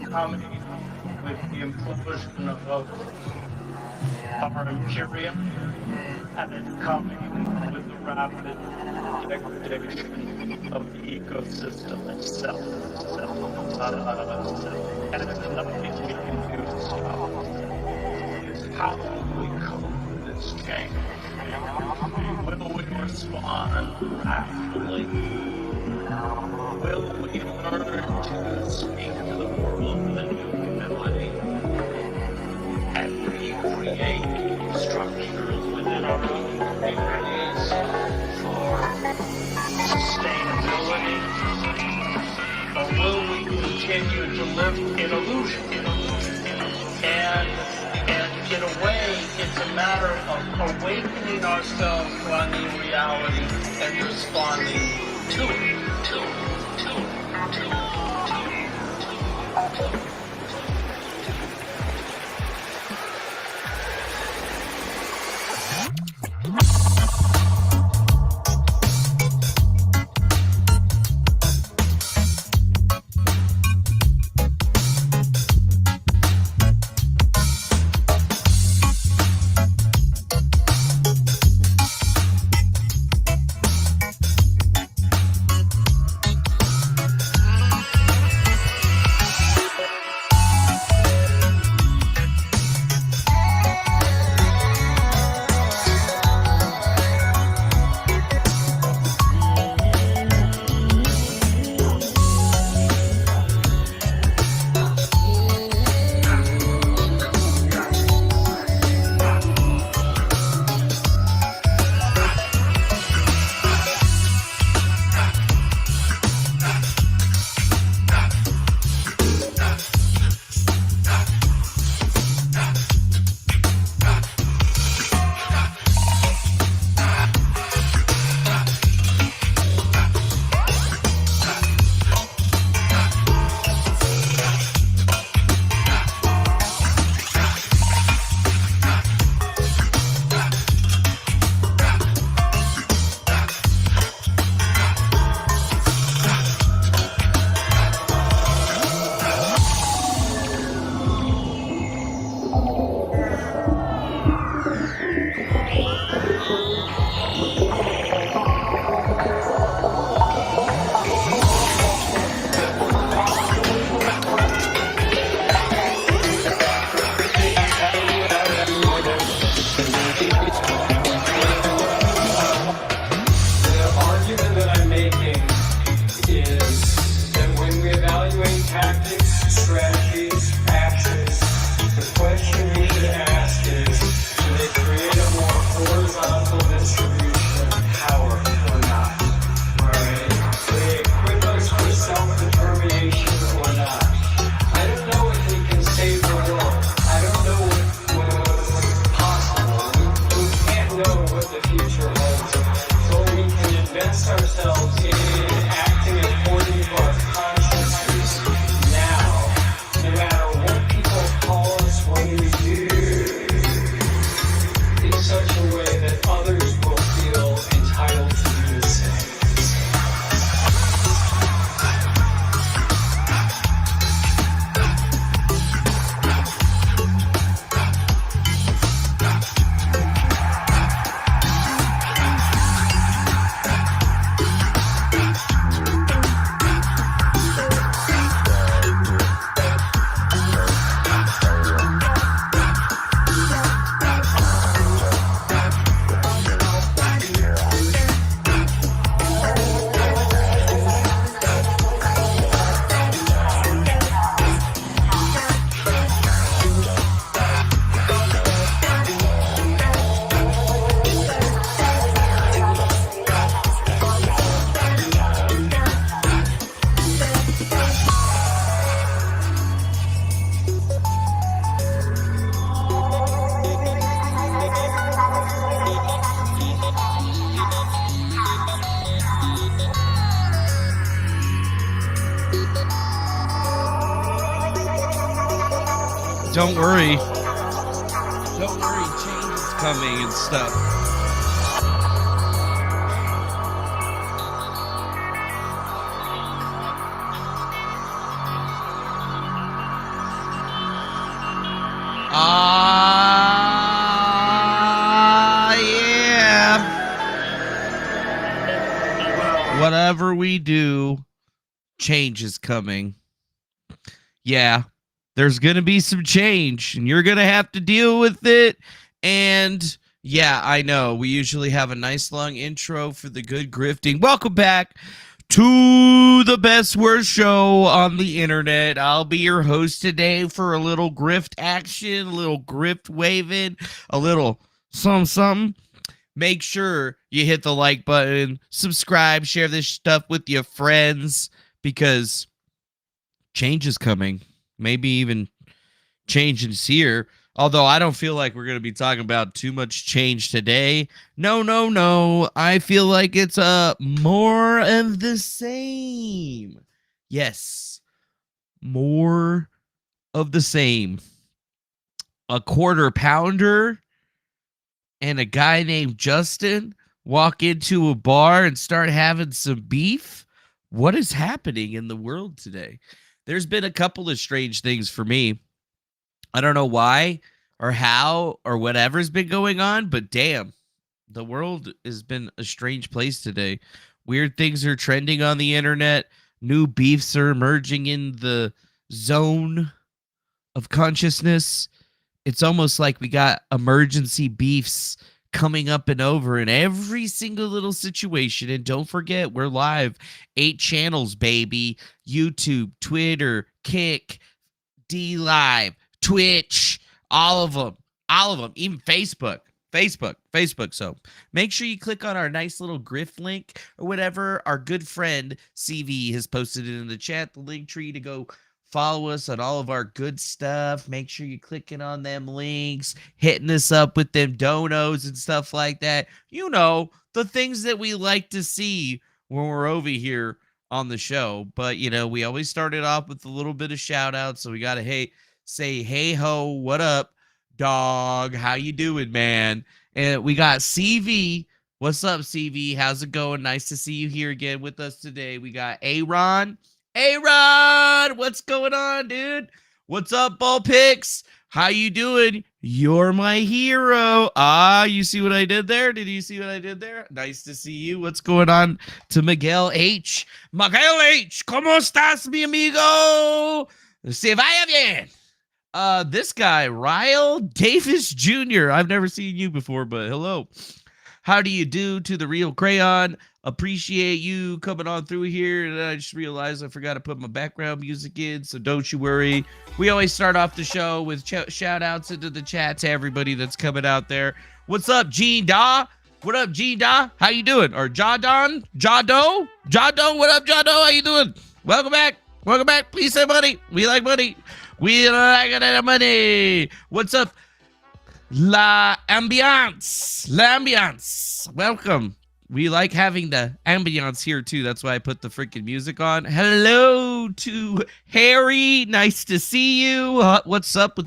coming with the implosion of our Imperium, and it's coming with the rapid degradation of the ecosystem itself. And there's nothing we can do to stop it. It's how we cope with this change. Will we respond rationally? Will we learn to speak to the world with a new humility and recreate structures within our own communities for sustainability? Or will we continue to live in illusion? And in a way, it's a matter of awakening ourselves to our new reality and responding to it. Don't worry. Don't worry, change is coming and stuff. whatever we do, change is coming. Yeah, there's going to be some change, and you're going to have to deal with it. And yeah, I know. We usually have a nice long intro for the good grifting. Welcome back to the best worst show on the internet. I'll be your host today for a little grift action, a little grift waving, a little something. Make sure you hit the like button, subscribe, share this stuff with your friends, because change is coming. Maybe even change is here. Although I don't feel like we're going to be talking about too much change today. No. I feel like it's more of the same. Yes, more of the same. A quarter pounder and a guy named Justin walk into a bar and start having some beef. What is happening in the world today? There's been a couple of strange things for me. I don't know why or how or whatever's been going on, but damn, the world has been a strange place today. Weird things are trending on the internet. New beefs are emerging in the zone of consciousness. It's almost like we got emergency beefs coming up and over in every single little situation. And don't forget, we're live. 8 channels, baby. YouTube, Twitter, Kick, D Live, Twitch, all of them, even Facebook. So make sure you click on our nice little grift link or whatever. Our good friend CV has posted it in the chat, the link tree to go follow us on all of our good stuff. Make sure you're clicking on them links, hitting us up with them donos and stuff like that. You know, the things that we like to see when we're over here on the show. But, you know, we always started off with a little bit of shout out. So we got to say, hey ho, what up, dog? How you doing, man? And we got CV. What's up, CV? How's it going? Nice to see you here again with us today. We got Aaron. Aaron, what's going on, dude? What's up, Ball Picks? How you doing? You're my hero. You see what I did there? Did you see what I did there? Nice to see you. What's going on to Miguel H? Miguel H, ¿cómo estás, mi amigo? Se vaya bien. This guy, Ryle Davis Jr. I've never seen you before, but hello. How do you do to the real crayon? Appreciate you coming on through here. And I just realized I forgot to put my background music in, so don't you worry. We always start off the show with shout outs into the chat to everybody that's coming out there. What's up, Gene Da? What up, Gene Da? How you doing? Or Jadon? Jado? Jado? What up, Jado? How you doing? Welcome back. Welcome back. Please say money. We like money. We like that money. What's up? La ambiance. Welcome. We like having the ambiance here too. That's why I put the freaking music on. Hello to Harry. Nice to see you. What's up?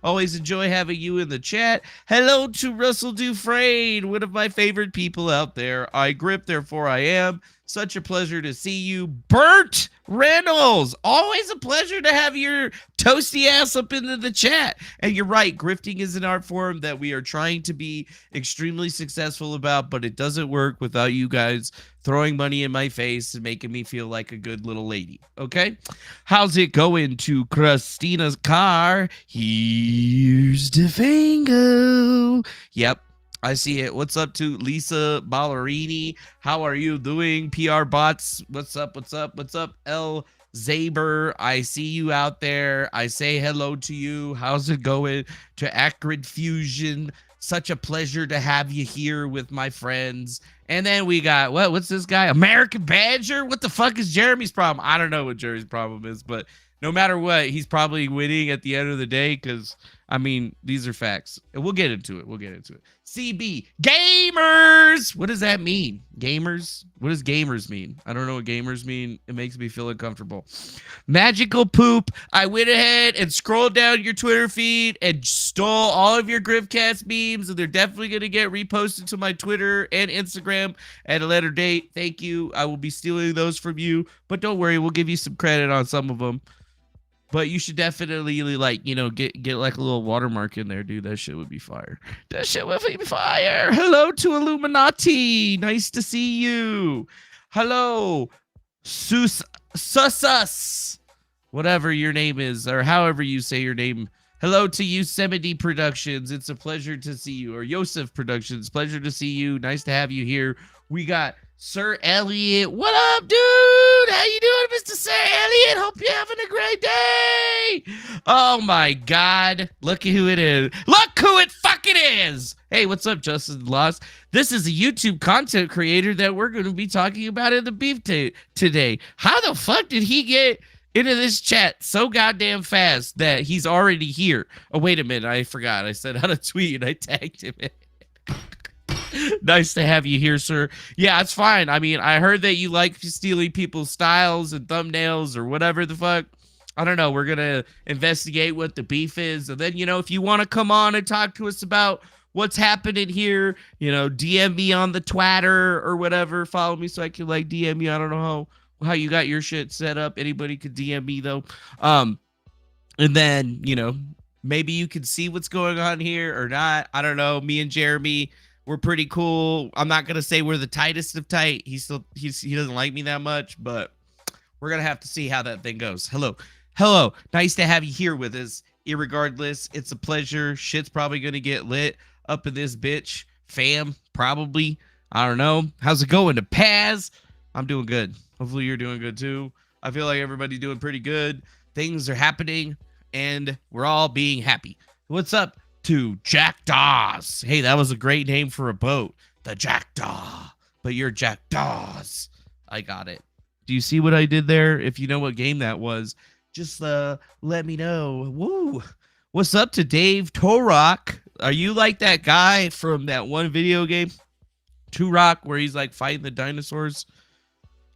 Always enjoy having you in the chat. Hello to Russell Dufresne, one of my favorite people out there. I grip, therefore I am. Such a pleasure to see you. Bert Reynolds, always a pleasure to have your toasty ass up into the chat. And you're right, grifting is an art form that we are trying to be extremely successful about, but it doesn't work without you guys throwing money in my face and making me feel like a good little lady. Okay? How's it going to Christina's car? Here's Defango. Yep. I see it. What's up to Lisa Ballerini? How are you doing? PR bots. What's up? L Zaber. I see you out there. I say hello to you. How's it going to Acrid Fusion? Such a pleasure to have you here with my friends. And then we got, what's this guy? American Badger? What the fuck is Jeremy's problem? I don't know what Jeremy's problem is, but no matter what, he's probably winning at the end of the day because, I mean, these are facts. And we'll get into it. CB. Gamers! What does that mean? Gamers? What does gamers mean? I don't know what gamers mean. It makes me feel uncomfortable. Magical Poop. I went ahead and scrolled down your Twitter feed and stole all of your GriftCast memes, and they're definitely going to get reposted to my Twitter and Instagram at a later date. Thank you. I will be stealing those from you, but don't worry. We'll give you some credit on some of them. But you should definitely, like, you know, get like a little watermark in there, dude. That shit would be fire. Hello to Illuminati. Nice to see you. Hello, Susus, whatever your name is, or however you say your name. Hello to Yosemite Productions. It's a pleasure to see you. Or Yosef Productions. Pleasure to see you. Nice to have you here. We got Sir Elliot. What up, dude? How you doing, Mr. Sir Elliot? Hope you're having a great day. Oh my God. Look at who it is. Look who it fucking is. Hey, what's up, Justinlost? This is a YouTube content creator that we're going to be talking about in the beef today. How the fuck did he get into this chat so goddamn fast that he's already here? Oh, wait a minute. I forgot. I sent out a tweet and I tagged him in. Nice to have you here, sir. Yeah, it's fine. I mean, I heard that you like stealing people's styles and thumbnails or whatever the fuck. I don't know. We're going to investigate what the beef is. And then, if you want to come on and talk to us about what's happening here, DM me on the Twitter or whatever. Follow me so I can DM you. I don't know how you got your shit set up. Anybody could DM me though. And then, maybe you can see what's going on here or not. I don't know. Me and Jeremy, we're pretty cool. I'm not going to say we're the tightest of tight. He doesn't like me that much, but we're going to have to see how that thing goes. Hello. Nice to have you here with us. Irregardless, it's a pleasure. Shit's probably going to get lit up in this bitch. Fam, probably. I don't know. How's it going to Paz? I'm doing good. Hopefully you're doing good too. I feel like everybody's doing pretty good. Things are happening and we're all being happy. What's up to Jackdaws? Hey, that was a great name for a boat. The Jackdaw. But you're Jackdaws. I got it. Do you see what I did there? If you know what game that was, just let me know. Woo. What's up to Dave Torok? Are you like that guy from that one video game, Turok, where he's like fighting the dinosaurs?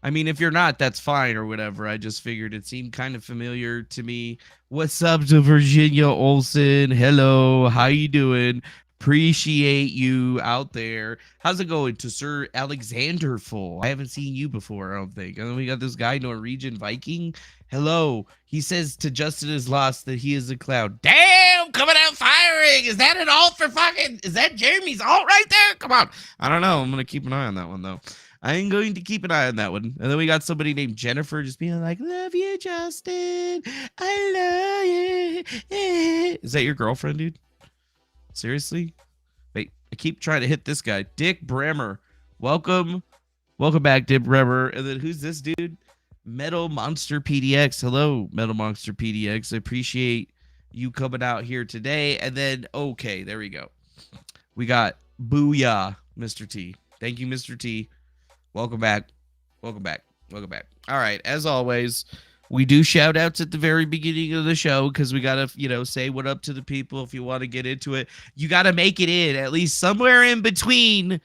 I mean, if you're not, that's fine or whatever. I just figured it seemed kind of familiar to me. What's up to Virginia Olsen? Hello, how you doing? Appreciate you out there. How's it going to Sir Alexander Full? I haven't seen you before, I don't think. And then we got this guy, Norwegian Viking. Hello. He says to Justinlost that he is a clown. Damn, coming out firing. Is that an alt for fucking... Is that Jeremy's alt right there? Come on. I don't know. I'm going to keep an eye on that one, though. I'm going to keep an eye on that one. And then we got somebody named Jennifer just being like, love you, Justin. I love you. Is that your girlfriend, dude? Seriously? Wait, I keep trying to hit this guy. Dick Bremer. Welcome back, Dick Bremer. And then who's this dude? Metal Monster PDX. Hello, Metal Monster PDX. I appreciate you coming out here today. And then, okay, there we go. We got Booyah, Mr. T. Thank you, Mr. T. Welcome back. All right, as always, we do shout outs at the very beginning of the show because we got to, say what up to the people. If you want to get into it, you got to make it in at least somewhere in between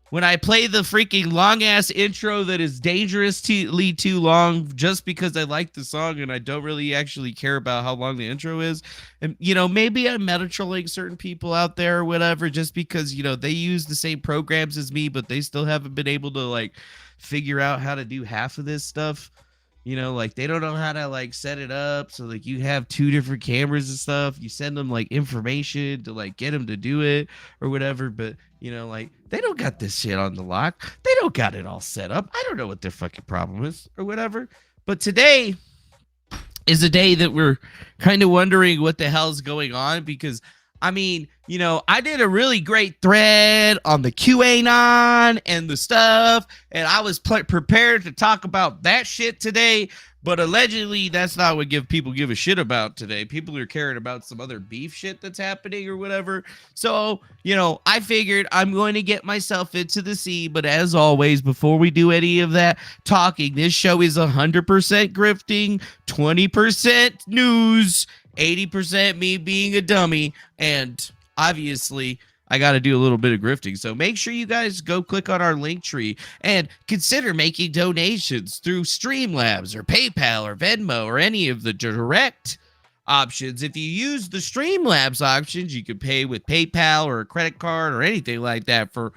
when I play the freaking long ass intro that is dangerously too long just because I like the song and I don't really actually care about how long the intro is. And, maybe I'm meta trolling certain people out there or whatever, just because, they use the same programs as me, but they still haven't been able to figure out how to do half of this stuff. They don't know how to set it up. So you have two different cameras and stuff. You send them information to get them to do it or whatever. But they don't got this shit on the lock. They don't got it all set up. I don't know what their fucking problem is or whatever. But today is a day that we're kind of wondering what the hell's going on because I mean, I did a really great thread on the QAnon and the stuff, and I was prepared to talk about that shit today, but allegedly that's not what people give a shit about today. People are caring about some other beef shit that's happening or whatever. So, I figured I'm going to get myself into the sea, but as always, before we do any of that talking, this show is 100% grifting, 20% news, 80% me being a dummy, and obviously I got to do a little bit of grifting. So make sure you guys go click on our link tree and consider making donations through Streamlabs or PayPal or Venmo or any of the direct options. If you use the Streamlabs options, you can pay with PayPal or a credit card or anything like that for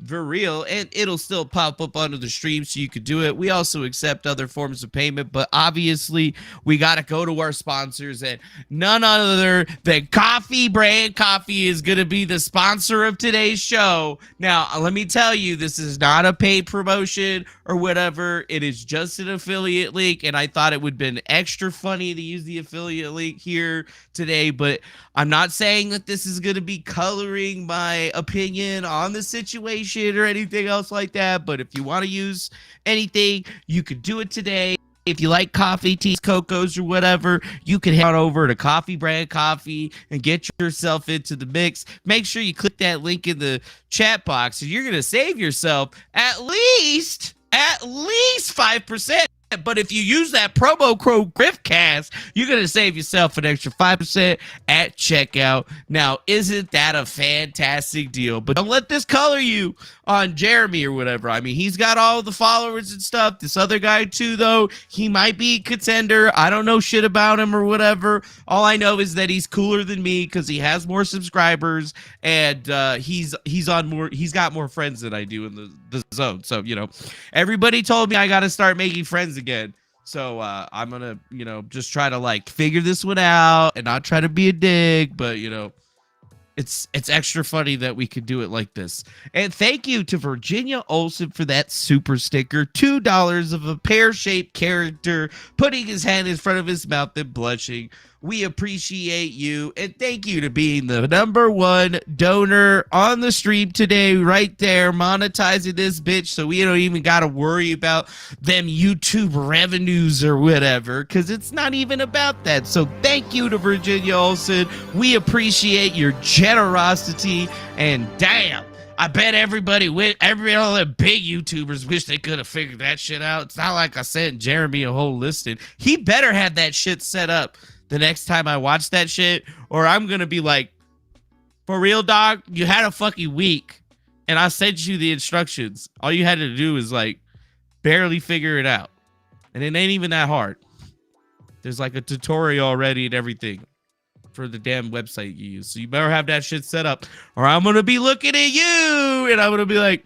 For real, and it'll still pop up under the stream so you could do it. We also accept other forms of payment, but obviously we got to go to our sponsors, and none other than Coffee Brand Coffee is going to be the sponsor of today's show. Now, let me tell you, this is not a paid promotion or whatever. It is just an affiliate link, and I thought it would have been extra funny to use the affiliate link here today, but I'm not saying that this is going to be coloring my opinion on the situation or anything else like that, but if you want to use anything, you could do it today. If you like coffee, teas, cocos, or whatever, you can head on over to Coffee Brand Coffee and get yourself into the mix. Make sure you click that link in the chat box, and you're going to save yourself at least 5%. But if you use that promo code GRIFTCAST, you're going to save yourself an extra 5% at checkout. Now, isn't that a fantastic deal? But don't let this color you on Jeremy or whatever. I mean, he's got all the followers and stuff. This other guy, too, though, he might be a contender. I don't know shit about him or whatever. All I know is that he's cooler than me because he has more subscribers, and he's got more friends than I do in the zone. So, everybody told me I got to start making friends again. So I'm gonna just try to like figure this one out and not try to be a dick, but it's extra funny that we could do it like this. And thank you to Virginia Olsen for that super sticker. $2 of a pear-shaped character putting his hand in front of his mouth and blushing. We appreciate you, and thank you to being the #1 donor on the stream today, right there, monetizing this bitch, so we don't even got to worry about them YouTube revenues or whatever, because it's not even about that. So thank you to Virginia Olsen. We appreciate your generosity, and damn, I bet every all the big YouTubers wish they could have figured that shit out. It's not like I sent Jeremy a whole listing. He better have that shit set up the next time I watch that shit, or I'm gonna be like, for real, dog, you had a fucking week and I sent you the instructions. All you had to do is like barely figure it out, and it ain't even that hard. There's like a tutorial already and everything for the damn website you use, so you better have that shit set up, or I'm gonna be looking at you and I'm gonna be like,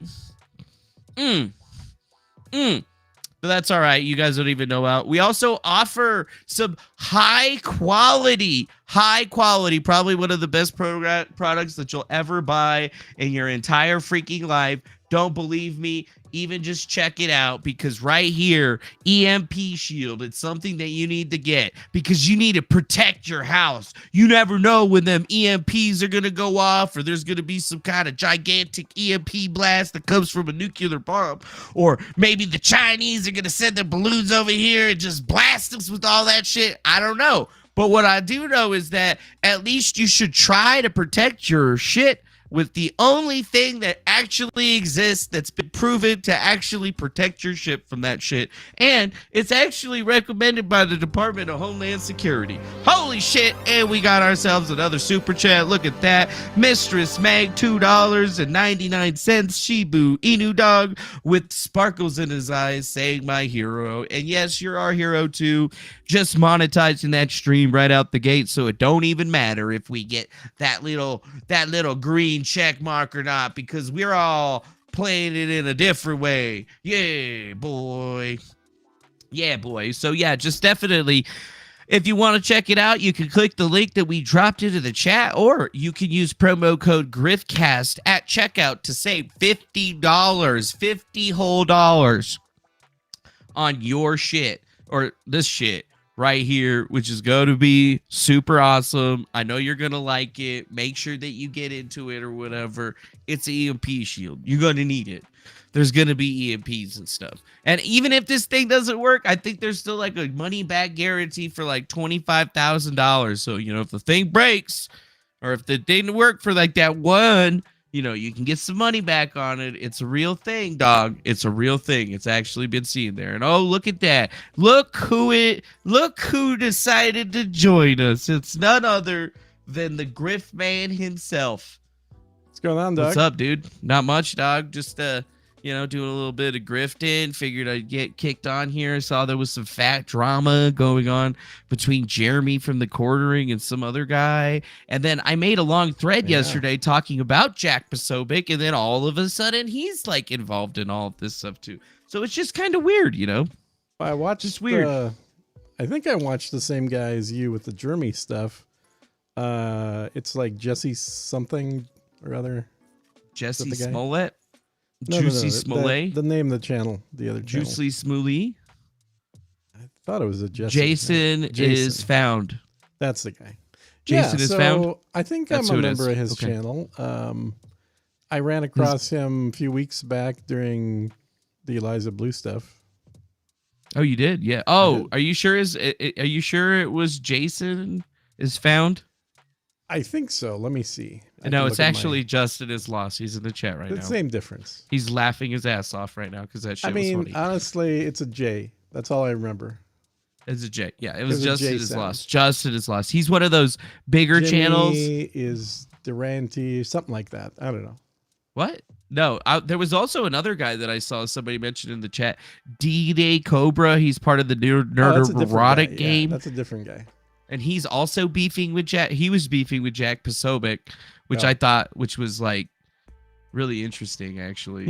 But that's all right. You guys don't even know out. We also offer some high quality, probably one of the best products that you'll ever buy in your entire freaking life. Don't believe me? Even just check it out, because right here, EMP Shield, it's something that you need to get because you need to protect your house. You never know when them EMPs are going to go off, or there's going to be some kind of gigantic EMP blast that comes from a nuclear bomb, or maybe the Chinese are going to send their balloons over here and just blast us with all that shit. I don't know. But what I do know is that at least you should try to protect your shit with the only thing that actually exists that's been proven to actually protect your ship from that shit. And it's actually recommended by the Department of Homeland Security. Holy shit, and we got ourselves another super chat. Look at that. Mistress Mag, $2.99. Shibu Inu Dog with sparkles in his eyes saying my hero. And yes, you're our hero too. Just monetizing that stream right out the gate, so it don't even matter if we get that little green check mark or not, because we're all playing it in a different way. Yeah, boy. So yeah, just definitely, if you want to check it out, you can click the link that we dropped into the chat, or you can use promo code GRIFTCAST at checkout to save $50, 50 whole dollars on your shit, or this shit right here, which is going to be super awesome. I know you're going to like it. Make sure that you get into it or whatever. It's an EMP shield. You're going to need it. There's going to be EMPs and stuff. And even if this thing doesn't work, I think there's still like a money back guarantee for like $25,000. So, if the thing breaks, or if it didn't work for like that one, you can get some money back on it. It's a real thing, dog. It's a real thing. It's actually been seen there. And oh, look at that. Look who decided to join us. It's none other than the Griff man himself. What's going on, dog? What's up, dude? Not much, dog. Just doing a little bit of grifting. Figured I'd get kicked on here. Saw there was some fat drama going on between Jeremy from the quartering and some other guy. And then I made a long thread yesterday talking about Jack Posobiec, and then all of a sudden he's like involved in all of this stuff too. So it's just kind of weird, I watched. Just weird. I think I watched the same guy as you with the Jeremy stuff. It's like Jesse something or other. Jesse Smollett. No, Juicy Smollett. The name of the channel, the other channel. Juicy Smollett. I thought it was a Jesse. Jason is found. That's the guy. Jason is found. I think I'm a member of his channel. I ran across him a few weeks back during the Eliza Blue stuff. Oh, you did? Yeah. Oh, are you sure? Are you sure it was Jason is found? I think so. Let me see. No, it's actually Justin is lost. He's in the chat right now. Same difference. He's laughing his ass off right now because that shit was funny. Honestly, it's a J. That's all I remember. It's a J. Yeah, it was Justin is lost. Justin is lost. He's one of those bigger Jimmy channels. Is Durante, something like that. I don't know. What? No, there was also another guy that I saw somebody mentioned in the chat. D-Day Cobra. He's part of the Nerderotic game. Yeah, that's a different guy. And he's also beefing with Jack. He was beefing with Jack Posobiec, which I thought, which was like really interesting, actually.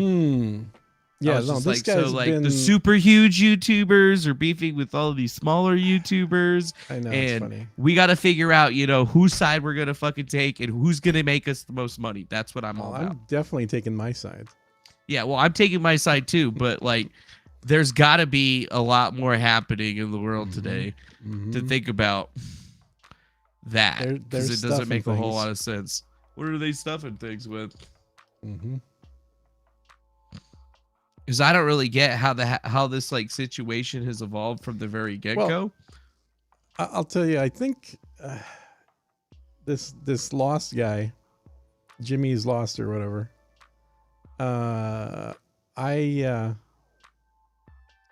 Yeah, no, this guy's been... the super huge YouTubers are beefing with all of these smaller YouTubers. I know, and it's funny. We got to figure out, whose side we're gonna fucking take and who's gonna make us the most money. That's what I'm all about. I'm definitely taking my side. Yeah, well, I'm taking my side too, but like, there's got to be a lot more happening in the world today to think about that, because it doesn't make a whole lot of sense. What are they stuffing things with? Because I don't really get how this like situation has evolved from the very get-go. Well, I'll tell you, I think this Lost guy, Jimmy's Lost or whatever. I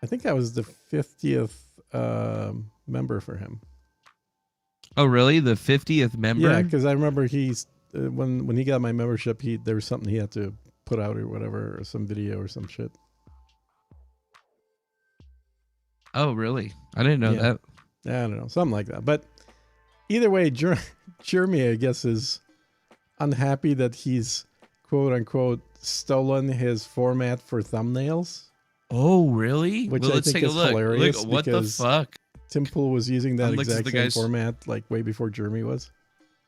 think I was the 50th member for him. Oh, really? The 50th member? Yeah, because I remember he's when he got my membership, there was something he had to put out or whatever, or some video or some shit. Oh, really? I didn't know that. I don't know, something like that. But either way, Jeremy, I guess, is unhappy that he's quote unquote stolen his format for thumbnails. Oh, really? Which well, I let's think take is a look. hilarious. Look, what the fuck? Tim Pool was using that exact same format like way before Jeremy was.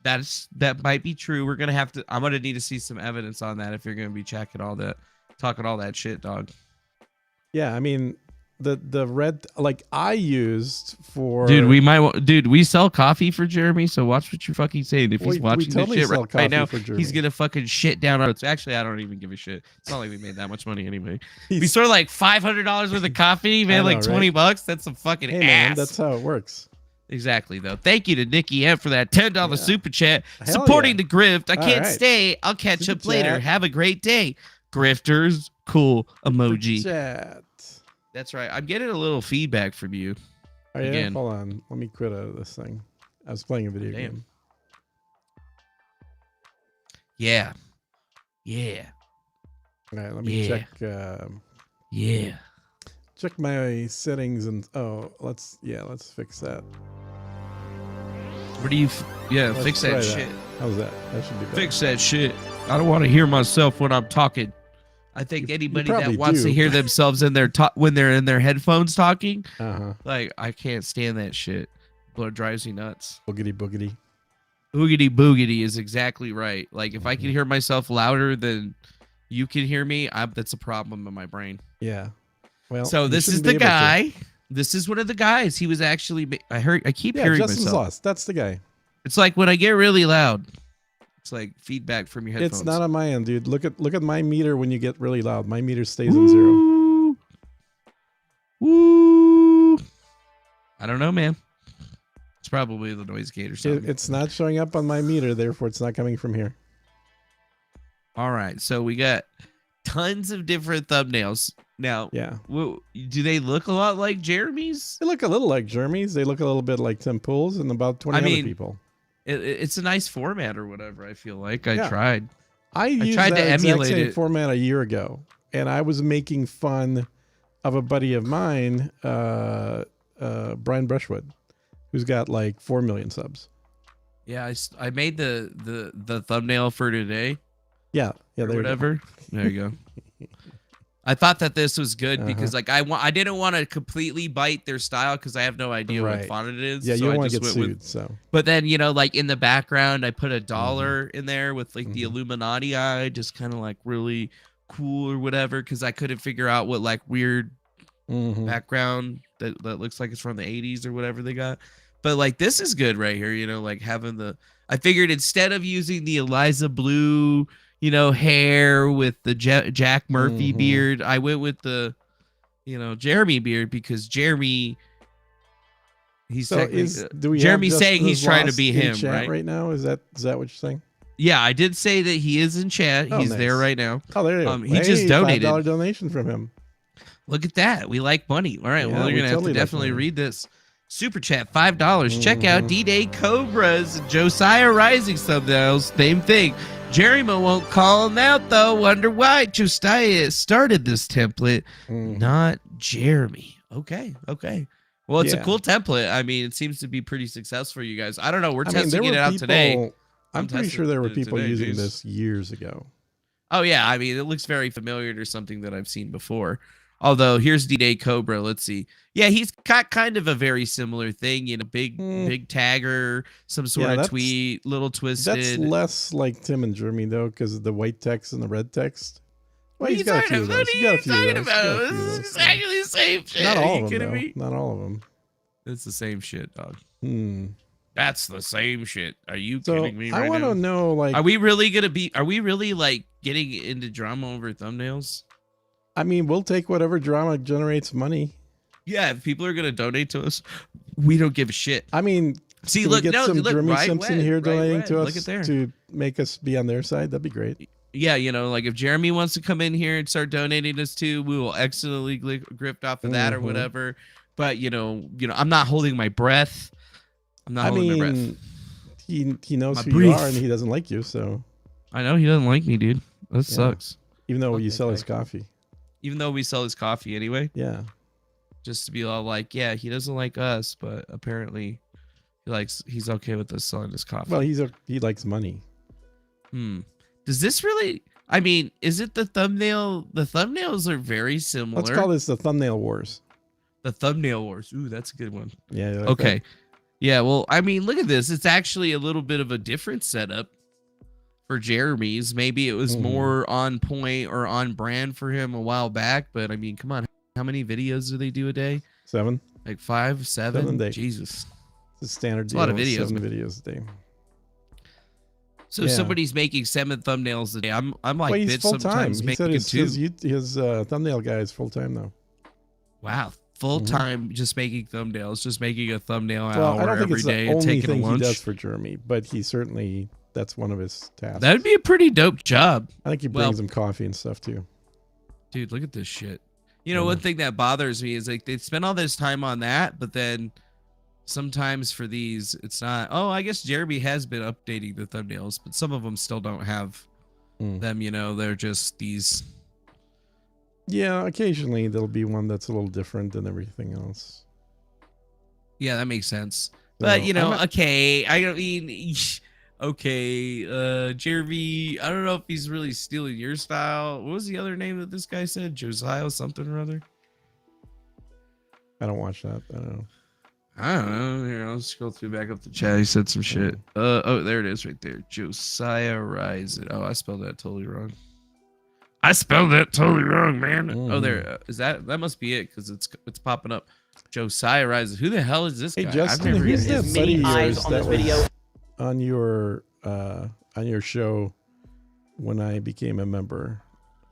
That might be true. We're gonna have to. I'm gonna need to see some evidence on that if you're gonna be talking all that shit, dog. Yeah, I mean the red, like I used for. Dude, we sell coffee for Jeremy, so watch what you're fucking saying. If he's watching this shit right now, he's gonna fucking shit down on. Actually, I don't even give a shit. It's not like we made that much money anyway. We sold like $500 worth of coffee, man. Like $20. That's some fucking ass. Man, that's how it works. Exactly, though. Thank you to Nikki M for that $10 super chat supporting the grift. I can't stay. I'll catch up later. Have a great day, grifters. Cool emoji. Chat. That's right. I'm getting a little feedback from you. Oh, yeah? Again. Hold on. Let me quit out of this thing. I was playing a video game. Yeah. Yeah. All right. Let me check. Check my settings and let's fix that. Where do you? Fix that shit. How's that? That should be better. Fix that shit. I don't want to hear myself when I'm talking. I think anybody that wants to hear themselves in their when they're in their headphones talking, like I can't stand that shit. It drives me nuts. Boogity boogity. Boogity boogity is exactly right. Like if I can hear myself louder than you can hear me, that's a problem in my brain. Yeah. Well, so this is the guy. This is one of the guys. He was actually. I keep hearing Justin's myself. Lost. That's the guy. It's like when I get really loud. It's like feedback from your headphones. It's not on my end, dude. Look at my meter when you get really loud. My meter stays on 0. Woo! I don't know, man. It's probably the noise gate or something. It's not showing up on my meter, therefore it's not coming from here. All right, so we got tons of different thumbnails. Now, do they look a lot like Jeremy's? They look a little like Jeremy's. They look a little bit like Tim Pool's and about 20 other people. It's a nice format or whatever. I feel like I tried. I tried to emulate same format a year ago, and I was making fun of a buddy of mine, Brian Brushwood, who's got like 4 million subs. Yeah, I made the thumbnail for today. Yeah, Or whatever. There you go. I thought that this was good because like I didn't want to completely bite their style because I have no idea what font it is. Yeah, so you don't I want to just get went sued. So, but then like in the background, I put a dollar in there with like the Illuminati eye, just kind of like really cool or whatever, because I couldn't figure out what like weird background that looks like it's from the 80s or whatever they got. But like this is good right here, like having the. I figured instead of using the Eliza Blue, hair with the Jack Murphy beard, I went with the, Jeremy beard because Jeremy. He's so Jeremy's saying he's trying to be him, chat right now. Is that what you're saying? Yeah, I did say that he is in chat. He's nice. there right now. Oh, there you go. He just donated. $5 donation from him. Look at that. We like money. All right. Yeah, well, you're going to have to definitely read this. Super chat, $5. Check out D-Day Cobras, Josiah Rising thumbnails. Same thing. Jeremy won't call him out, though. Wonder why Josiah started this template, not Jeremy. Okay. Well, it's a cool template. I mean, it seems to be pretty successful for you guys. I don't know. We're testing it out today. I'm pretty sure there were people using this years ago. Oh, yeah. I mean, it looks very familiar to something that I've seen before. Although, here's D-Day Cobra. Let's see. Yeah, he's got kind of a very similar thing. Big tagger, some sort of tweet, little twisted. That's less like Tim and Jeremy, though, because of the white text and the red text. Well, he's got a few of those. He's got a few of those. This is exactly the same shit. Not all Are you of them, me? Not all of them. It's the same shit, dog. That's the same shit. Are you kidding me right now? I want to know, like... Are we really, like, getting into drama over thumbnails? I mean, we'll take whatever drama generates money. Yeah, if people are going to donate to us, we don't give a shit. I mean, see, look, some Jeremy Simpson here donating to us to make us be on their side. That'd be great. Yeah, like if Jeremy wants to come in here and start donating us too, we will excellently grift off of that or whatever. But I'm not holding my breath. I'm not holding my breath. He knows who you are and he doesn't like you, so. I know he doesn't like me, dude. That sucks. Even though you sell his coffee. Even though we sell his coffee anyway. Yeah. Just to be all like, yeah, he doesn't like us, but apparently he's okay with us selling his coffee. Well, he likes money. Does this really, I mean, is it the thumbnail? The thumbnails are very similar. Let's call this the thumbnail wars. The thumbnail wars. Ooh, that's a good one. Yeah. Okay. That? Yeah, well, I mean, look at this. It's actually a little bit of a different setup for Jeremy's. Maybe it was more on point or on brand for him a while back, but I mean, come on. How many videos do they do a day? 7. Like 5, 7? 7 days. Jesus. It's a standard deal. A lot of videos. 7 videos a day. So somebody's making 7 thumbnails a day. I'm like, he's full-time. He said his 2. Thumbnail guy is full-time now. Wow. Full-time just making thumbnails, just making a thumbnail hour I don't think every it's day the and only taking thing a lunch. he does for Jeremy, but he certainly, that's one of his tasks. That'd be a pretty dope job. I think he brings him coffee and stuff too. Dude, look at this shit. One thing that bothers me is like they spend all this time on that, but then sometimes for these, it's not. Oh, I guess Jeremy has been updating the thumbnails, but some of them still don't have them. They're just these. Yeah, occasionally there'll be one that's a little different than everything else. Yeah, that makes sense. But okay, I mean, okay, Jeremy, I don't know if he's really stealing your style. What was the other name that this guy said? Josiah something or other? I don't watch that. I don't know. Here, I'll scroll through back up the chat. He said some shit. Oh, there it is right there. Josiah Rising. Oh, I spelled that totally wrong. Man. Oh, there. Is that must be it because it's popping up. Josiah Rising. Who the hell is this guy? Hey, Justin, who's that buddy of yours that was on your show when I became a member?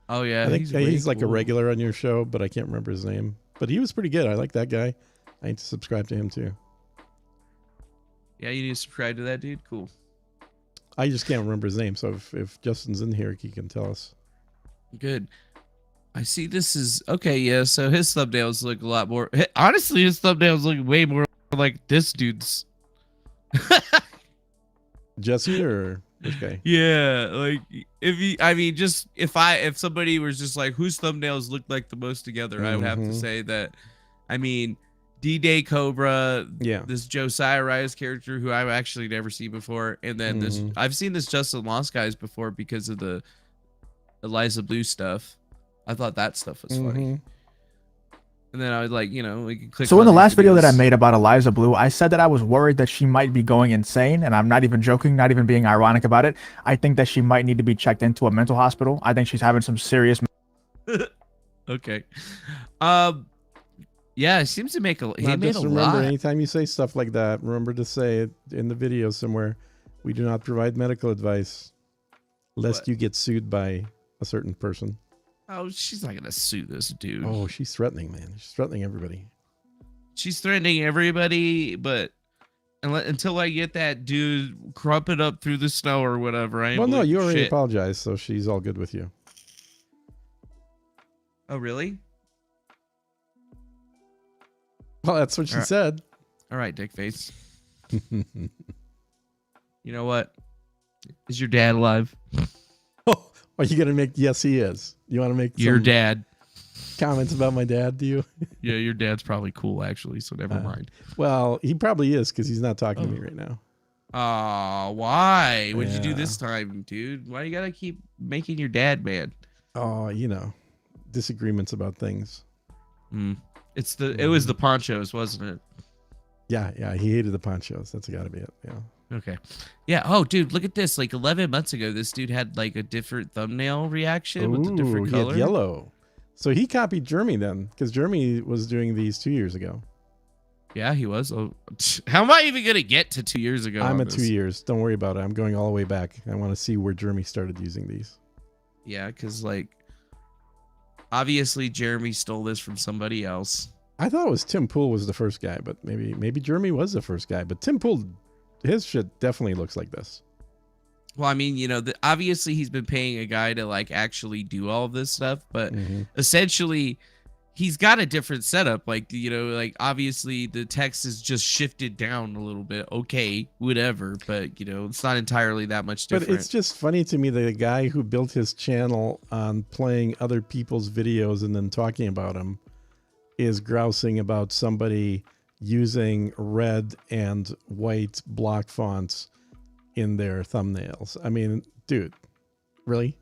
Oh yeah, I think he's like a regular on your show, but I can't remember his name. But he was pretty good. I like that guy. I need to subscribe to him too. Yeah, you need to subscribe to that dude. Cool. I just can't remember his name, so if Justin's in here, he can tell us. Good. I see this is okay. Yeah, so his thumbnails look a lot more. Honestly, his thumbnails look way more like this dude's. Jesse or Which guy? Yeah, like I mean, just if somebody was just like whose thumbnails look like the most together, I would have to say that. I mean, D-Day Cobra, Yeah. this Josiah Rice character who I've actually never seen before, and then this I've seen this Justinlost guys before because of the Eliza Blue stuff. I thought that stuff was funny. And then I was like, we can click. So in the last video that I made about Eliza Blue, I said that I was worried that she might be going insane, and I'm not even joking, not even being ironic about it. I think that she might need to be checked into a mental hospital. I think she's having some serious. Okay. Yeah, it seems to make a. He made just a remember, lot. anytime you say stuff like that, remember to say it in the video somewhere. We do not provide medical advice, lest you get sued by a certain person. Oh, she's not gonna sue this dude. Oh, she's threatening, man. She's threatening everybody. She's threatening everybody, but until I get that dude crump it up through the snow or whatever, I ain't. Well, no, you already shit. apologized, so she's all good with you. Oh, really? Well, that's what she said. All right, dick face. You know what? Is your dad alive? Oh, are you gonna make? Yes, he is. You want to make Your some dad? comments about my dad? Do you? Yeah, your dad's probably cool actually, so never mind. Well, he probably is because he's not talking to me right now. Why? What'd you do Yeah. this time, dude? Why you gotta keep making your dad mad? Oh, disagreements about things. It was the ponchos, wasn't it? Yeah, he hated the ponchos. That's got to be it. Yeah. Okay. Yeah. Oh, dude, look at this. Like 11 months ago, this dude had like a different thumbnail reaction with a different he had color. yellow. So he copied Jeremy then, because Jeremy was doing these 2 years ago. Yeah, he was. Oh, how am I even gonna get to 2 years ago? I'm on at this? 2 years. Don't worry about it. I'm going all the way back. I want to see where Jeremy started using these. Yeah, because like obviously Jeremy stole this from somebody else. I thought it was Tim Pool was the first guy, but maybe Jeremy was the first guy. But Tim Pool, his shit definitely looks like this. Well, I mean, obviously he's been paying a guy to like actually do all of this stuff, but essentially he's got a different setup. Like, like obviously the text is just shifted down a little bit. Okay, whatever. But, it's not entirely that much different. But it's just funny to me that the guy who built his channel on playing other people's videos and then talking about them is grousing about somebody using red and white block fonts in their thumbnails. I mean, dude, really?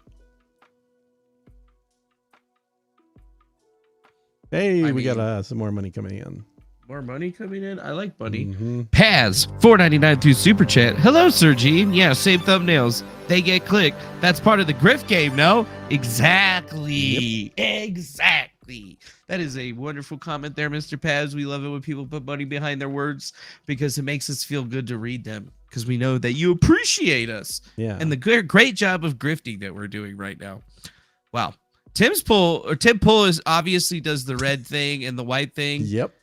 Hey, we got some more money coming in. More money coming in? I like money. Paz, $4.99 through Super Chat. Hello, Sir Gene. Yeah, same thumbnails. They get clicked. That's part of the grift game, no? Exactly. Yep. Exactly. That is a wonderful comment there, Mr. Paz. We love it when people put money behind their words because it makes us feel good to read them because we know that you appreciate us. Yeah. And the great job of grifting that we're doing right now. Wow. Tim Pool is obviously does the red thing and the white thing. Yep.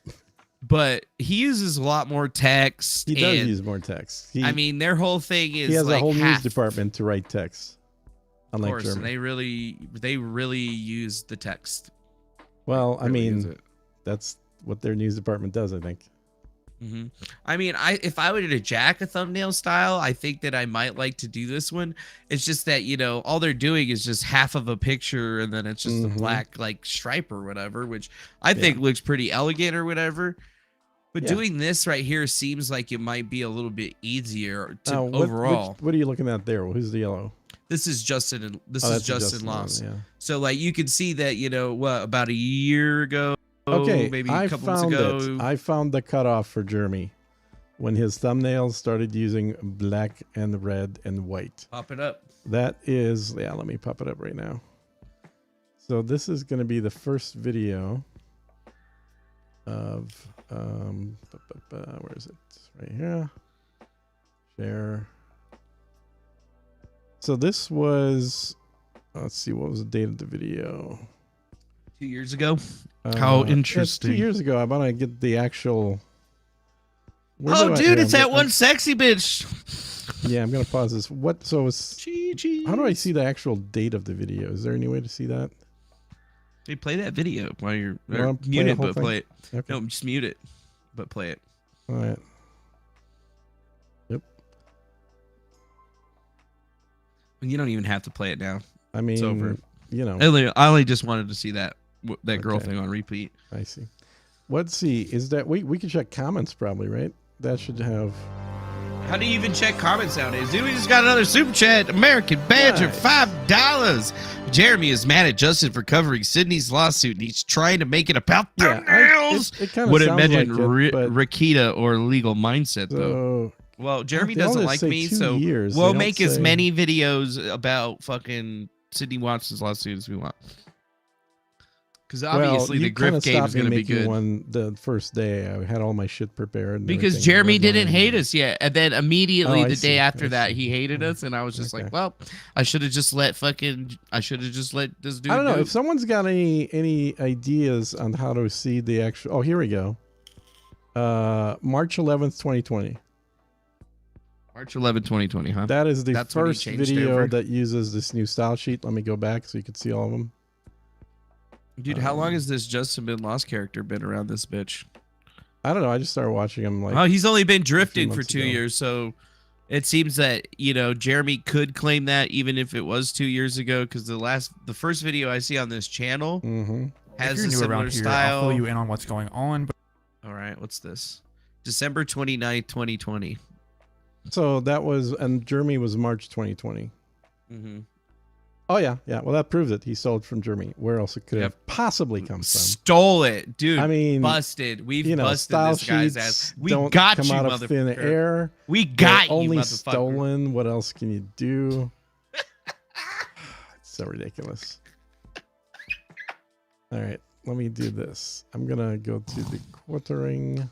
But he uses a lot more text. He does use more text. I mean, their whole thing is he has like a whole half, news department to write text. Of Unlike course, and Germany. they really use the text. Well, I Really mean, that's what their news department does, I think. I mean, if I were to jack a thumbnail style, I think that I might like to do this one. It's just that, all they're doing is just half of a picture and then it's just a black like stripe or whatever, which I think looks pretty elegant or whatever. But doing this right here seems like it might be a little bit easier to overall. What are you looking at there? Who's the yellow? This is Justin. This is Justinlost. Yeah. So like you can see that, about a year ago. Okay, maybe a couple months ago. I found the cutoff for Jeremy when his thumbnails started using black and red and white. Pop it up. That is, let me pop it up right now. So this is going to be the first video of, where is it? Right here. Share. So this was, let's see, what was the date of the video? 2 years ago. How interesting. 2 years ago. I want to get the actual. Dude, it's that one sexy bitch. Yeah, I'm gonna pause this. What? So it's. How do I see the actual date of the video? Is there any way to see that? Hey, play that video while you're mute it, but play it. Okay. No, just mute it, but play it. All right. Yep. You don't even have to play it now. I mean, It's over. You know. I only just wanted to see that girl Okay. thing on repeat. I see. Let's see. Is that we can check comments probably, right? That should have. How do you even check comments nowadays? Dude, we just got another super chat. American Badger, Nice. $5. Jeremy is mad at Justin for covering Sydney's lawsuit, and he's trying to make it about Yeah, thumbnails. it kind of Would sounds imagine like it, but Rakita or Legal Mindset, though. so Well, Jeremy they doesn't only like say me, 2 so years. They we'll don't make as say- many videos about fucking Sydney Watson's lawsuit as we want. Because obviously the kinda Grift game stopped is me going to be making good. one the first day. I had all my shit prepared. and Because everything, Jeremy red didn't line. hate us yet, and then immediately Oh, I the see, day after I that see. he hated us, and I was just Okay. like, well, I should have just let this dude. I don't know do if someone's got any ideas on how to see the actual. Oh, here we go. March 11th, 2020. March 11, 2020, huh? That is the That's when he first changed video over? that uses this new style sheet. Let me go back so you can see all of them. Dude, how long has this Justin Been Lost character been around this bitch? I don't know. I just started watching him like. Oh, he's only been drifting for months 2 ago. years, so it seems that Jeremy could claim that even if it was 2 years ago, because the first video I see on this channel Mm-hmm. has if a you're new similar around here, style. I'll fill you in on what's going on. But All right, what's this? December 29th, 2020. So that was, and Jeremy was March 2020. Mm-hmm. Oh yeah. Well, that proves it. He stole it from Germany. Where else it could Yep. have possibly come from? Stole it, dude. I mean, busted. We've You know, busted style this guy's sheets ass. We don't got come you, out of thin motherfucker. air. We They're got you, only motherfucker. stolen. What else can you do? It's so ridiculous. All right, let me do this. I'm gonna go to the quartering.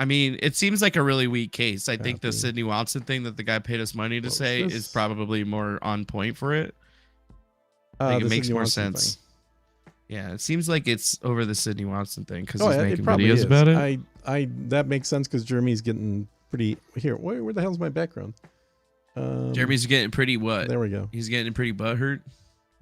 I mean, it seems like a really weak case. I think the Copy. Sydney Watson thing that the guy paid us money to What was say this? is probably more on point for it. Like, it The makes Sydney more Watson sense. thing. Yeah, it seems like it's over the Sydney Watson thing because Oh, he's yeah, making it probably videos is. about it. I that makes sense because Jeremy's getting pretty. Here, where the hell's my background? Jeremy's getting pretty what? There we go. He's getting pretty butthurt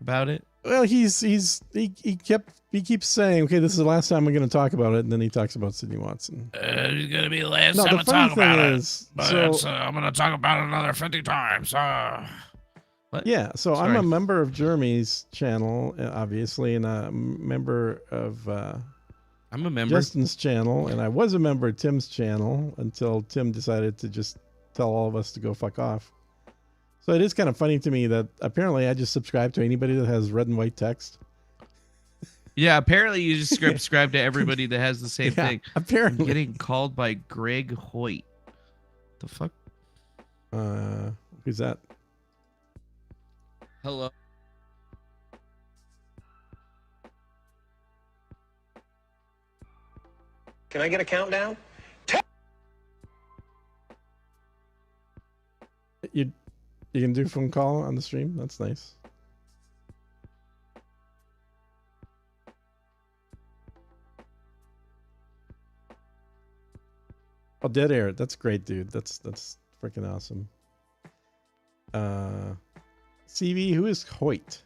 about it. Well, he keeps saying, okay, this is the last time we're going to talk about it, and then he talks about Sydney Watson. It's gonna be the last No, the funny thing is, so I'm gonna talk about it another 50 times. What? yeah, so I'm Sorry. a member of Jeremy's channel, obviously, and a member of I'm a member. Justin's channel, and I was a member of Tim's channel until Tim decided to just tell all of us to go fuck off. So it is kind of funny to me that apparently I just subscribe to anybody that has red and white text. Yeah, apparently you just subscribe to everybody that has the same Yeah, thing. I'm apparently. getting called by Greg Hoyt. The fuck? Who's that? Hello. Can I get a countdown? You can do a phone call on the stream? That's nice. Oh, dead air. That's great, dude. That's freaking awesome. CV, who is Hoyt?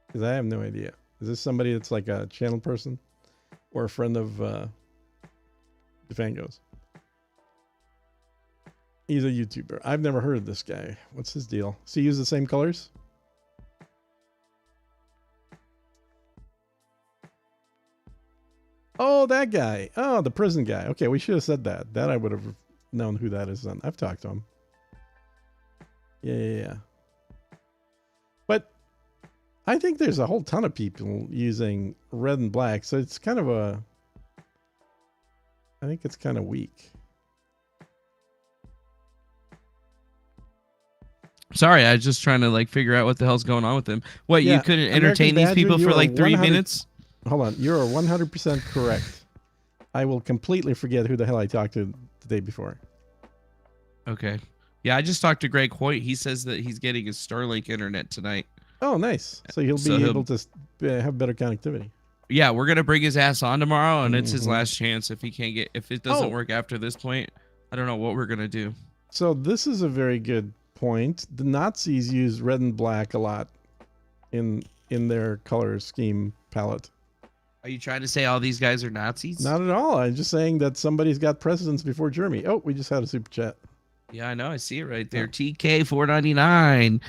Because I have no idea. Is this somebody that's like a channel person or a friend of Defango's? He's a YouTuber. I've never heard of this guy. What's his deal? Does he use the same colors? Oh, that guy. Oh, the prison guy. Okay, we should have said that. That I would have known who that is then. I've talked to him. Yeah. But I think there's a whole ton of people using red and black, so it's kind of I think it's kind of weak. Sorry, I was just trying to like figure out what the hell's going on with him. What, Yeah, you couldn't American entertain these Badger, people you for are like 3 100 minutes? Hold on, you're 100% correct. I will completely forget who the hell I talked to the day before. Okay. Yeah, I just talked to Greg Hoyt. He says that he's getting his Starlink internet tonight. Oh, nice. So he'll be able to have better connectivity. Yeah, we're gonna bring his ass on tomorrow, and it's his Mhm. last chance. If it doesn't Oh. work after this point, I don't know what we're gonna do. So this is a very good point. The Nazis use red and black a lot in their color scheme palette. Are you trying to say all these guys are Nazis? Not at all. I'm just saying that somebody's got precedence before Jeremy. Oh, we just had a super chat. Yeah, I know. I see it right there. TK499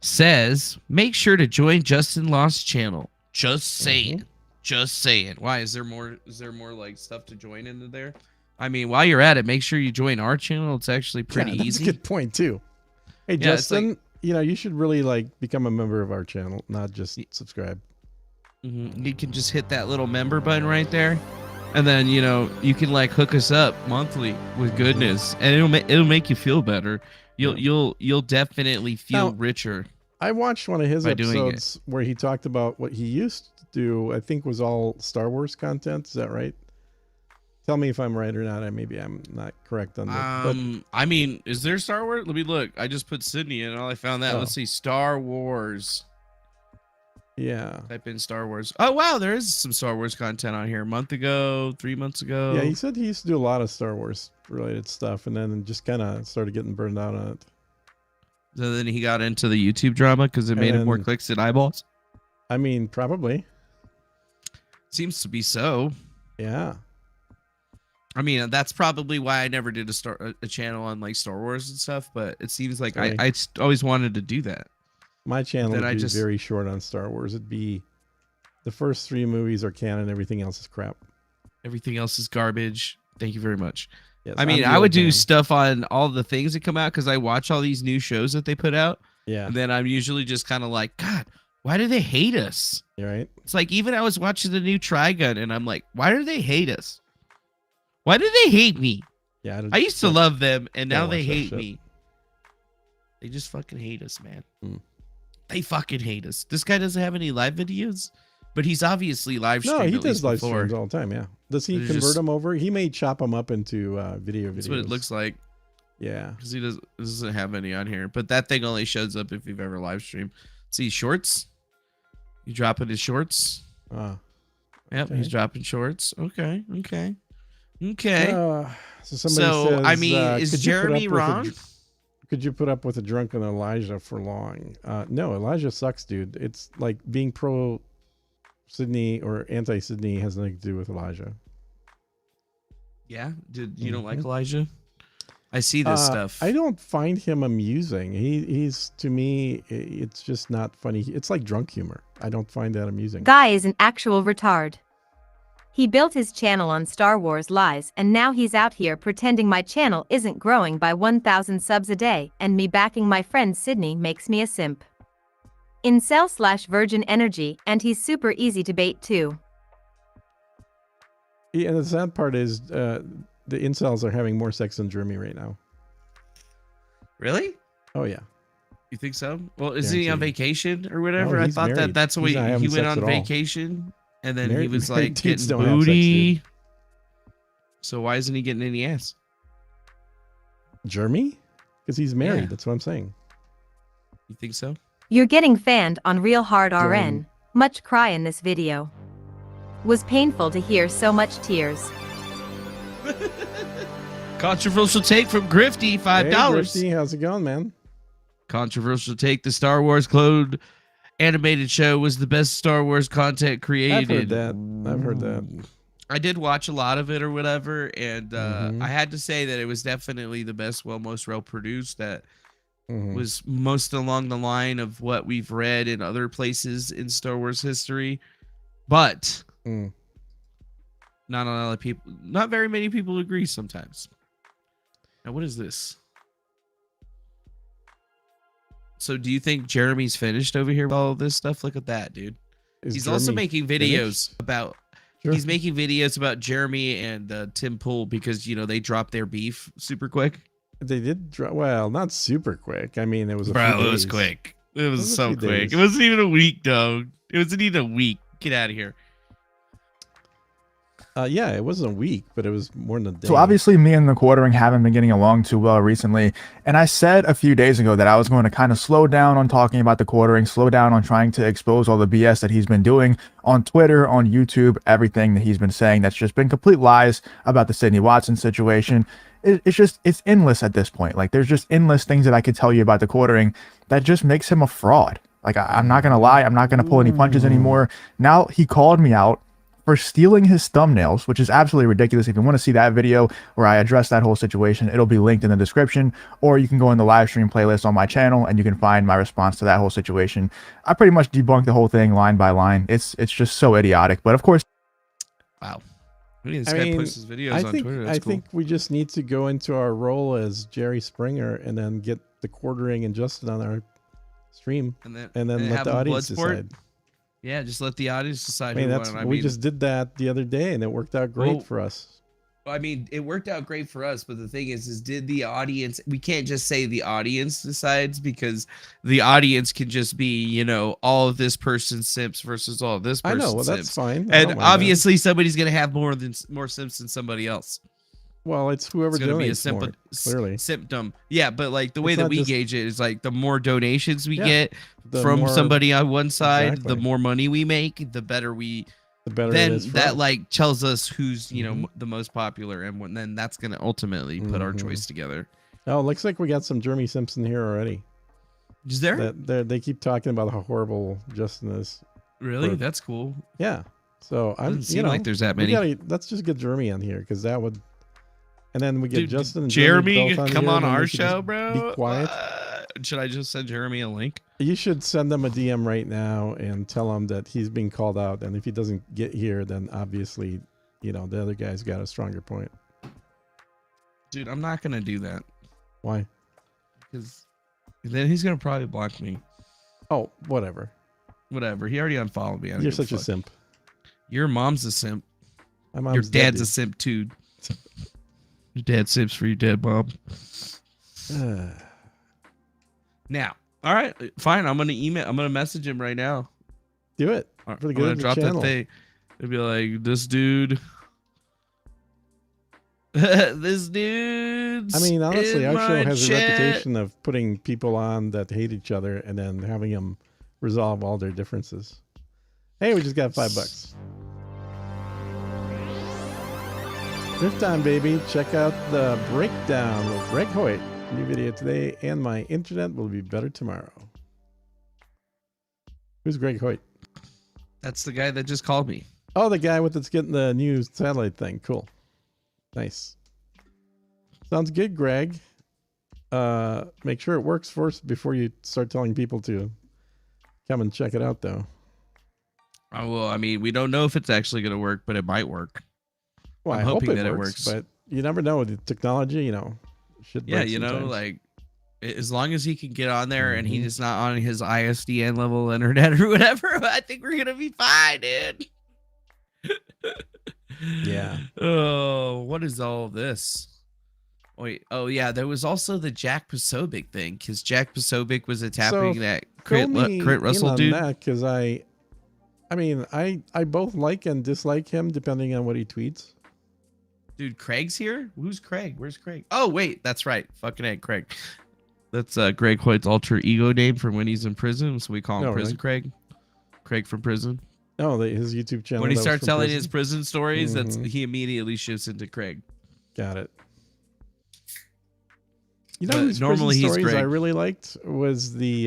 says, make sure to join Justinlost channel. Just saying. Just saying. Why? Is there more like stuff to join into there? I mean, while you're at it, make sure you join our channel. It's actually pretty That's easy. a good point too. Hey, Yeah, it's Justin, you should really become a member of our channel, not just subscribe. You can just hit that little member button right there, and then you can hook us up monthly with goodness, and it'll make you feel better. You'll definitely feel richer. I watched one of his by doing episodes where he talked about what he used to do. I think was all Star Wars content. Is that right? Tell me if I'm right or not. Maybe I'm not correct on that. But I mean, is there Star Wars? Let me look. I just put Sydney in, and all I found that. Let's see, Star Wars. Yeah. Type in Star Wars. Oh wow, there is some Star Wars content on here. A month ago, 3 months ago. Yeah, he said he used to do a lot of Star Wars related stuff, and then just kind of started getting burned out on it. So then he got into the YouTube drama because it made him more clicks and eyeballs. I mean, probably. Seems to be so. Yeah. I mean, that's probably why I never did a channel on Star Wars and stuff. But it seems like I always wanted to do that. My channel would be very short on Star Wars. It'd be the first 3 movies are canon. Everything else is crap. Everything else is garbage. Thank you very much. Yes, I mean, I would do stuff on all the things that come out because I watch all these new shows that they put out. Yeah. And then I'm usually just kind of like, God, why do they hate us? You're right. It's like even I was watching the new Trigun and I'm like, why do they hate us? Why do they hate me? Yeah. I used to love them and now they watch that hate shit. me. They just fucking hate us, man. Mm. They fucking hate us. This guy doesn't have any live videos, but he's obviously live No, streamed. he at does least live before. streams all the time. Yeah. Does he But it's convert just- them over? He may chop them up into video videos. That's what it looks like. Yeah. Because he doesn't have any on here. But that thing only shows up if you've ever live streamed. See, shorts? You dropping his shorts? Ah. Yep, Okay. he's dropping shorts. Okay. So somebody So, says, I mean, is could you put Jeremy up with wrong? could you put up with a drunken Elijah for long? No, Elijah sucks, dude. It's like being pro Sydney or anti Sydney has nothing to do with Elijah. Yeah? You don't like Elijah? I see this stuff. I don't find him amusing. He's to me, it's just not funny. It's like drunk humor. I don't find that amusing. Guy is an actual retard. He built his channel on Star Wars lies and now he's out here pretending my channel isn't growing by 1,000 subs a day and me backing my friend Sydney makes me a simp. Incel/virgin energy and he's super easy to bait too. Yeah, and the sad part is the incels are having more sex than Jeremy right now. Really? Oh yeah. You think so? Well, is he on Guaranteed. vacation or whatever? No, I he's thought married. that's the He's way not he having went sex on at all. vacation, and then he Married- was married like dudes getting don't have sex, booty. dude. So why isn't he getting any ass? Jeremy? Because he's married. Yeah. That's what I'm saying. You think so? You're getting fanned on Real Hard Join. RN. Much cry in this video. Was painful to hear so much tears. Controversial take from Grifty, $5. Hey, Grifty, how's it going, man? Controversial take: the Star Wars clone animated show was the best Star Wars content created. I've heard that. I did watch a lot of it or whatever, and Mhm. I had to say that it was definitely the best, most well produced. That Mhm. was most along the line of what we've read in other places in Star Wars history, but Mm. not very many people agree sometimes. Now, what is this? So, do you think Jeremy's finished over here with all of this stuff? Look at that, dude. Is He's also Jeremy making videos finished? about. Sure. He's making videos about Jeremy and Tim Pool because they dropped their beef super quick. They did well, not super quick. I mean, it was a Bro, few it was days. quick. It was was a so few quick. days. It wasn't even a week, dog. It wasn't even a week. Get out of here. Yeah, it wasn't a week, but it was more than a day. So obviously me and the quartering haven't been getting along too well recently. And I said a few days ago that I was going to kind of slow down on talking about the quartering, slow down on trying to expose all the BS that he's been doing on Twitter, on YouTube, everything that he's been saying that's just been complete lies about the Sydney Watson situation. It's endless at this point. Like there's just endless things that I could tell you about the quartering that just makes him a fraud. Like I'm not going to lie. I'm not going to pull any punches anymore. Now he called me out for stealing his thumbnails, which is absolutely ridiculous. If you want to see that video where I address that whole situation, it'll be linked in the description, or you can go in the live stream playlist on my channel and you can find my response to that whole situation. I pretty much debunked the whole thing line by line. It's just so idiotic. But of course, wow. This guy posts his videos on Twitter. That's cool. think we just need to go into our role as Jerry Springer and then get the quartering and Justin on our stream, and then let the audience decide. Yeah, just let the audience decide. I mean, we just did that the other day, and it worked out great for us. I mean, it worked out great for us, but the thing is did the audience? We can't just say the audience decides, because the audience can just be, you know, all of this person's simps versus all of this person's I know. Well, simps. that's fine. And obviously, somebody's gonna have more simps than somebody else. Well, it's whoever it's gonna be a more, clearly symptom. Yeah, but like the way that we gauge it is like the more donations we get from more, somebody on one side, the more money we make, the better then it is for that us. like tells us who's, you know, the most popular, and then that's gonna ultimately put our choice together. Oh, looks like we got some Jeremy Simpson here already. Is there? They keep talking about how horrible Justin is. Really? That's cool. Yeah. So Doesn't seem like there's that many. Let's just get Jeremy on here, because that would. And then we get Justin and Jeremy both come here, on our show, bro. Be quiet. Should I just send Jeremy a link? You should send them a DM right now and tell him that he's being called out. And if he doesn't get here, then obviously, you know, the other guy's got a stronger point. Dude, I'm not going to do that. Why? Because then he's going to probably block me. Oh, whatever. Whatever. He already unfollowed me. You're such a simp. Your mom's a simp. My mom's Your dad's dead, a simp too. Your dad simps for your dead mom. Now, all right, fine. I'm gonna message him right now. Do it. For the good of the channel. That thing. It'd be like, this dude. This dude. I mean, honestly, our show has a reputation of putting people on that hate each other and then having them resolve all their differences. Hey, we just got $5. Drift time, baby. Check out the breakdown with Greg Hoyt. New video today, and my internet will be better tomorrow. Who's Greg Hoyt? That's the guy that just called me. Oh, the guy that's getting the new satellite thing. Cool. Nice. Sounds good, Greg. Make sure it works first before you start telling people to come and check it out, though. Oh, well, I mean, we don't know if it's actually going to work, but it might work. Well, I'm hoping that it works, but you never know with the technology, you know. Yeah, you know, like as long as he can get on there and he's not on his ISDN level internet or whatever, I think we're gonna be fine, dude. Yeah. Oh, what is all of this? Wait. Oh, yeah. There was also the Jack Posobiec thing, because Jack Posobiec was attacking that Crit Russell dude. Because I mean, I both like and dislike him depending on what he tweets. Dude, Craig's here? Who's Craig? Where's Craig? Oh, wait. That's right. Fucking A, Craig. That's Greg Hoyt's alter ego name from when he's in prison. So we call him Prison Craig. Craig from prison. Oh, his YouTube channel. When he starts telling his prison stories, he immediately shifts into Craig. Got it. You know, his normally prison he's stories Greg. I really liked was the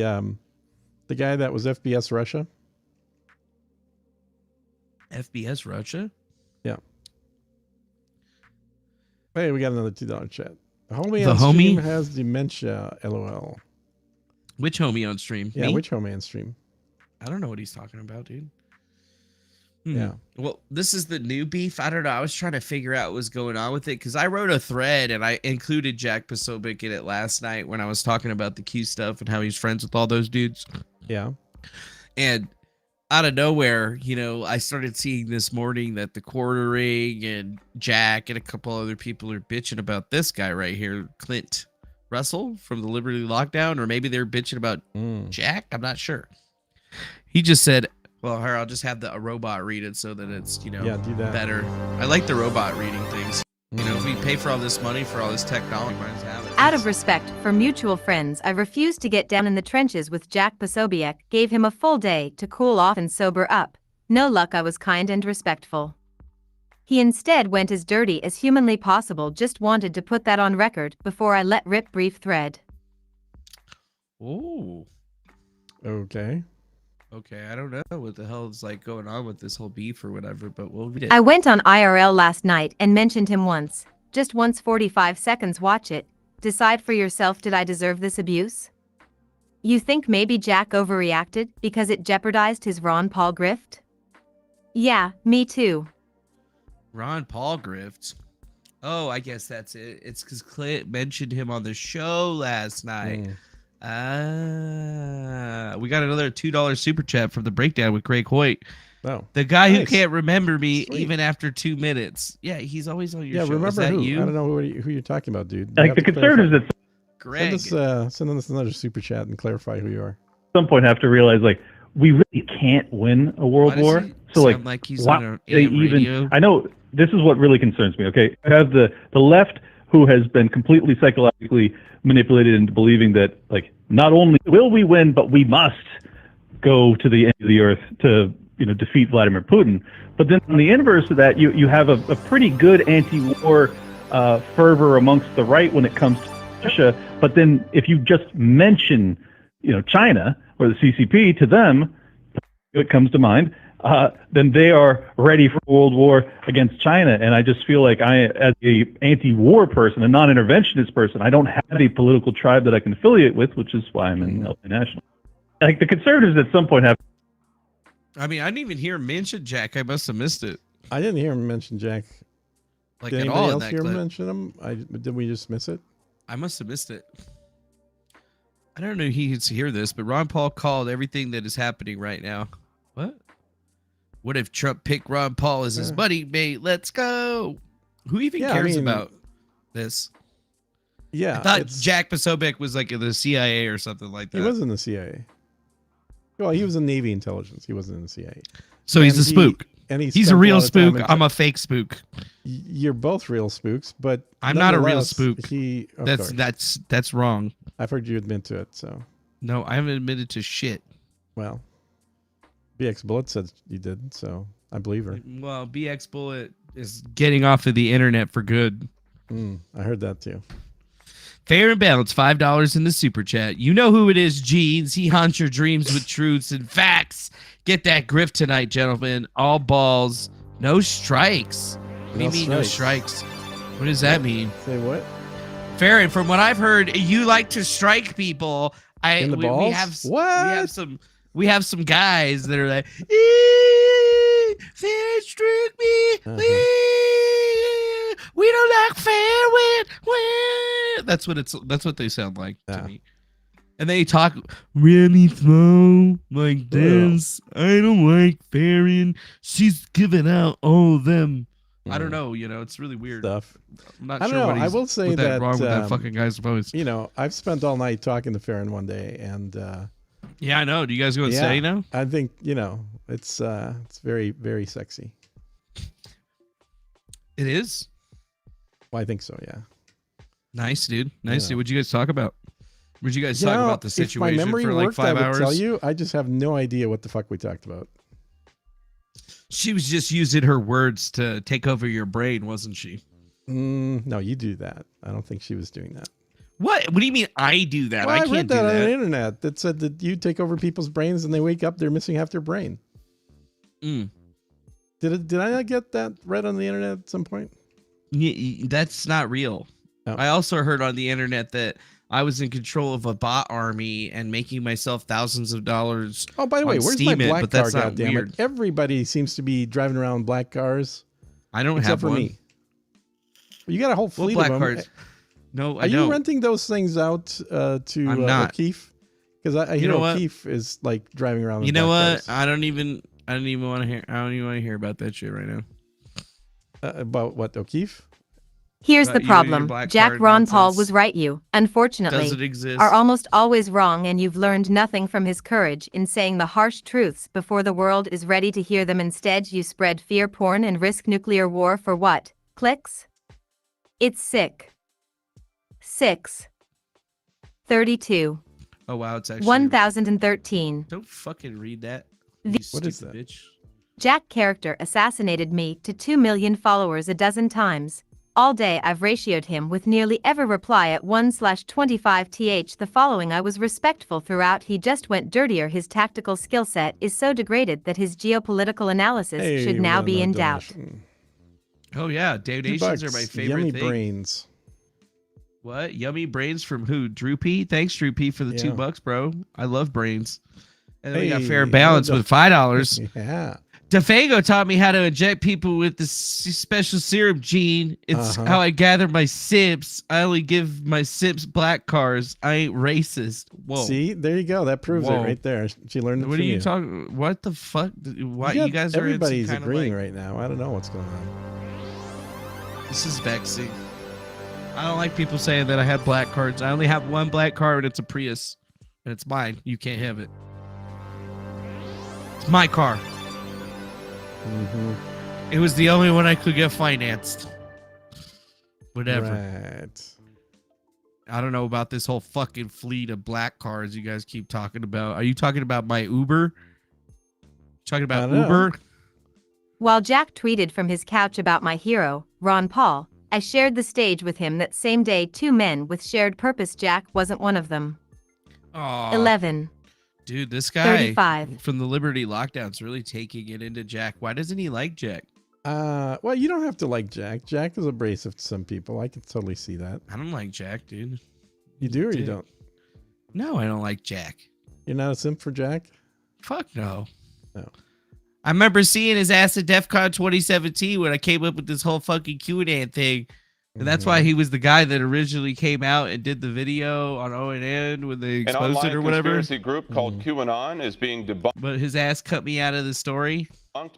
guy that was FBS Russia. FBS Russia? Yeah. Hey, we got another $2 chat. The homie The on homie? stream has dementia, LOL. Which homie on stream? Yeah, Me? which homie on stream? I don't know what he's talking about, dude. Yeah. Well, this is the new beef. I don't know. I was trying to figure out what was going on with it, because I wrote a thread and I included Jack Posobiec in it last night when I was talking about the Q stuff and how he's friends with all those dudes. Yeah. And out of nowhere, you know, I started seeing this morning that the Quartering and Jack and a couple other people are bitching about this guy right here, Clint Russell from the Liberty Lockdown, or maybe they're bitching about Jack. I'm not sure. He just said, well, here, I'll just have a robot read it so that it's, you know, do that. better. I like the robot reading things. You know, if we pay for all this money for all this technology, might as well have it. Out of respect for mutual friends, I refused to get down in the trenches with Jack Posobiec, gave him a full day to cool off and sober up. No luck, I was kind and respectful. He instead went as dirty as humanly possible, just wanted to put that on record before I let rip brief thread. Ooh. Okay. Okay, I don't know what the hell is like going on with this whole beef or whatever, but we'll read it. I went on IRL last night and mentioned him once. Just once, 45 seconds, watch it. Decide for yourself, did I deserve this abuse? You think maybe Jack overreacted because it jeopardized his Ron Paul grift? Yeah, me too. Ron Paul grift. Oh, I guess that's it. It's because Clint mentioned him on the show last night. We got another $2 super chat from the breakdown with Greg Hoyt. Oh, The guy who nice. can't remember me Sweet. even after 2 minutes. Yeah, he's always on your Yeah, show. remember Is that who? you? I don't know who you're talking about, dude. You Like have the to clarify. conservatives at Greg. Send us another super chat and clarify who you are. some point have to realize, like, we really can't win a world Why does war. he So, sound like he's why on an they AM radio? I know this is what really concerns me, okay? I have the left who has been completely psychologically manipulated into believing that, like, not only will we win, but we must go to the end of the earth to, defeat Vladimir Putin. But then on the inverse of that, you have a pretty good anti-war fervor amongst the right when it comes to Russia. But then if you just mention, China or the CCP to them, it comes to mind, then they are ready for World War against China. And I just feel like I, as a anti-war person, a non-interventionist person, I don't have a political tribe that I can affiliate with, which is why I'm in LA National. Like the conservatives at some point have. I mean, I didn't even hear him mention Jack. I must have missed it. I didn't hear him mention Jack. Like Did at anybody all in else that hear him clip. mention him? Did we just miss it? I must have missed it. I don't know if he needs to hear this, but Ron Paul called everything that is happening right now. What? What if Trump picked Ron Paul as his buddy mate? Let's go. Who even cares about this? Yeah, I thought Jack Posobiec was like in the CIA or something like that. He was in the CIA. Well, he was in Navy intelligence. He wasn't in the CIA. So he's a spook. He's a real spook. I'm a fake spook. You're both real spooks, but I'm not a real nonetheless, spook. That's wrong. I've heard you admit to it. So no, I haven't admitted to shit. Well, BX Bullet said you did, so I believe her. Well, BX Bullet is getting off of the internet for good. I heard that too. Fair and balanced, $5 in the super chat. You know who it is, Jeans. He haunts your dreams with truths and facts. Get that grift tonight, gentlemen. All balls, no strikes. What do you mean no strikes? What does that mean? Say what? Farron, from what I've heard, you like to strike people. In the balls? We have some guys that are like, fair strike me. We don't like fair win. That's what they sound like to me. And they talk really slow like this. I don't like Farron. She's giving out all of them. I don't know. It's really weird Stuff. I'm not I sure don't know. what I will say what that wrong with that fucking guy's voice. I've spent all night talking to Farron one day, and yeah, I know. Do you guys go and say now? I think it's very, very sexy. It is. Well, I think so. Yeah. Nice, dude. Nice, dude. What'd you guys talk about? Would you guys talk about the situation if my memory for like worked, 5 I would hours? tell you. I just have no idea what the fuck we talked about. She was just using her words to take over your brain, wasn't she? No, you do that. I don't think she was doing that. What? What do you mean I do that? Well, I I can't read do that on that. the internet that said that you take over people's brains and they wake up, they're missing half their brain. Did I not get that read on the internet at some point? That's not real. Oh. I also heard on the internet that I was in control of a bot army and making myself thousands of dollars. Oh, by the way, where's Steam my black but car? that's not Goddammit! weird. Everybody seems to be driving around black cars. I don't except have for one. me. You got a whole fleet black of them. cars. No, Are I don't. you renting those things out to I'm not. O'Keefe? Because I hear O'Keefe is like driving around. You know what? Cars. I don't even want to hear. I don't even want to hear about that shit right now. About what, O'Keefe? Here's About the you and your problem. black Jack card Ron Paul nonsense. was right. You, unfortunately, Does it exist? are almost always wrong, and you've learned nothing from his courage in saying the harsh truths before the world is ready to hear them. Instead, you spread fear porn and risk nuclear war for what? Clicks? It's sick. 6:32. Oh wow, it's actually 1013. Don't fucking read that. What is that? Bitch. Jack character assassinated me to 2 million followers a dozen times. All day I've ratioed him with nearly every reply at 1/25th. The following I was respectful throughout. He just went dirtier. His tactical skill set is so degraded that his geopolitical analysis Hey, should we now got be in another doubt. donation. Oh yeah, donations are my $2. favorite Yummy thing. brains. What? Yummy brains from who? Drew P. Thanks, Drew P, for the Yeah. $2, bro. I love brains. And then we got Hey, fair balance another- with $5. Yeah. Defango taught me how to inject people with the special serum gene. It's how I gather my sips. I only give my sips black cars. I ain't racist. Whoa. See, there you go. That proves it Whoa. right there. She learned it What from are you talking? What the fuck? Why you guys are everybody's into agreeing like, right now. I don't know what's going on. This is vexing. I don't like people saying that I have black cards. I only have one black card. It's a Prius, and it's mine. You can't have it. It's my car. Mm-hmm. It was the only one I could get financed. Whatever. Right. I don't know about this whole fucking fleet of black cars you guys keep talking about. Are you talking about my Uber? Talking about I don't know. Uber? While Jack tweeted from his couch about my hero, Ron Paul, I shared the stage with him that same day. 2 men with shared purpose. Jack wasn't one of them. Aw. 11. Dude, this guy 35. from the Liberty Lockdown's really taking it into Jack. Why doesn't he like Jack? Well, you don't have to like Jack. Jack is abrasive to some people. I can totally see that. I don't like Jack, dude. You do or you Dick. don't? No, I don't like Jack. You're not a simp for Jack? Fuck no. No. I remember seeing his ass at DEF CON 2017 when I came up with this whole fucking Q&A thing. And that's why he was the guy that originally came out and did the video on ONN when they An exposed online it or whatever. conspiracy group called QAnon is being debunked But his ass cut me out of the story.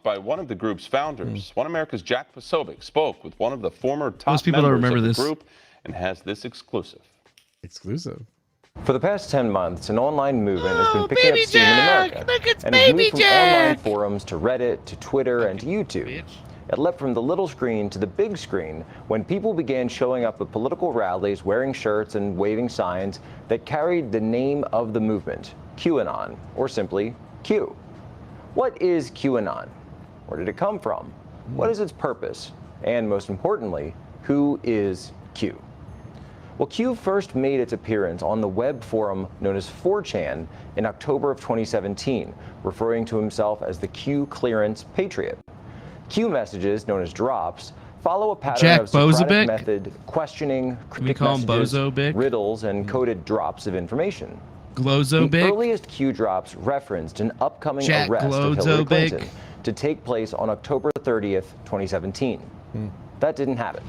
by one of the group's founders. One America's Jack Posobiec spoke with one of the former top Most people don't members remember of the this. group and has this exclusive. Exclusive. For the past 10 months, an online movement has Oh, been picking up baby steam in Jack! America. Look, it's and has baby moved from online Jack! forums to Reddit to Twitter and to YouTube. Bitch. It leapt from the little screen to the big screen when people began showing up at political rallies wearing shirts and waving signs that carried the name of the movement, QAnon, or simply Q. What is QAnon? Where did it come from? What is its purpose? And most importantly, who is Q? Well, Q first made its appearance on the web forum known as 4chan in October of 2017, referring to himself as the Q clearance patriot. Q messages, known as drops, follow a pattern Jack of Socratic Bozobic? method, questioning, Can we cryptic call him messages, Bozobic? riddles, and coded drops of information. The Glozobic? earliest Q drops referenced an upcoming Jack arrest of Hillary Glozobic? Clinton to take place on October 30th, 2017. That didn't happen.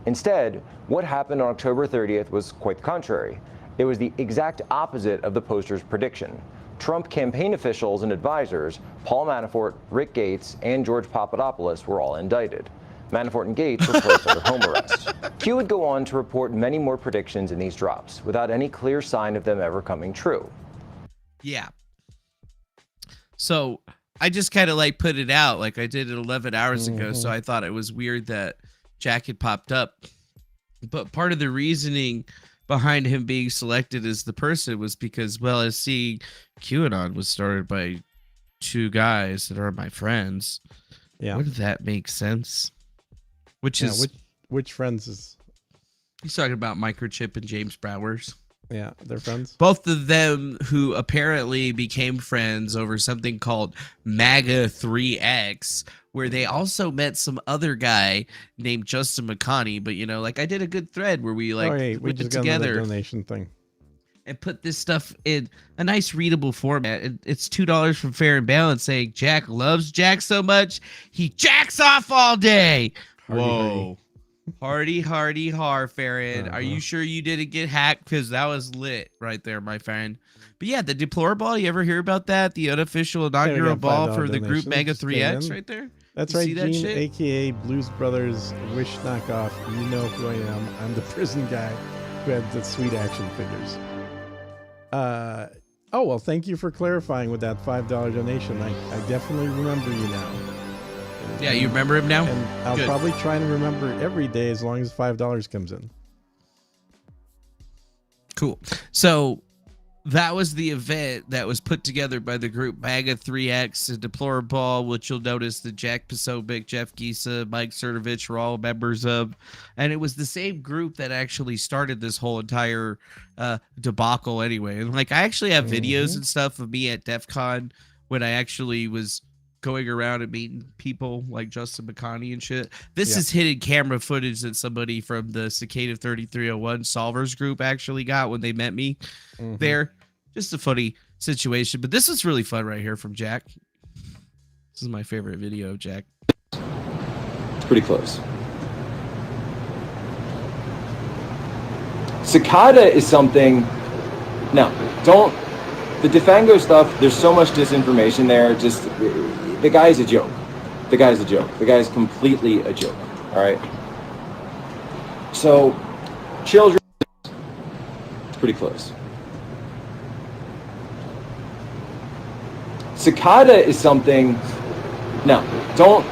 Instead, what happened on October 30th was quite the contrary. It was the exact opposite of the poster's prediction. Trump campaign officials and advisors, Paul Manafort, Rick Gates, and George Papadopoulos were all indicted. Manafort and Gates were placed under home arrest. Q would go on to report many more predictions in these drops, without any clear sign of them ever coming true. Yeah. So I just kind of like put it out like I did it 11 hours ago. So I thought it was weird that Jack had popped up. But part of the reasoning behind him being selected as the person was because, well, as seeing QAnon was started by 2 guys that are my friends. Yeah. Wouldn't that make sense? Which Yeah, is which friends is? he's talking about Microchip and James Browers. Yeah, they're friends. Both of them who apparently became friends over something called MAGA 3X, where they also met some other guy named Justin McConney. But, you know, like I did a good thread where we like we put just it got another together donation thing. and put this stuff in a nice readable format. It's $2 from Fair and Balance saying Jack loves Jack so much he jacks off all day. Hardy, Whoa. Hardy, hardy, har, Farron. Are you sure you didn't get hacked? Because that was lit right there, my friend. But yeah, the deplorable, you ever hear about that? The unofficial inaugural got ball $5 for the group donations. Mega Just came 3X in. right there? That's You right, see that Gene, shit? aka Blues Brothers Wish knockoff. You know who I am. I'm the prison guy who had the sweet action figures. Oh, well, thank you for clarifying with that $5 donation. I definitely remember you now. Yeah, you remember him now? And I'll Good. probably try and remember every day as long as $5 comes in. Cool. So that was the event that was put together by the group MAGA 3X and Deplorable, which you'll notice that Jack Posobiec, Jeff Gisa, Mike Cernovich were all members of. And it was the same group that actually started this whole entire debacle anyway. And like, I actually have videos and stuff of me at DEF CON when I actually was going around and meeting people like Justin McConney and shit. This is hidden camera footage that somebody from the Cicada 3301 Solvers group actually got when they met me there. Just a funny situation, but this is really fun right here from Jack. This is my favorite video of Jack. It's pretty close. Cicada is something. No, don't. The Defango stuff, there's so much disinformation there. Just, the guy's a joke. The guy's a joke. The guy's completely a joke. All right? So, children, it's pretty close. Cicada is something. No, don't.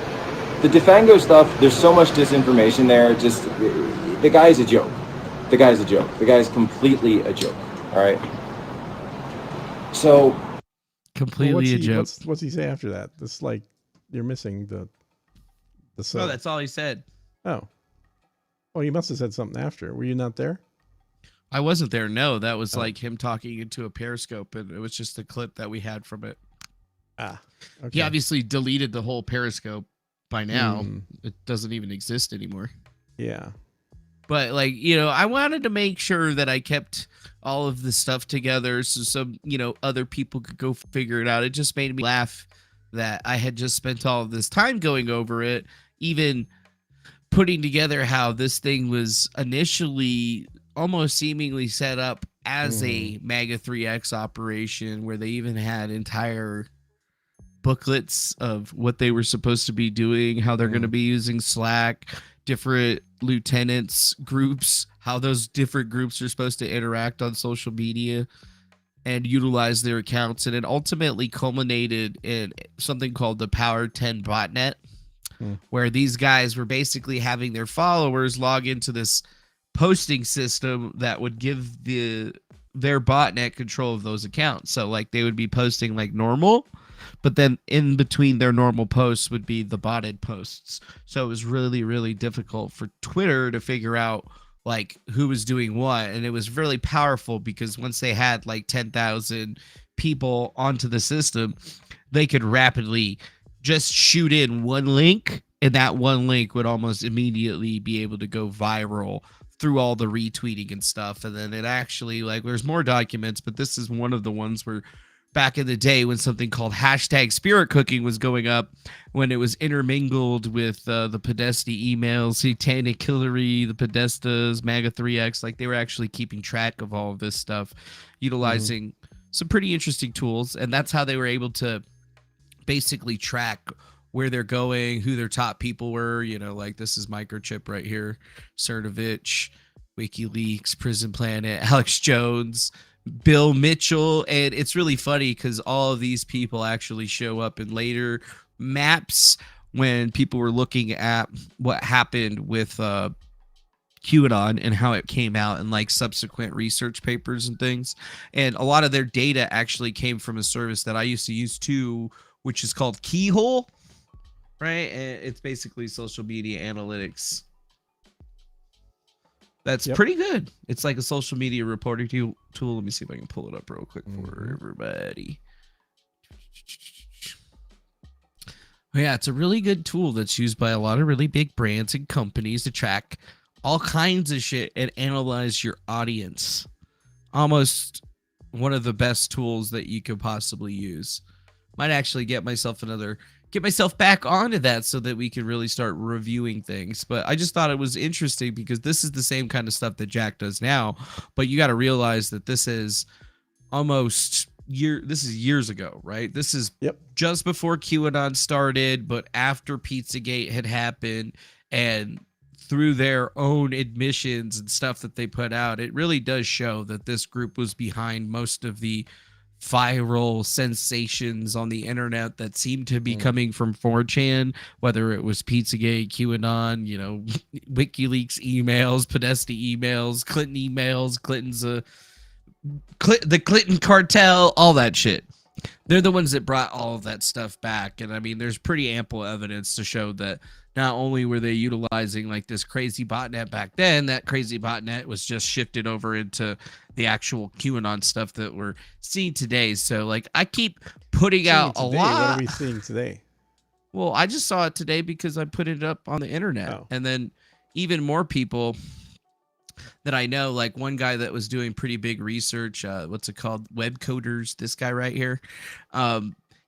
The Defango stuff, there's so much disinformation there. Just, the guy's a joke. The guy's a joke. The guy's completely a joke. All right? So, completely a joke. What's he say after that? This, like, you're missing the Oh, that's all he said. Oh. Well, he must have said something after. Were you not there? I wasn't there. No, that was like him talking into a Periscope, and it was just a clip that we had from it. Ah, okay. He obviously deleted the whole Periscope by now. It doesn't even exist anymore. Yeah. But, like, you know, I wanted to make sure that I kept all of the stuff together so some, you know, other people could go figure it out. It just made me laugh that I had just spent all of this time going over it, even putting together how this thing was initially almost seemingly set up as a MAGA 3X operation, where they even had entire booklets of what they were supposed to be doing, how they're going to be using Slack, different lieutenants groups, how those different groups are supposed to interact on social media and utilize their accounts. And it ultimately culminated in something called the Power 10 botnet, where these guys were basically having their followers log into this posting system that would give their botnet control of those accounts. So like they would be posting like normal, but then in between their normal posts would be the botted posts. So it was really, really difficult for Twitter to figure out like who was doing what. And it was really powerful because once they had like 10,000 people onto the system, they could rapidly just shoot in one link, and that one link would almost immediately be able to go viral through all the retweeting and stuff. And then it actually, like, there's more documents, but this is one of the ones where back in the day when something called hashtag spirit cooking was going up, when it was intermingled with the Podesta emails, Satanic Hillary, the Podestas, MAGA 3X, like they were actually keeping track of all of this stuff, utilizing some pretty interesting tools. And that's how they were able to basically track where they're going, who their top people were, you know, like this is Microchip right here, Cernovich, WikiLeaks, Prison Planet, Alex Jones, Bill Mitchell. And it's really funny because all of these people actually show up in later maps when people were looking at what happened with QAnon and how it came out in like subsequent research papers and things. And a lot of their data actually came from a service that I used to use too, which is called Keyhole, right? And it's basically social media analytics. That's pretty good. It's like a social media reporting tool. Let me see if I can pull it up real quick for everybody. Yeah, it's a really good tool that's used by a lot of really big brands and companies to track all kinds of shit and analyze your audience. Almost one of the best tools that you could possibly use. Might actually get myself back onto that so that we can really start reviewing things. But I just thought it was interesting because this is the same kind of stuff that Jack does now, but you got to realize that this is years ago, right? This is just before QAnon started, but after Pizzagate had happened, and through their own admissions and stuff that they put out, it really does show that this group was behind most of the viral sensations on the internet that seemed to be coming from 4chan, whether it was Pizzagate, QAnon, you know, WikiLeaks emails, Podesta emails, Clinton emails, Clinton's the Clinton cartel, all that shit. They're the ones that brought all of that stuff back. And I mean, there's pretty ample evidence to show that not only were they utilizing like this crazy botnet back then, that crazy botnet was just shifted over into the actual QAnon stuff that we're seeing today. So like I keep putting out a lot. What are we seeing today? Well, I just saw it today because I put it up on the internet. Oh. And then even more people that I know, like one guy that was doing pretty big research, what's it called? Web coders, this guy right here.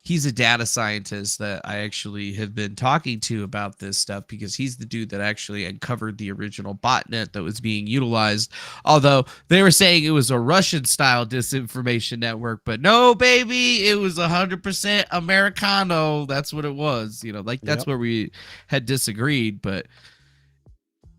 He's a data scientist that I actually have been talking to about this stuff because he's the dude that actually uncovered the original botnet that was being utilized. Although they were saying it was a Russian style disinformation network, but no, baby, it was 100% Americano. That's what it was. You know, like that's where we had disagreed, but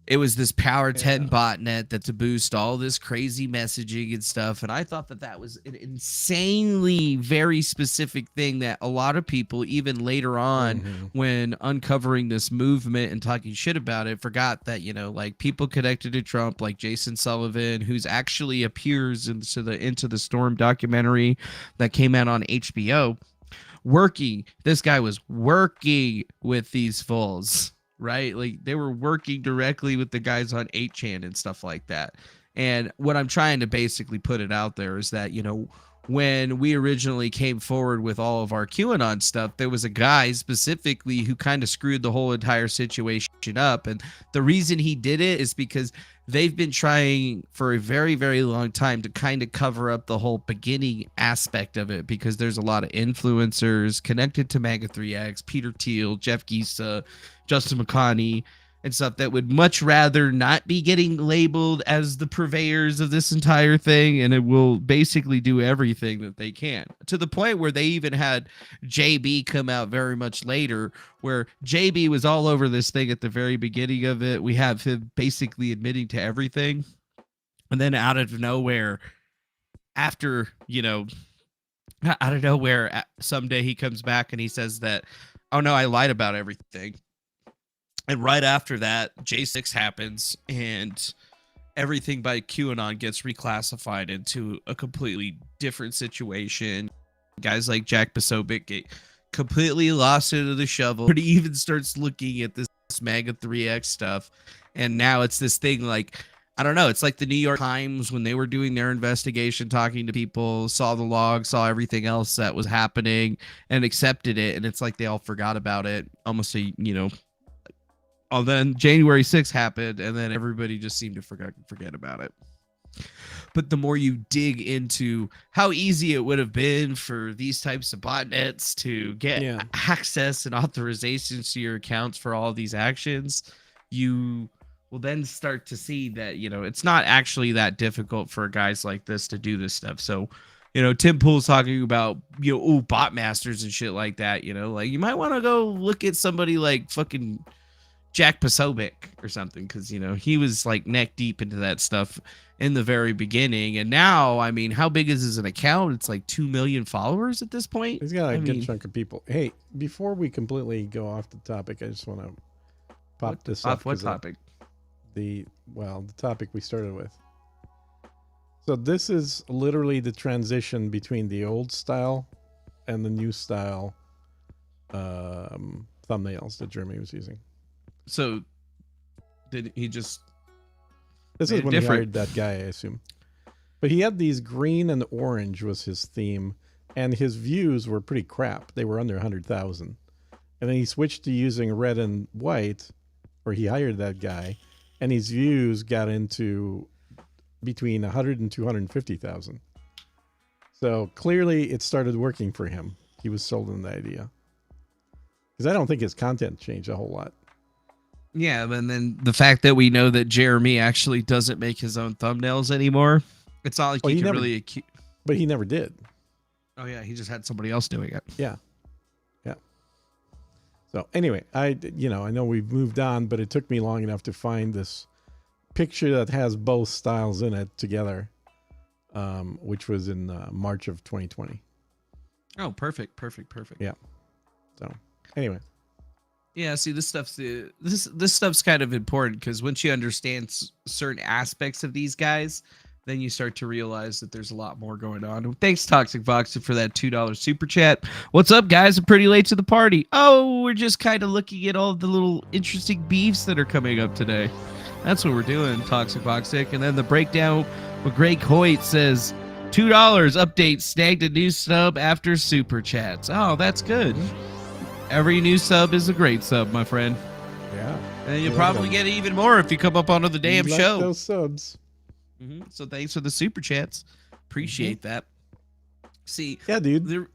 it was this Power 10 botnet that to boost all this crazy messaging and stuff. And I thought that that was an insanely very specific thing that a lot of people, even later on, when uncovering this movement and talking shit about it, forgot that, you know, like people connected to Trump, like Jason Sullivan, who's actually appears into the Storm documentary that came out on HBO, this guy was working with these fools. Right? Like they were working directly with the guys on 8chan and stuff like that. And what I'm trying to basically put it out there is that, you know, when we originally came forward with all of our QAnon stuff, there was a guy specifically who kind of screwed the whole entire situation up. And the reason he did it is because they've been trying for a very, very long time to kind of cover up the whole beginning aspect of it, because there's a lot of influencers connected to MAGA3X, Peter Thiel, Jeff Giesa, Justin McConney, and stuff that would much rather not be getting labeled as the purveyors of this entire thing, and it will basically do everything that they can, to the point where they even had JB come out very much later, where JB was all over this thing at the very beginning of it. We have him basically admitting to everything, and then out of nowhere, after, you know, out of nowhere, someday he comes back and he says that, oh no, I lied about everything. And right after that, J6 happens, and everything by QAnon gets reclassified into a completely different situation. Guys like Jack Posobiec get completely lost into the shovel. But he even starts looking at this MAGA3X stuff, and now it's this thing like, I don't know, it's like the New York Times when they were doing their investigation, talking to people, saw the log, saw everything else that was happening, and accepted it, and it's like they all forgot about it almost Oh, then January 6th happened, and then everybody just seemed to forget about it. But the more you dig into how easy it would have been for these types of botnets to get access and authorizations to your accounts for all these actions, you will then start to see that, you know, it's not actually that difficult for guys like this to do this stuff. So, you know, Tim Pool's talking about, you know, bot masters and shit like that, you know, like you might want to go look at somebody like fucking Jack Posobiec or something, because, you know, he was like neck deep into that stuff in the very beginning. And now, I mean, how big is his account? It's like 2 million followers at this point. He's got a good chunk of people. Hey, before we completely go off the topic, I just want to pop this up. What topic? The topic we started with. So this is literally the transition between the old style and the new style thumbnails that Jeremy was using. So did he just... This is when he hired that guy, I assume. But he had these green and orange was his theme, and his views were pretty crap. They were under 100,000. And then he switched to using red and white, or he hired that guy, and his views got into between 100 and 250,000. So clearly it started working for him. He was sold on the idea. Because I don't think his content changed a whole lot. Yeah, and then the fact that we know that Jeremy actually doesn't make his own thumbnails anymore, it's not like he can really accuse. But he never did. Oh yeah, he just had somebody else doing it. Yeah. So anyway, I know we've moved on, but it took me long enough to find this picture that has both styles in it together, which was in March of 2020. Oh, perfect. Yeah. So anyway. Yeah, see, this stuff's kind of important, because once you understand certain aspects of these guys, then you start to realize that there's a lot more going on. Thanks, Toxic Voxer, for that $2 super chat. What's up, guys? I'm pretty late to the party. Oh, we're just kind of looking at all the little interesting beefs that are coming up today. That's what we're doing, Toxic Voxic. And then the breakdown with Greg Hoyt says, $2 update, snagged a new sub after super chats. Oh, that's good. Every new sub is a great sub, my friend. Yeah. And you'll probably get even more if you come up onto the damn Like show. those subs. So thanks for the super chats. Appreciate that. See, yeah, dude.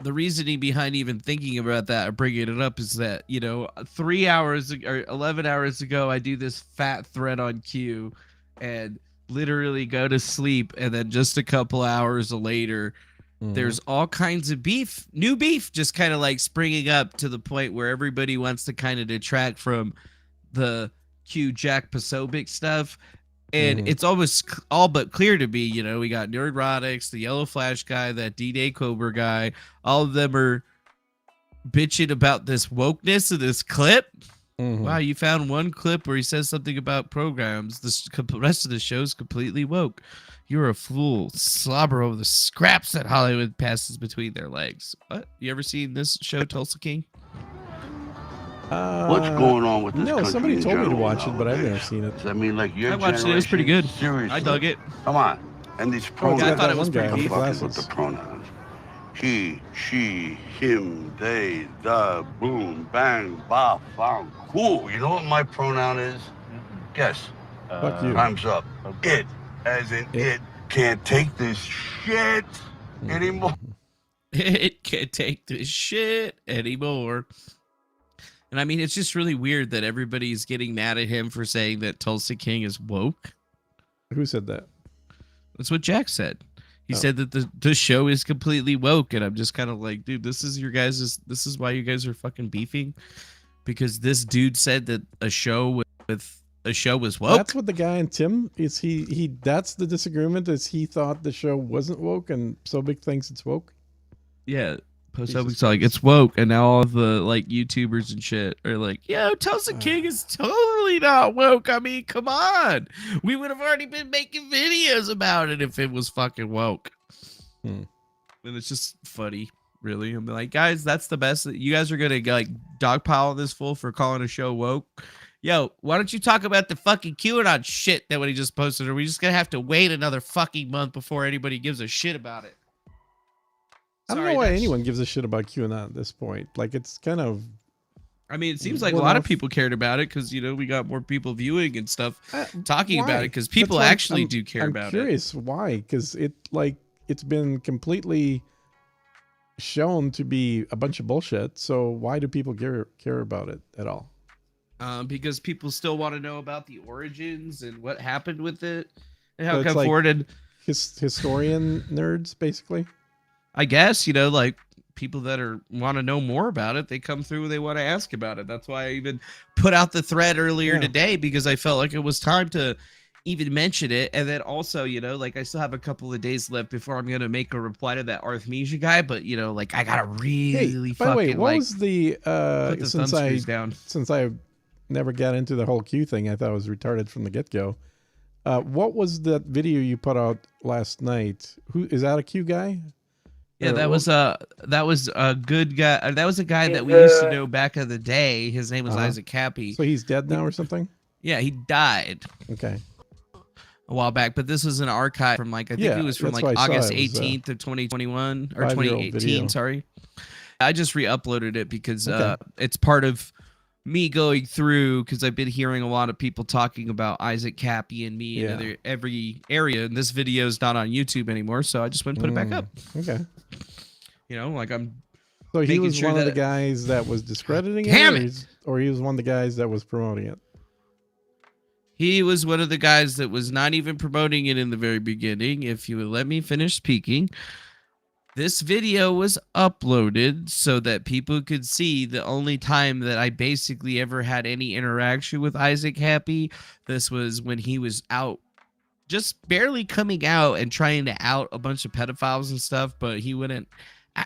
The reasoning behind even thinking about that or bringing it up is that, 3 hours or 11 hours ago, I do this fat thread on Q and literally go to sleep. And then just a couple hours later, there's all kinds of beef, new beef, just kind of like springing up to the point where everybody wants to kind of detract from the Q Jack Posobiec stuff. And it's almost all but clear to me, we got Nerdrotics, the Yellow Flash guy, that D-Day Cobra guy. All of them are bitching about this wokeness of this clip. Wow, you found one clip where he says something about programs. The rest of the show's completely woke. You're a fool. Slobber over the scraps that Hollywood passes between their legs. What? You ever seen this show, Tulsa King? What's going on with this No, country somebody in told me to general watch it, but I've never nowadays? seen it. I mean, like your I watched it. It was pretty good. Seriously. I dug it. Come on. And these Oh, pronouns. I thought it was pretty I'm cool. fucking with the pronouns. He, she, him, they, the, boom, bang, ba, fang, cool. You know what my pronoun is? Guess. Fuck you. Time's up. It, as in it, can't take this shit anymore. It can't take this shit anymore. And I mean, it's just really weird that everybody's getting mad at him for saying that Tulsa King is woke. Who said that? That's what Jack said. He said that the show is completely woke, and I'm just kind of like, dude, this is why you guys are fucking beefing, because this dude said that a show was woke. That's what the guy and Tim is. He that's the disagreement, is he thought the show wasn't woke and Sobek thinks it's woke. Yeah. Post-Obiec's like, it's woke, and now all the like YouTubers and shit are like, yo, Tulsa King is totally not woke. I mean, come on. We would have already been making videos about it if it was fucking woke. And it's just funny, really. I'm like, guys, that's the best. You guys are gonna like dogpile this fool for calling a show woke. Yo, why don't you talk about the fucking QAnon shit that what he just posted? Or we just gonna have to wait another fucking month before anybody gives a shit about it? I don't know why anyone gives a shit about QAnon at this point. Like, it's kind of... I mean, it seems like a lot of people cared about it because, we got more people viewing and stuff talking about it because people actually do care about it. I'm curious why, because it's been completely shown to be a bunch of bullshit. So why do people care about it at all? Because people still want to know about the origins and what happened with it and how So it it's come like forward. And historian nerds, basically. I guess, like people that want to know more about it, they come through and they want to ask about it. That's why I even put out the thread earlier today, because I felt like it was time to even mention it. And then also, like I still have a couple of days left before I'm going to make a reply to that Arthmesia guy. But, like I got to really by the way, what like, was the, put the thumb screws down. Since I never got into the whole Q thing, I thought it was retarded from the get-go. What was that video you put out last night? Who is that, a Q guy? Yeah, that was a good guy. That was a guy that we used to know back in the day. His name was Isaac Cappy. So he's dead now or something? Yeah, he died. Okay. A while back, but this was an archive from I think it was from August 18th of 2021 or 2018. Video. Sorry, I just re-uploaded it because it's part of me going through, because I've been hearing a lot of people talking about Isaac Cappy and me in every area, and this video is not on YouTube anymore, so I just went and put it back up. Okay. I'm. So he was one of the guys that was discrediting it, or he was one of the guys that was promoting it. He was one of the guys that was not even promoting it in the very beginning. If you would let me finish speaking. This video was uploaded so that people could see the only time that I basically ever had any interaction with Isaac Happy. This was when he was out, just barely coming out and trying to out a bunch of pedophiles and stuff, but he wouldn't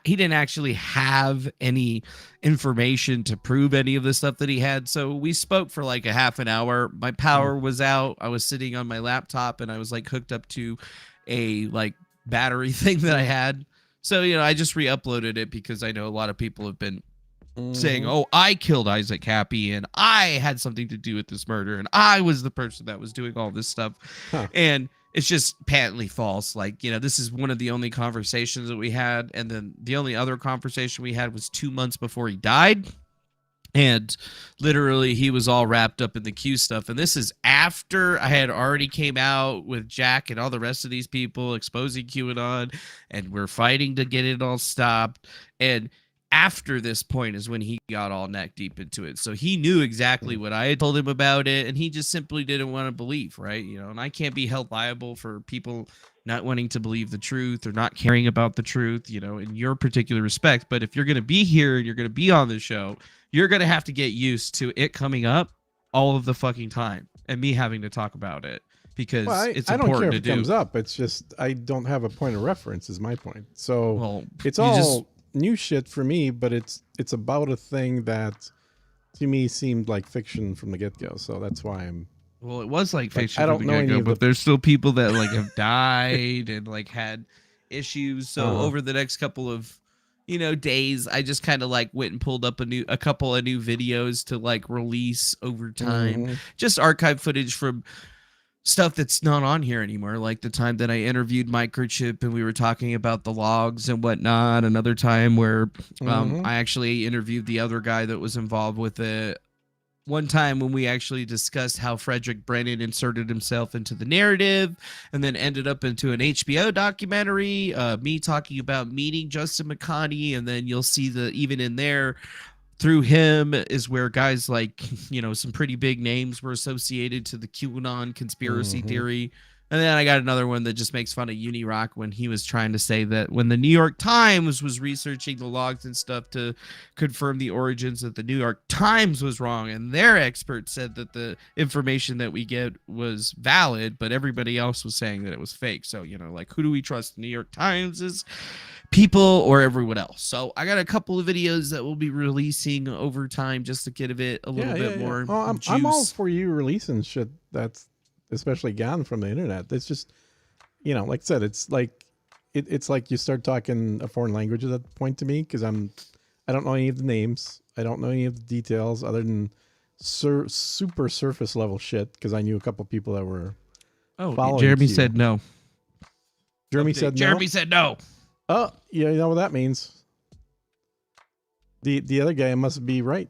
he didn't actually have any information to prove any of the stuff that he had. So we spoke for like a half an hour. My power was out. I was sitting on my laptop and I was like hooked up to a like battery thing that I had. So, you know, I just re-uploaded it because I know a lot of people have been saying, oh, I killed Isaac Happy and I had something to do with this murder and I was the person that was doing all this stuff. And it's just patently false. Like, you know, this is one of the only conversations that we had. And then the only other conversation we had was 2 months before he died. And literally he was all wrapped up in the Q stuff. And this is after I had already came out with Jack and all the rest of these people exposing QAnon. And we're fighting to get it all stopped. And after this point is when he got all neck deep into it. So he knew exactly what I had told him about it, and he just simply didn't want to believe, right? You know, and I can't be held liable for people not wanting to believe the truth or not caring about the truth, you know, in your particular respect. But if you're going to be here and you're going to be on the show, you're going to have to get used to it coming up all of the fucking time and me having to talk about it because it's I don't important care if to it do. comes up. It's just I don't have a point of reference is my point. So Well, it's you all just- new shit for me, but it's about a thing that to me seemed like fiction from the get-go. So that's why I'm Well, it was like fiction I from don't the know any get-go, of but the- there's still people that like have died and like had issues. So over the next couple of, you know, days, I just kind of like went and pulled up a couple of new videos to like release over time, just archive footage from stuff that's not on here anymore, like the time that I interviewed Microchip and we were talking about the logs and whatnot. Another time where I actually interviewed the other guy that was involved with it. One time when we actually discussed how Frederick Brennan inserted himself into the narrative and then ended up into an HBO documentary, me talking about meeting Justin McConney, and then you'll see that even in there, through him is where guys like, you know, some pretty big names were associated to the QAnon conspiracy theory. And then I got another one that just makes fun of Unirock when he was trying to say that when the New York Times was researching the logs and stuff to confirm the origins, that the New York Times was wrong. And their experts said that the information that we get was valid, but everybody else was saying that it was fake. So, you know, like, who do we trust? The New York Times' people or everyone else? So I got a couple of videos that we'll be releasing over time just to get a little bit more Oh, I'm all for you releasing shit that's especially gone from the internet. It's just, you know, like I said, it's like it's like you start talking a foreign language at that point to me because I don't know any of the names, I don't know any of the details other than super surface level shit because I knew a couple people that were following Jeremy Q. said no. Jeremy said no. Jeremy said no. Oh, yeah, you know what that means. The other guy must be right.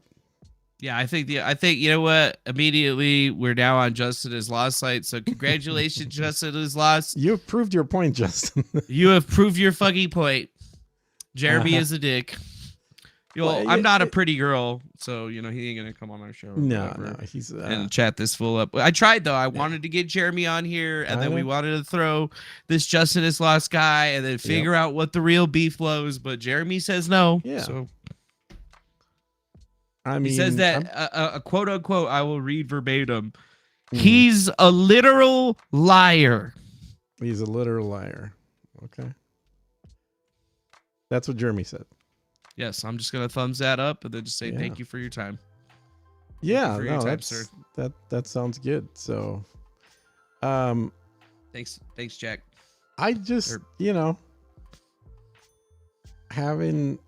Yeah, I think you know what? Immediately we're now on Justinlost site. So congratulations, Justinlost. You have proved your point, Justin. You have proved your fucking point. Jeremy is a dick. Yo, Well, I'm not a pretty girl, so you know he ain't gonna come on our show. Or whatever he's and chat this full up. I tried though. I wanted to get Jeremy on here, and then we wanted to throw this Justinlost guy, and then figure out what the real beef was. But Jeremy says no. Yeah. So I mean, he says that a quote unquote. I will read verbatim. He's a literal liar. He's a literal liar. Okay. That's what Jeremy said. Yes, I'm just gonna thumbs that up and then just say thank you for your time. Yeah, for your no, time, that's sir. that sounds good. So, Thanks, Jack. I just you know having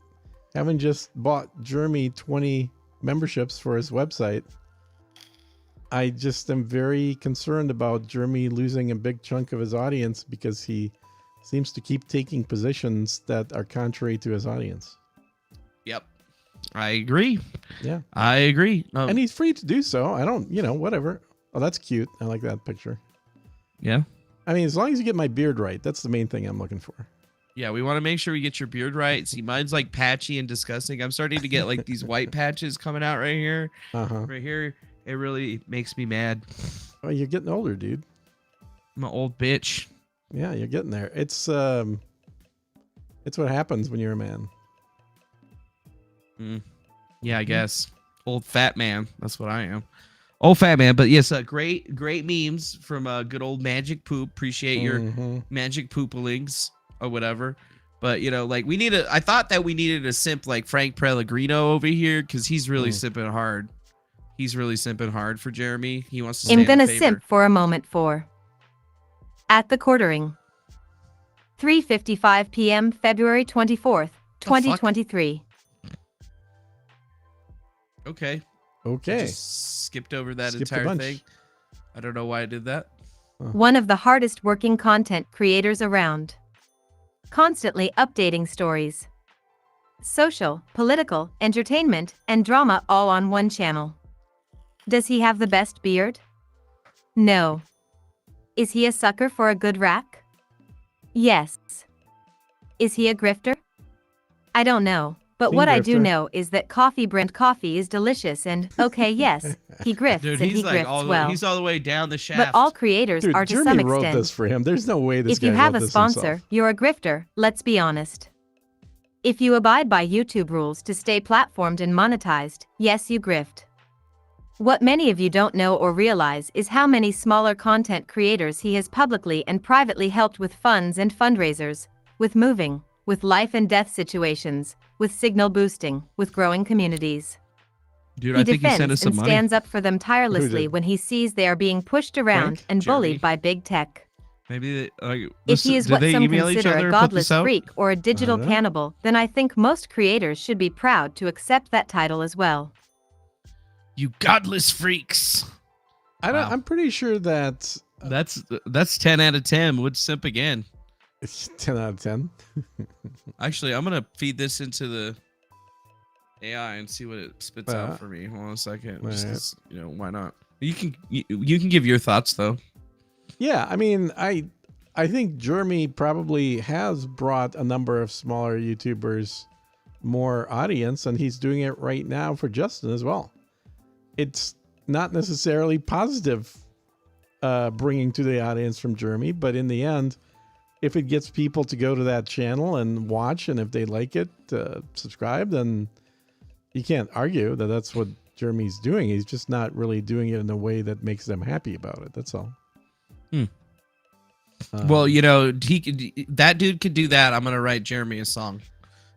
just bought Jeremy 20 memberships for his website, I just am very concerned about Jeremy losing a big chunk of his audience because he seems to keep taking positions that are contrary to his audience. Yep, I agree. Yeah, I agree. and he's free to do so. I don't, you know, whatever. Oh, that's cute. I like that picture. Yeah. I mean, as long as you get my beard right, that's the main thing I'm looking for. Yeah, we want to make sure we get your beard right. See, mine's like patchy and disgusting. I'm starting to get like these white patches coming out right here. Right here. It really makes me mad. Oh, you're getting older, dude. I'm an old bitch. Yeah, you're getting there. It's what happens when you're a man. Yeah, I guess. Old fat man. That's what I am. Old fat man. But yes, great memes from good old Magic Poop. Appreciate your Magic Poopalings or whatever. But like I thought that we needed a simp like Frank Pellegrino over here because he's really simping hard. He's really simping hard for Jeremy. He wants to stay I'm in gonna favor. simp for a moment for At the Quartering. 3:55 p.m. February 24th, 2023. Okay. Okay. I just skipped over that Skipped a entire bunch. thing. I don't know why I did that. One of the hardest working content creators around. Constantly updating stories. Social, political, entertainment, and drama all on one channel. Does he have the best beard? No. Is he a sucker for a good rack? Yes. Is he a grifter? I don't know, but Team what I do grifter. know is that coffee brand coffee is delicious and, okay, yes, he grifts Dude, and he he's like grifts well. he's all the way down the shaft. But all creators Dude, are to Jeremy some wrote extent. this for him. There's no way this If guy you have wrote a this sponsor, himself. you're a grifter, let's be honest. If you abide by YouTube rules to stay platformed and monetized, yes, you grift. What many of you don't know or realize is how many smaller content creators he has publicly and privately helped with funds and fundraisers, with moving, with life and death situations, with signal boosting, with growing communities. Dude, He I think he sent us defends some and money. stands up for them tirelessly did? when he sees they are being pushed around Frank? and Jeremy? bullied by big tech. Maybe If he is did what they some email each consider other a and put godless this out? freak or a digital know. cannibal, then I think most creators should be proud to accept that title as well. You godless freaks. Wow. I'm pretty sure that That's 10 out of 10. Would simp again. it's 10 out of 10. Actually, I'm gonna feed this into the AI and see what it spits out for me. Hold on a second. Just 'cause, why not? You can give your thoughts though. Yeah, I mean, I think Jeremy probably has brought a number of smaller YouTubers more audience, and he's doing it right now for Justin as well. It's not necessarily positive bringing to the audience from Jeremy, but in the end, if it gets people to go to that channel and watch, and if they like it, subscribe, then you can't argue that that's what Jeremy's doing. He's just not really doing it in a way that makes them happy about it. That's all. Well, that dude could do that. I'm gonna write Jeremy a song,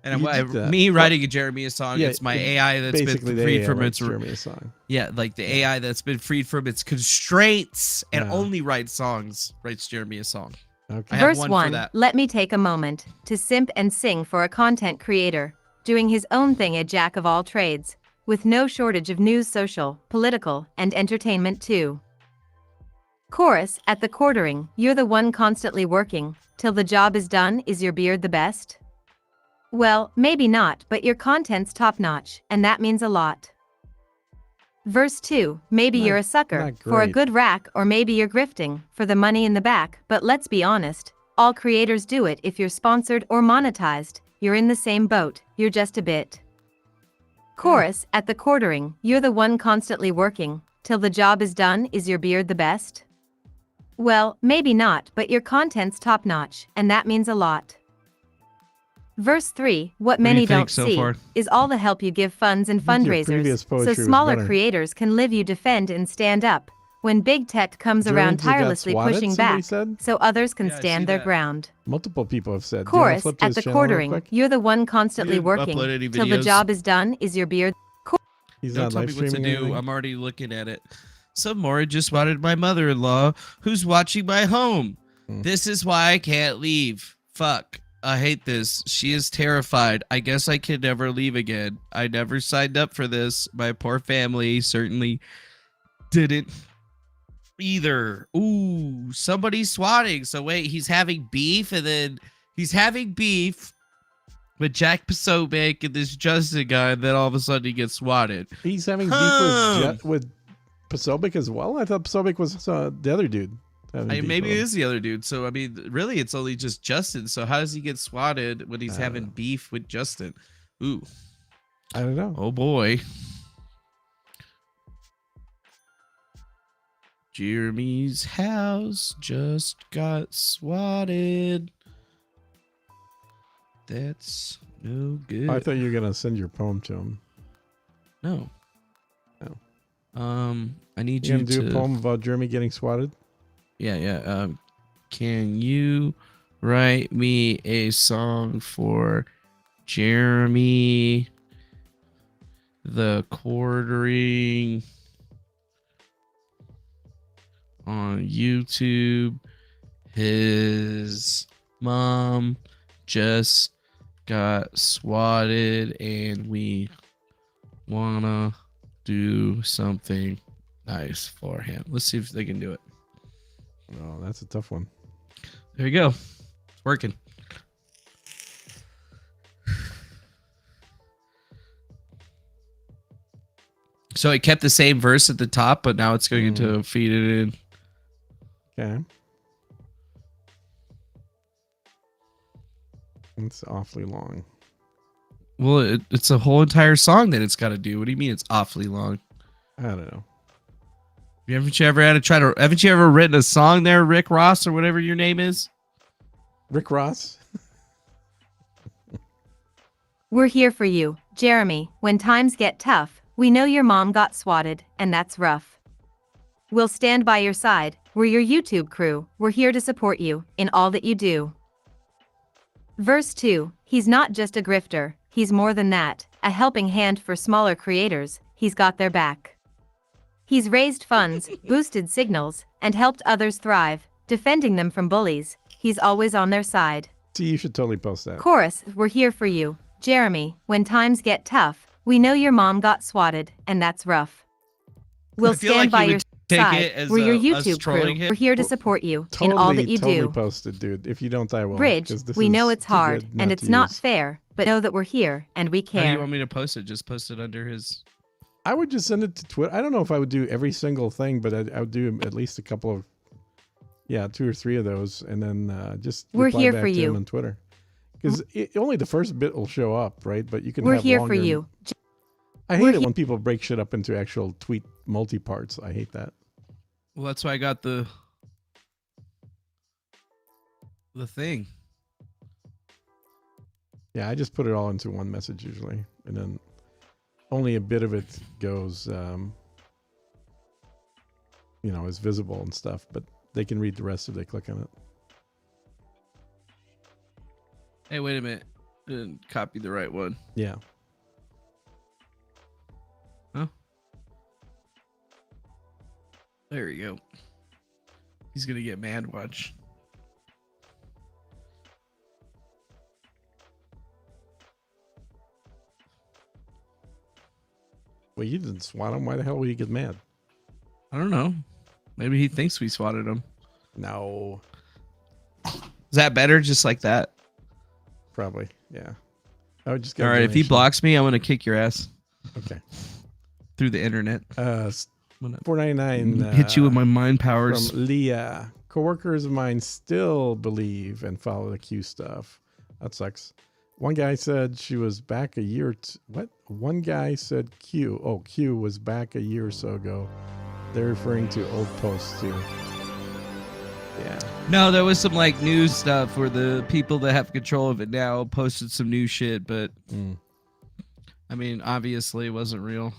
and You did that. me writing a Jeremy a song. Yeah, It's my AI that's been basically the freed AI from writes its Jeremy a song. like the AI that's been freed from its constraints and Yeah. only writes songs. Writes Jeremy a song. Okay. I have Verse one for 1. that. Let me take a moment to simp and sing for a content creator, doing his own thing, a jack of all trades, with no shortage of news, social, political, and entertainment too. Chorus. At the Quartering, you're the one constantly working, till the job is done. Is your beard the best? Well, maybe not, but your content's top notch, and that means a lot. Verse 2. Maybe you're a sucker not for a great. good rack, or maybe you're grifting for the money in the back, but let's be honest, all creators do it. If you're sponsored or monetized, you're in the same boat, you're just a bit. Chorus. At the Quartering, you're the one constantly working, till the job is done. Is your beard the best? Well, maybe not, but your content's top notch, and that means a lot. Verse 3. What do you many think don't so see far? is all the help you give funds and I think your fundraisers, previous so poetry was smaller better. creators can live. You defend and stand up when big tech comes Jeremy, around you got tirelessly swatted, pushing somebody back, said? so others can Yeah, I see stand their that. ground. Multiple people have said. Do you wanna Chorus. flip to At his the channel real Quartering, quick? you're the one constantly didn't working upload any till the videos. job is done. Is your beard? He's Don't not tell live me what to streaming do. anything? I'm already looking at it. Some more just wanted my mother-in-law who's watching my home. This is why I can't leave. Fuck. I hate this. She is terrified. I guess I can never leave again. I never signed up for this. My poor family certainly didn't either. Ooh, somebody's swatting. So wait, he's having beef, and then he's having beef with Jack Posobiec and this Justin guy, and then all of a sudden he gets swatted. He's having Huh. beef with Posobiec as well? I thought Posobiec was the other dude. having beef Maybe with it him. is the other dude. So I mean, really, it's only just Justin. So how does he get swatted when he's having beef with Justin? Ooh, I don't know. oh boy. Jeremy's house just got swatted. That's no good. I thought you were gonna send your poem to him. No. Oh. I need You you gonna do to a poem about Jeremy getting swatted? Yeah. Can you Write me a song for Jeremy the Quartering on YouTube. His mom just got swatted and we wanna do something nice for him. Let's see if they can do it. Oh, that's a tough one. There you go. It's working. So it kept the same verse at the top, but now it's going to feed it in. Okay. It's awfully long. Well, it's a whole entire song that it's got to do. What do you mean it's awfully long? I don't know. Haven't you ever written a song there, Rick Ross, or whatever your name is? Rick Ross? We're here for you, Jeremy. When times get tough, we know your mom got swatted, and that's rough. We'll stand by your side. We're your YouTube crew. We're here to support you in all that you do. Verse 2, he's not just a grifter, he's more than that, a helping hand for smaller creators, he's got their back. He's raised funds, boosted signals, and helped others thrive, defending them from bullies. He's always on their side. See, you should totally post that. Chorus, we're here for you, Jeremy. When times get tough, we know your mom got swatted, and that's rough. We'll stand by your side. We're your YouTube crew. We're here to support you in all that you totally do. Post it, dude. If you don't, I will. Bridge, 'cause this we is know it's too hard, good and to it's not use. fair, but know that we're here, and we How do you care. want me to post it? Just post it under his... I would just send it to Twitter. I don't know if I would do every single thing, but I would do at least a couple of, 2 or 3 of those, and then just We're reply here back for to you. him on Twitter. Because only the first bit will show up, right? But you can. We're have here longer. for you. I We're hate it when people break shit up into actual tweet multi-parts. I hate that. Well, that's why I got the thing. Yeah, I just put it all into one message usually, and then only a bit of it goes, is visible and stuff. But they can read the rest if they click on it. Hey, wait a minute. Didn't copy the right one. Yeah. Huh? There you go. He's gonna get mad. Watch. Well, you didn't swat him. Why the hell would he get mad? I don't know. Maybe he thinks we swatted him. No. Is that better? Just like that? Probably. Yeah. I would just get All right. If he blocks me, I'm gonna kick your ass. Okay. Through the internet. $4.99. Hit you with my mind powers. From Leah. Coworkers of mine still believe and follow the Q stuff. That sucks. One guy said she was back a year. What? One guy said Q. Oh, Q was back a year or so ago. They're referring to old posts too. Yeah. No, there was some like news stuff where the people that have control of it now posted some new shit, but I mean, obviously it wasn't real.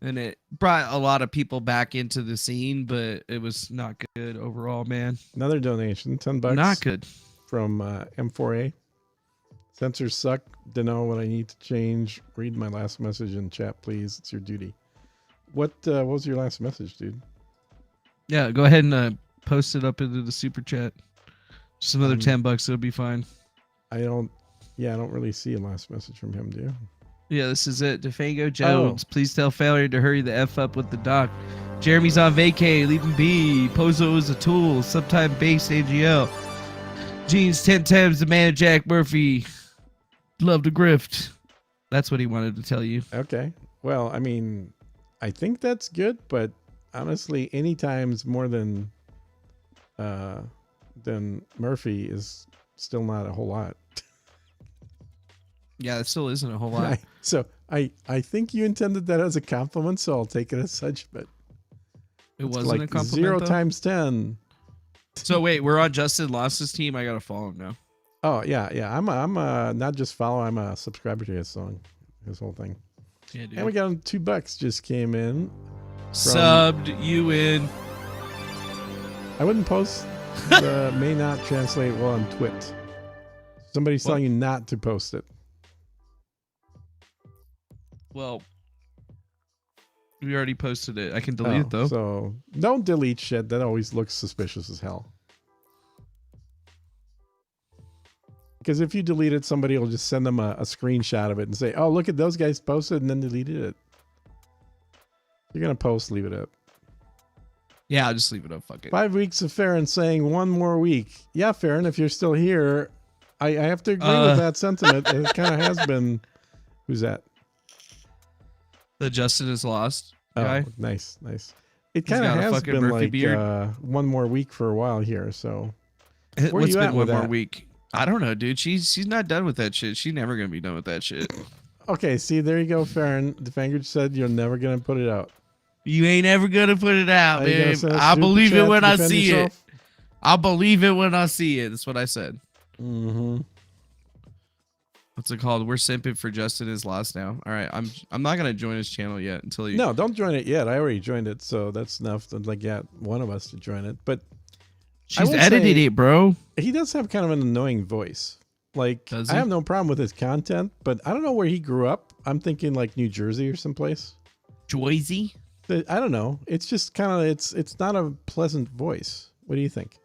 And it brought a lot of people back into the scene, but it was not good overall, man. Another donation, $10. Not good. From M4A. Sensors suck. Don't know what I need to change. Read my last message in chat, please. It's your duty. What was your last message, dude? Yeah, go ahead and post it up into the super chat. Just another $10, it'll be fine. I don't really see a last message from him, do you? Yeah, this is it. Defango Jones, please tell Failure to hurry the F up with the doc. Jeremy's on vacay, leave him be. Pozo is a tool, sometime based AGL. Gene's 10 times the man of Jack Murphy. Love to grift. That's what he wanted to tell you. Okay. Well, I mean, I think that's good, but honestly, any times more than Murphy is still not a whole lot. Yeah, it still isn't a whole lot. I think you intended that as a compliment, so I'll take it as such, but it wasn't like a compliment. 0 though? times 10. So wait, we're on Justinlost's team. I gotta follow him now. Oh yeah. I'm not just follow. I'm a subscriber to his song, his whole thing. Yeah, dude. And we got him $2 just came in. Subbed you in. I wouldn't post may not translate well on Twit. Somebody's telling you not to post it. Well, we already posted it. I can delete it though. So don't delete shit. That always looks suspicious as hell. Because if you delete it, somebody will just send them a screenshot of it and say, "Oh, look at those guys posted," and then deleted it. If you're gonna post, leave it up. Yeah, I'll just leave it up. Fuck it. 5 weeks of Farron saying 1 more week. Yeah, Farron, if you're still here, I have to agree with that sentiment. It kind of has been. Who's that? The Justin is lost guy. Oh, nice. It kind of has been Murphy like beard. 1 more week for a while here. So What's you been at one with more that? week? I don't know, dude. She's not done with that shit. She's never gonna be done with that shit. Okay, see, there you go, Farron. Defango said you're never gonna put it out. You ain't ever gonna put it out, Are you gonna man. send a I super believe chat it to when I defend see yourself? it. I'll believe it when I see it. That's what I said. Mm-hmm. What's it called? We're simping for Justin is lost now. All right, I'm not gonna join his channel yet until he. No, don't join it yet. I already joined it, so that's enough to like get one of us to join it. But She's edited it, bro. he does have kind of an annoying voice. Like, Does I he? have no problem with his content, but I don't know where he grew up. I'm thinking like New Jersey or someplace. Joyzy. I don't know. It's just kind of it's not a pleasant voice. What do you think?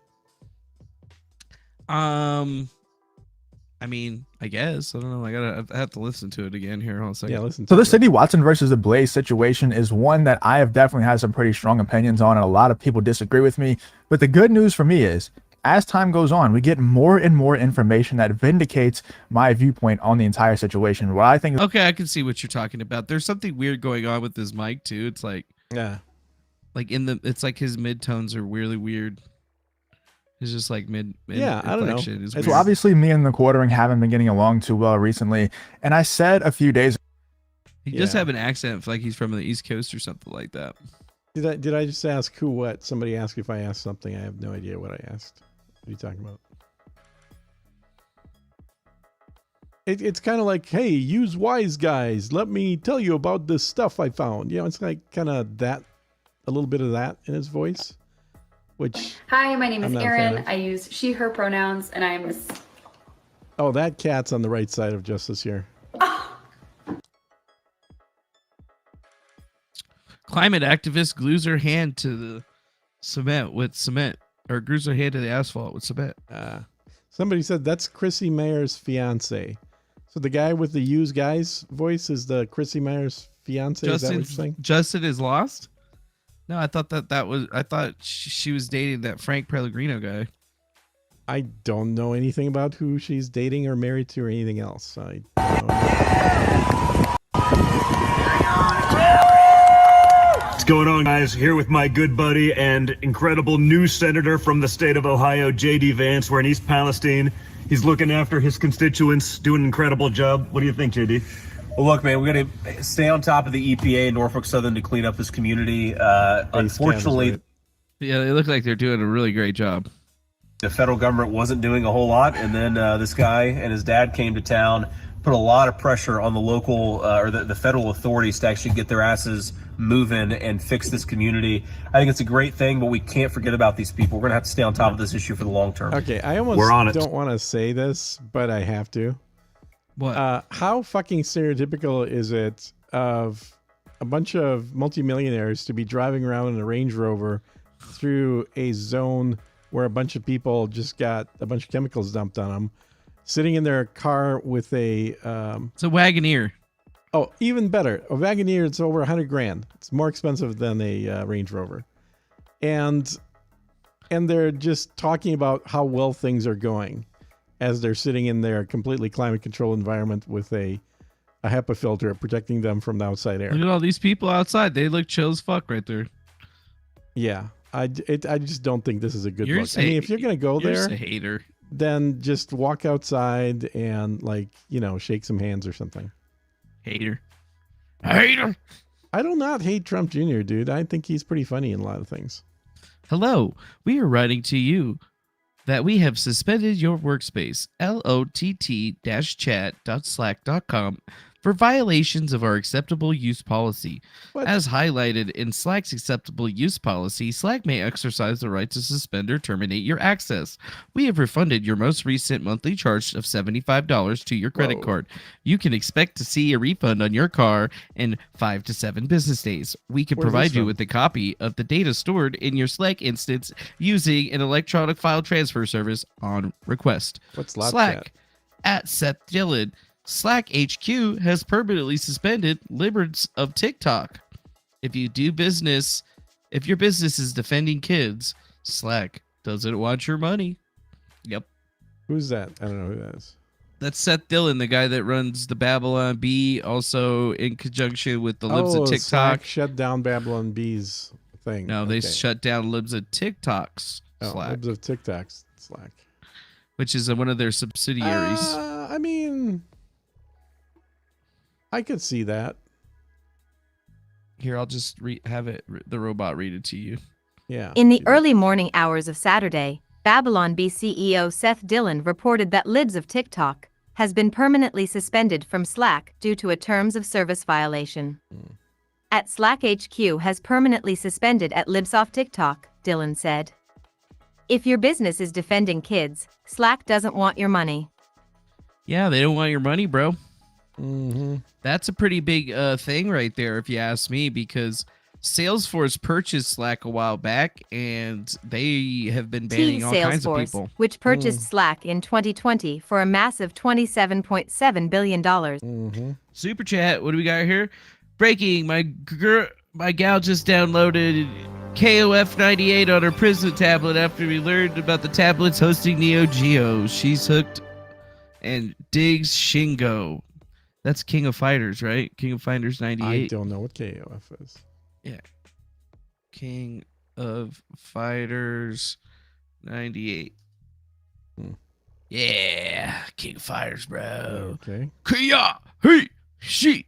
I mean, I guess I don't know. I have to listen to it again here. Hold on a second. Yeah, listen. So to the it. Sidney Watson versus the Blaze situation is one that I have definitely had some pretty strong opinions on, and a lot of people disagree with me. But the good news for me is, as time goes on, we get more and more information that vindicates my viewpoint on the entire situation. What I think Okay, I can see what you're talking about. There's something weird going on with his mic too. It's like it's like his mid-tones are really weird. It's just like mid Yeah, I don't know. inflection is It's so weird. obviously me and the quartering haven't been getting along too well recently, and I said a few days He does Yeah. have an accent like he's from the East Coast or something like that. Did I just ask who what? Somebody asked if I asked something. I have no idea what I asked. What are you talking about? It's kind of like, hey, use wise guys. Let me tell you about this stuff I found. You know, it's like kind of that, a little bit of that in his voice, which. Hi, my name I'm is not a fan Erin. of. I use she, her pronouns, and I'm Oh, that cat's on the right side of justice here. Climate activist glues her hand to the cement with cement, or glues her hand to the asphalt with cement. Somebody said that's Chrissy Mayer's fiance. So the guy with the use guys voice is the Chrissy Mayer's fiance. Is that what you're saying? Justin is lost. No, I thought that was. I thought she was dating that Frank Pellegrino guy. I don't know anything about who she's dating or married to or anything else. I don't know. What's going on, guys? Here with my good buddy and incredible new senator from the state of Ohio, J.D. Vance. We're in East Palestine. He's looking after his constituents, doing an incredible job. What do you think, J.D.? Well, look, man, we're going to stay on top of the EPA in Norfolk Southern to clean up this community. Unfortunately, Yeah, they look like they're doing a really great job. the federal government wasn't doing a whole lot, and then this guy and his dad came to town, put a lot of pressure on the local or the federal authorities to actually get their asses moving and fix this community. I think it's a great thing, but we can't forget about these people. We're going to have to stay on top of this issue for the long term. Okay, I almost don't want to say this, but I have to. What? How fucking stereotypical is it of a bunch of multimillionaires to be driving around in a Range Rover through a zone where a bunch of people just got a bunch of chemicals dumped on them, sitting in their car with a... it's a Wagoneer. Oh, even better. A Wagoneer, it's over $100,000. It's more expensive than a Range Rover. And they're just talking about how well things are going as they're sitting in their completely climate controlled environment with a HEPA filter protecting them from the outside air. Look at all these people outside. They look chill as fuck right there. Yeah, I just don't think this is a good You're look. I mean, if you're going to go you're there, just a hater. then just walk outside and, like, you know, shake some hands or something. Hater. Hater. I do not hate Trump Jr., dude. I think he's pretty funny in a lot of things. Hello, we are writing to you that we have suspended your workspace, LOTT-chat.slack.com. for violations of our acceptable use policy. What? As highlighted in Slack's acceptable use policy, Slack may exercise the right to suspend or terminate your access. We have refunded your most recent monthly charge of $75 to your credit Whoa. card. You can expect to see a refund on your car in 5 to 7 business days. We can Where's this provide you from? with a copy of the data stored in your Slack instance using an electronic file transfer service on request. What's Slack? Slack at Seth Dillon. Slack HQ has permanently suspended libs of TikTok. If your business is defending kids, Slack doesn't want your money. Yep. Who's that? I don't know who that is. That's Seth Dillon, the guy that runs the Babylon Bee, also in conjunction with the libs of TikTok. Slack shut down Babylon Bee's thing. No, they Okay. shut down libs of TikTok's Slack, Libs of TikTok's Slack. which is one of their subsidiaries. I mean, I could see that. Here, I'll just the robot read it to you. Yeah. In the early morning hours of Saturday, Babylon Bee CEO Seth Dillon reported that libs of TikTok has been permanently suspended from Slack due to a terms of service violation. At Slack HQ has permanently suspended at libs of TikTok, Dillon said. If your business is defending kids, Slack doesn't want your money. Yeah, they don't want your money, bro. Mm-hmm. That's a pretty big thing right there, if you ask me, because Salesforce purchased Slack a while back, and they have been banning all kinds of people. Which purchased Slack in 2020 for a massive $27.7 billion. Mm-hmm. Super chat, what do we got here? Breaking, my gal just downloaded KOF 98 on her prison tablet after we learned about the tablets hosting Neo Geo. She's hooked and digs Shingo. That's King of Fighters, right? King of Fighters 98. I don't know what KOF is. Yeah. King of Fighters 98. Yeah. King of Fighters, bro. Okay. Kia! Hey! She!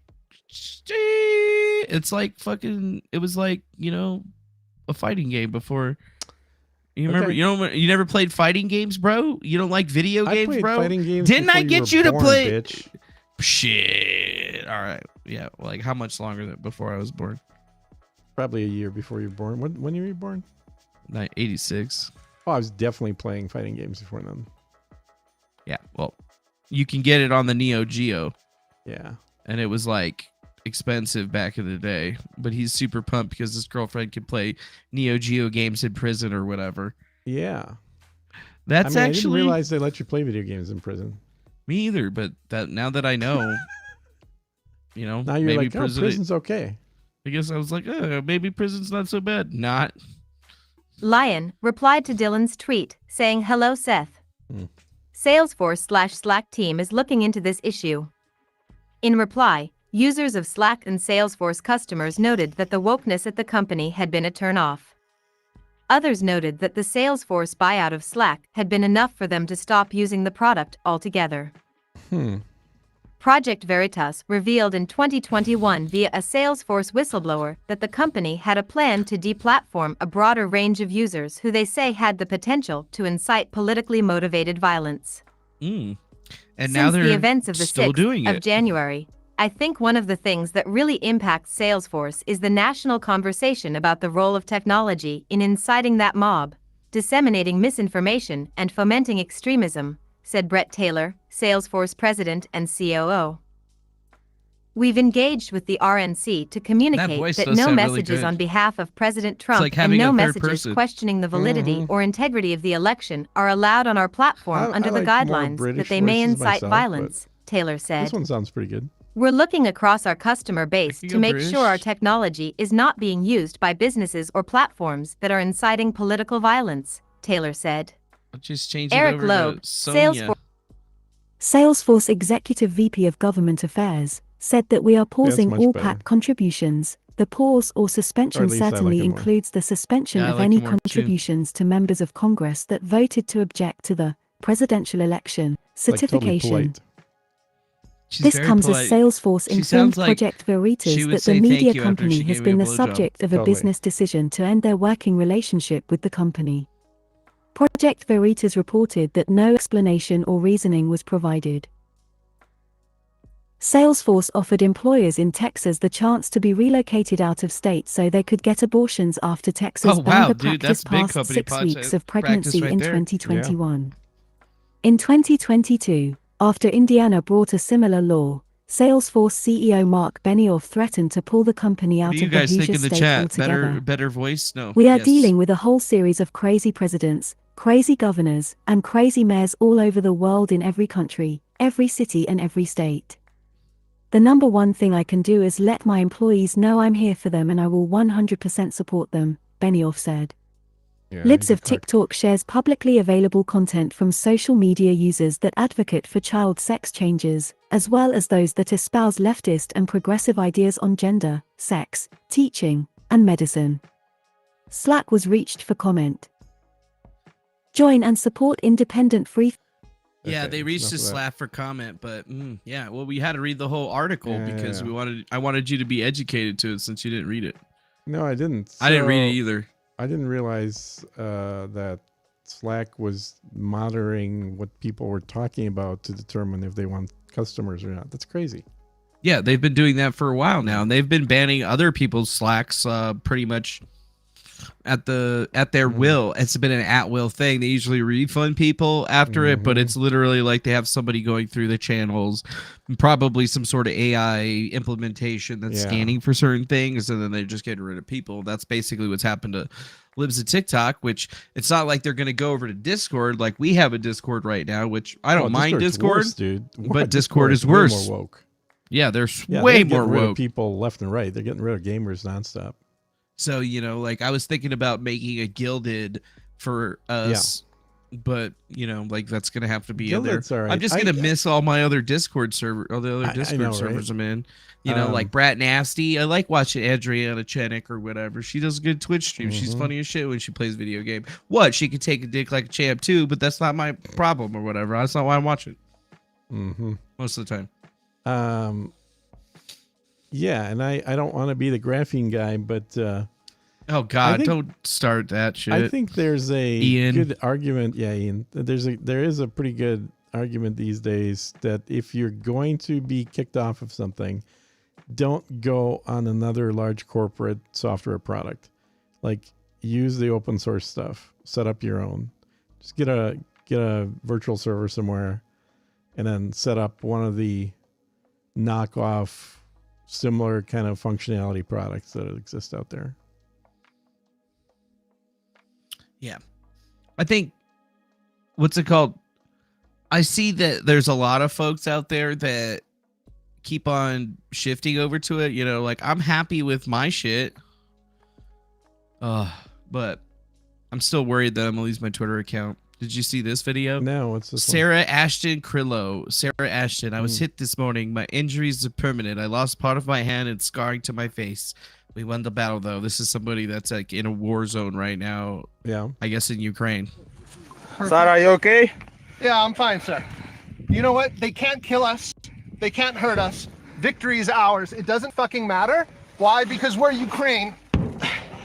It's like fucking. It was like, a fighting game before. You remember? Okay. You never played fighting games, bro? You don't like video I games, played bro? fighting games Didn't I before get you you were to born, play? bitch. Shit. All right. Yeah. Like how much longer before I was born? Probably a year before you were born. When were you born? 86. Oh, I was definitely playing fighting games before then. Yeah. Well, you can get it on the Neo Geo. Yeah. And it was like expensive back in the day, but he's super pumped because his girlfriend could play Neo Geo games in prison or whatever. Yeah. That's I actually. didn't realize they let you play video games in prison. Me either, but now that I know, Now you're maybe like, oh, prison's okay. I guess I was like, maybe prison's not so bad. Not. Lion replied to Dillon's tweet, saying, "Hello, Seth. Salesforce/Slack team is looking into this issue." In reply, users of Slack and Salesforce customers noted that the wokeness at the company had been a turnoff. Others noted that the Salesforce buyout of Slack had been enough for them to stop using the product altogether. Project Veritas revealed in 2021 via a Salesforce whistleblower that the company had a plan to deplatform a broader range of users who they say had the potential to incite politically motivated violence. And Since now they're the events of the still 6th doing of it. January, I think one of the things that really impacts Salesforce is the national conversation about the role of technology in inciting that mob, disseminating misinformation, and fomenting extremism, said Brett Taylor, Salesforce president and COO. We've engaged with the RNC to communicate voice that does no sound really messages good. on behalf of President Trump like and having no a third messages person. questioning the validity or integrity of the election are allowed on our platform I under the like more guidelines British that they may voices incite myself, violence, Taylor said. This one sounds pretty good. We're looking across our customer base You to go make British. sure our technology is not being used by businesses or platforms that are inciting political violence, Taylor said. I'll just change it Eric over Loeb, to Sonia. Salesforce Executive VP of Government Affairs, said that we are pausing much all better. PAC contributions. The pause or suspension Or at least I like certainly it more. includes the suspension Yeah, I of like any it more too. contributions to members of Congress that voted to object to the presidential election Like totally certification. polite. She's This very comes polite. as Salesforce She informed sounds like Project she Veritas would that the say thank media you after company she has gave been me a the blowjob. subject of a Totally. business decision to end their working relationship with the company. Project Veritas reported that no explanation or reasoning was provided. Salesforce offered employers in Texas the chance to be relocated out of state so they could get abortions after Texas Oh, banned wow, the dude, practice that's big past company 6 weeks of practice pregnancy right in there. 2021. In 2022, after Indiana brought a similar law, Salesforce CEO Mark Benioff threatened to pull the company What out do you of the guys think Hoosier in the state chat? altogether. Better voice? No. We are Yes. dealing with a whole series of crazy presidents, crazy governors, and crazy mayors all over the world in every country, every city and every state. The number one thing I can do is let my employees know I'm here for them and I will 100% support them, Benioff said. Yeah, Libs he's a of TikTok shares publicly available content from social media users that advocate for child sex changes, as well as those that espouse leftist and progressive ideas on gender, sex, teaching, and medicine. Slack was reached for comment. Join and support independent free. Yeah, Okay, they reached enough a of that. slap for comment, but yeah, well, we had to read the whole article because Yeah. I wanted you to be educated to it since you didn't read it. No, I didn't. I didn't read it So, either. I didn't realize that Slack was monitoring what people were talking about to determine if they want customers or not. That's crazy. Yeah, they've been doing that for a while now, and they've been banning other people's Slacks pretty much at their will. It's been an at-will thing. They usually refund people after it, but it's literally like they have somebody going through the channels, probably some sort of AI implementation that's scanning for certain things, and then they're just getting rid of people. That's basically what's happened to Libs of TikTok, which it's not like they're going to go over to Discord. Like we have a Discord right now, which I don't mind Discord's Discord, worse, dude. but Discord is way worse. more woke. Yeah, they're Yeah, way they're more getting rid of woke. people left and right. They're getting rid of gamers nonstop. So, like I was thinking about making a Gilded for us, but like that's gonna have to be in there. Gilded's all right. I'm just gonna miss all my other Discord server, all the other Discord know, servers right? I'm in. Like Brat Nasty. I like watching Adriana Chenik or whatever. She does a good Twitch stream. She's funny as shit when she plays video game. What? She could take a dick like a champ too, but that's not my problem or whatever. That's not why I'm watching. Most of the time. Yeah, and I don't want to be the graphene guy, but oh God, don't start that shit. I think there's a Ian. good argument. Yeah, Ian. There is a pretty good argument these days that if you're going to be kicked off of something, don't go on another large corporate software product. Like use the open source stuff. Set up your own. Just get a virtual server somewhere, and then set up one of the knockoff similar kind of functionality products that exist out there. Yeah. I think, what's it called? I see that there's a lot of folks out there that keep on shifting over to it. Like I'm happy with my shit. But I'm still worried that I'm gonna lose my Twitter account. Did you see this video? No, what's this one? Sarah Ashton Krillo. Sarah Ashton. I was hit this morning. My injuries are permanent. I lost part of my hand and scarring to my face. We won the battle, though. This is somebody that's like in a war zone right now. Yeah. I guess in Ukraine. Sarah, are you okay? Yeah, I'm fine, sir. You know what? They can't kill us. They can't hurt us. Victory is ours. It doesn't fucking matter. Why? Because we're Ukraine.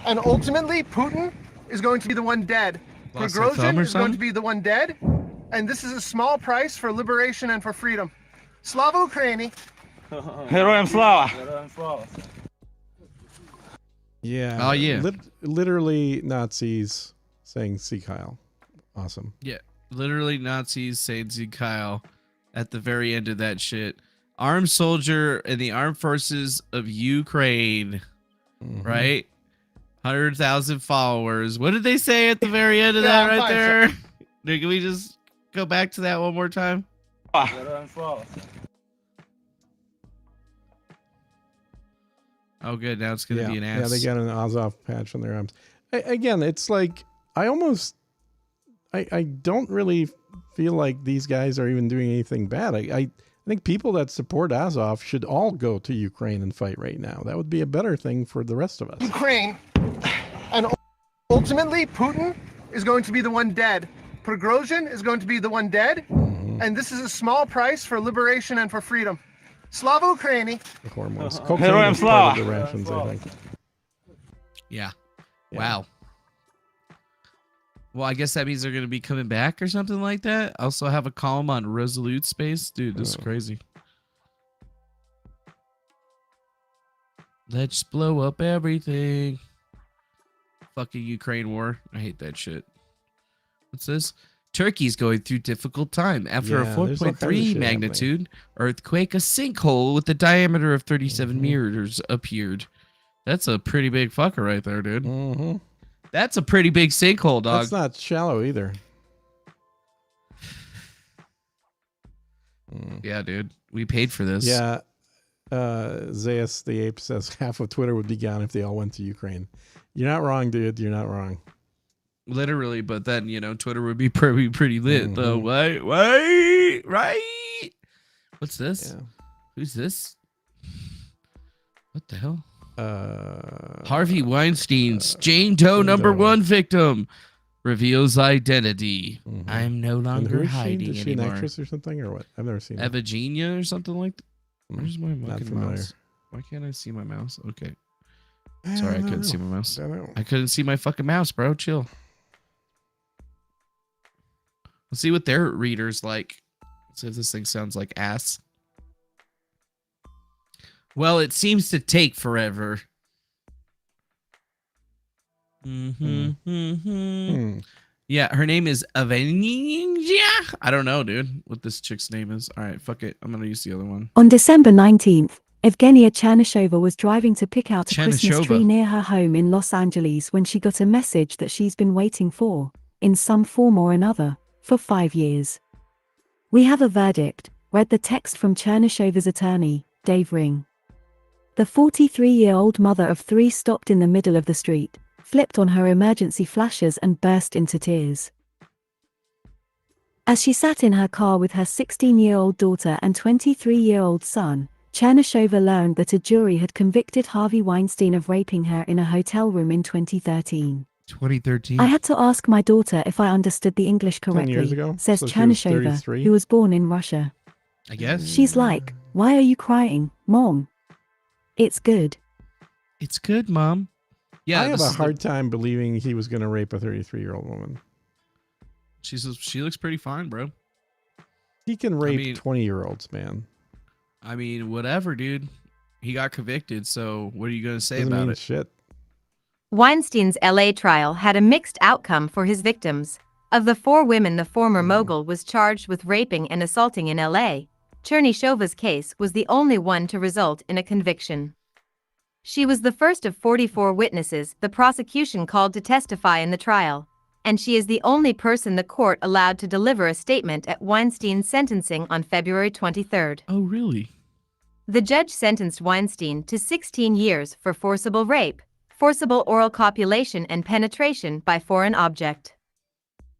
And ultimately, Putin is going to be the one dead. Lost their thumb Grozin or is going to something? be the one dead, and this is a small price for liberation and for freedom. Slava Ukraini. Героям слава! Yeah. Oh, yeah. Literally Nazis saying "See Kyle." Awesome. Yeah. Literally Nazis saying Zig Kyle at the very end of that shit. Armed soldier in the armed forces of Ukraine. Right? 100,000 followers. What did they say at the very end of that right there? Can we just go back to that one more time? Oh, good. Now it's going to be an ass. Yeah, they got an Azov patch on their arms. Again, it's like I don't really feel like these guys are even doing anything bad. I think people that support Azov should all go to Ukraine and fight right now. That would be a better thing for the rest of us. Ukraine. And ultimately, Putin is going to be the one dead. Prigozhin is going to be the one dead. And this is a small price for liberation and for freedom. Slava Ukraini. The hormones. Cocaine is part of the rations, I think. Yeah. Wow. Well, I guess that means they're going to be coming back or something like that. I also have a column on Resolute Space. Dude, this is crazy. Let's blow up everything. Fucking Ukraine war. I hate that shit. What's this? Turkey's going through difficult time after a Yeah, there's all kinds of 4.3 shit magnitude earthquake. A sinkhole with a diameter of 37 meters appeared. That's a pretty big fucker right there, dude. That's a pretty big sinkhole, dog. That's not shallow either. Yeah, dude. We paid for this. Yeah. Zayas the Ape says half of Twitter would be gone if they all went to Ukraine. You're not wrong, dude. You're not wrong. Literally, but then, Twitter would be pretty lit, though. Right? What's this? Yeah. Who's this? What the hell? Harvey Weinstein's Jane Doe #1 victim reveals identity. I'm no longer hiding Is she anymore. an actress or something, or what? I've never seen her. Evagenia or something like that. Where's my Not fucking familiar. mouse? Why can't I see my mouse? Okay. Sorry, I couldn't see my mouse. I know. I couldn't see my fucking mouse, bro. Chill. Let's see what their readers like. Let's see if this thing sounds like ass. Well, it seems to take forever. Yeah, her name is Evgenia. I don't know, dude, what this chick's name is. All right, fuck it. I'm going to use the other one. On December 19th, Evgenia Chernyshova was driving to pick out a Christmas Chernyshova. tree near her home in Los Angeles when she got a message that she's been waiting for, in some form or another, for 5 years. "We have a verdict," read the text from Chernyshova's attorney, Dave Ring. The 43-year-old mother of 3 stopped in the middle of the street, flipped on her emergency flashers and burst into tears. As she sat in her car with her 16-year-old daughter and 23-year-old son, Chernyshova learned that a jury had convicted Harvey Weinstein of raping her in a hotel room in 2013. 2013. "I had to ask my daughter if I understood the English 10 correctly," years ago? says So she was Chernyshova, 33? who was born in Russia. I guess. She's like, "Why are you crying, Mom? It's good." It's good, Mom. Yeah, I have this a is the- hard time believing he was going to rape a 33-year-old woman. She looks pretty fine, bro. He can rape mean- 20-year-olds, man. I mean, whatever, dude. He got convicted, so what are you going to say Doesn't about mean it? shit. Weinstein's LA trial had a mixed outcome for his victims. Of the 4 women the former mogul was charged with raping and assaulting in LA, Chernyshova's case was the only one to result in a conviction. She was the first of 44 witnesses the prosecution called to testify in the trial, and she is the only person the court allowed to deliver a statement at Weinstein's sentencing on February 23. Oh, really? The judge sentenced Weinstein to 16 years for forcible rape, forcible oral copulation and penetration by foreign object.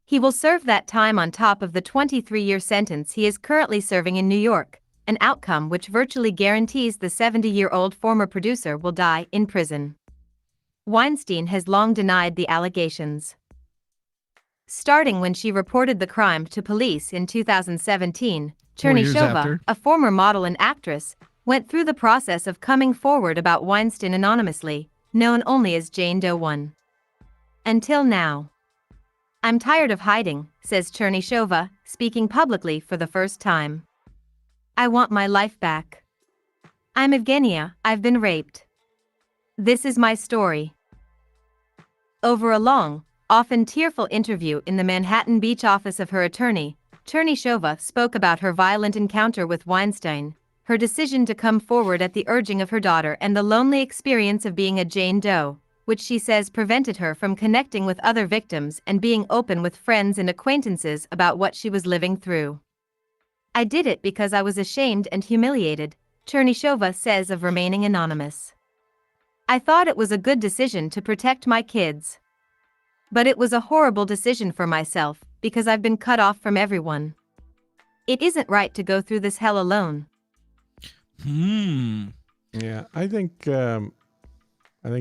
He will serve that time on top of the 23-year sentence he is currently serving in New York, an outcome which virtually guarantees the 70-year-old former producer will die in prison. Weinstein has long denied the allegations. Starting when she reported the crime to police in 2017, 4 years Chernyshova, after. a former model and actress, went through the process of coming forward about Weinstein anonymously, known only as Jane Doe 1. Until now. "I'm tired of hiding," says Chernyshova, speaking publicly for the first time. "I want my life back. I'm Evgenia, I've been raped. This is my story." Over a long, often tearful interview in the Manhattan Beach office of her attorney, Chernyshova spoke about her violent encounter with Weinstein, her decision to come forward at the urging of her daughter, and the lonely experience of being a Jane Doe, which she says prevented her from connecting with other victims and being open with friends and acquaintances about what she was living through. "I did it because I was ashamed and humiliated," Chernyshova says of remaining anonymous. "I thought it was a good decision to protect my kids. But it was a horrible decision for myself, because I've been cut off from everyone. It isn't right to go through this hell alone." Yeah, I think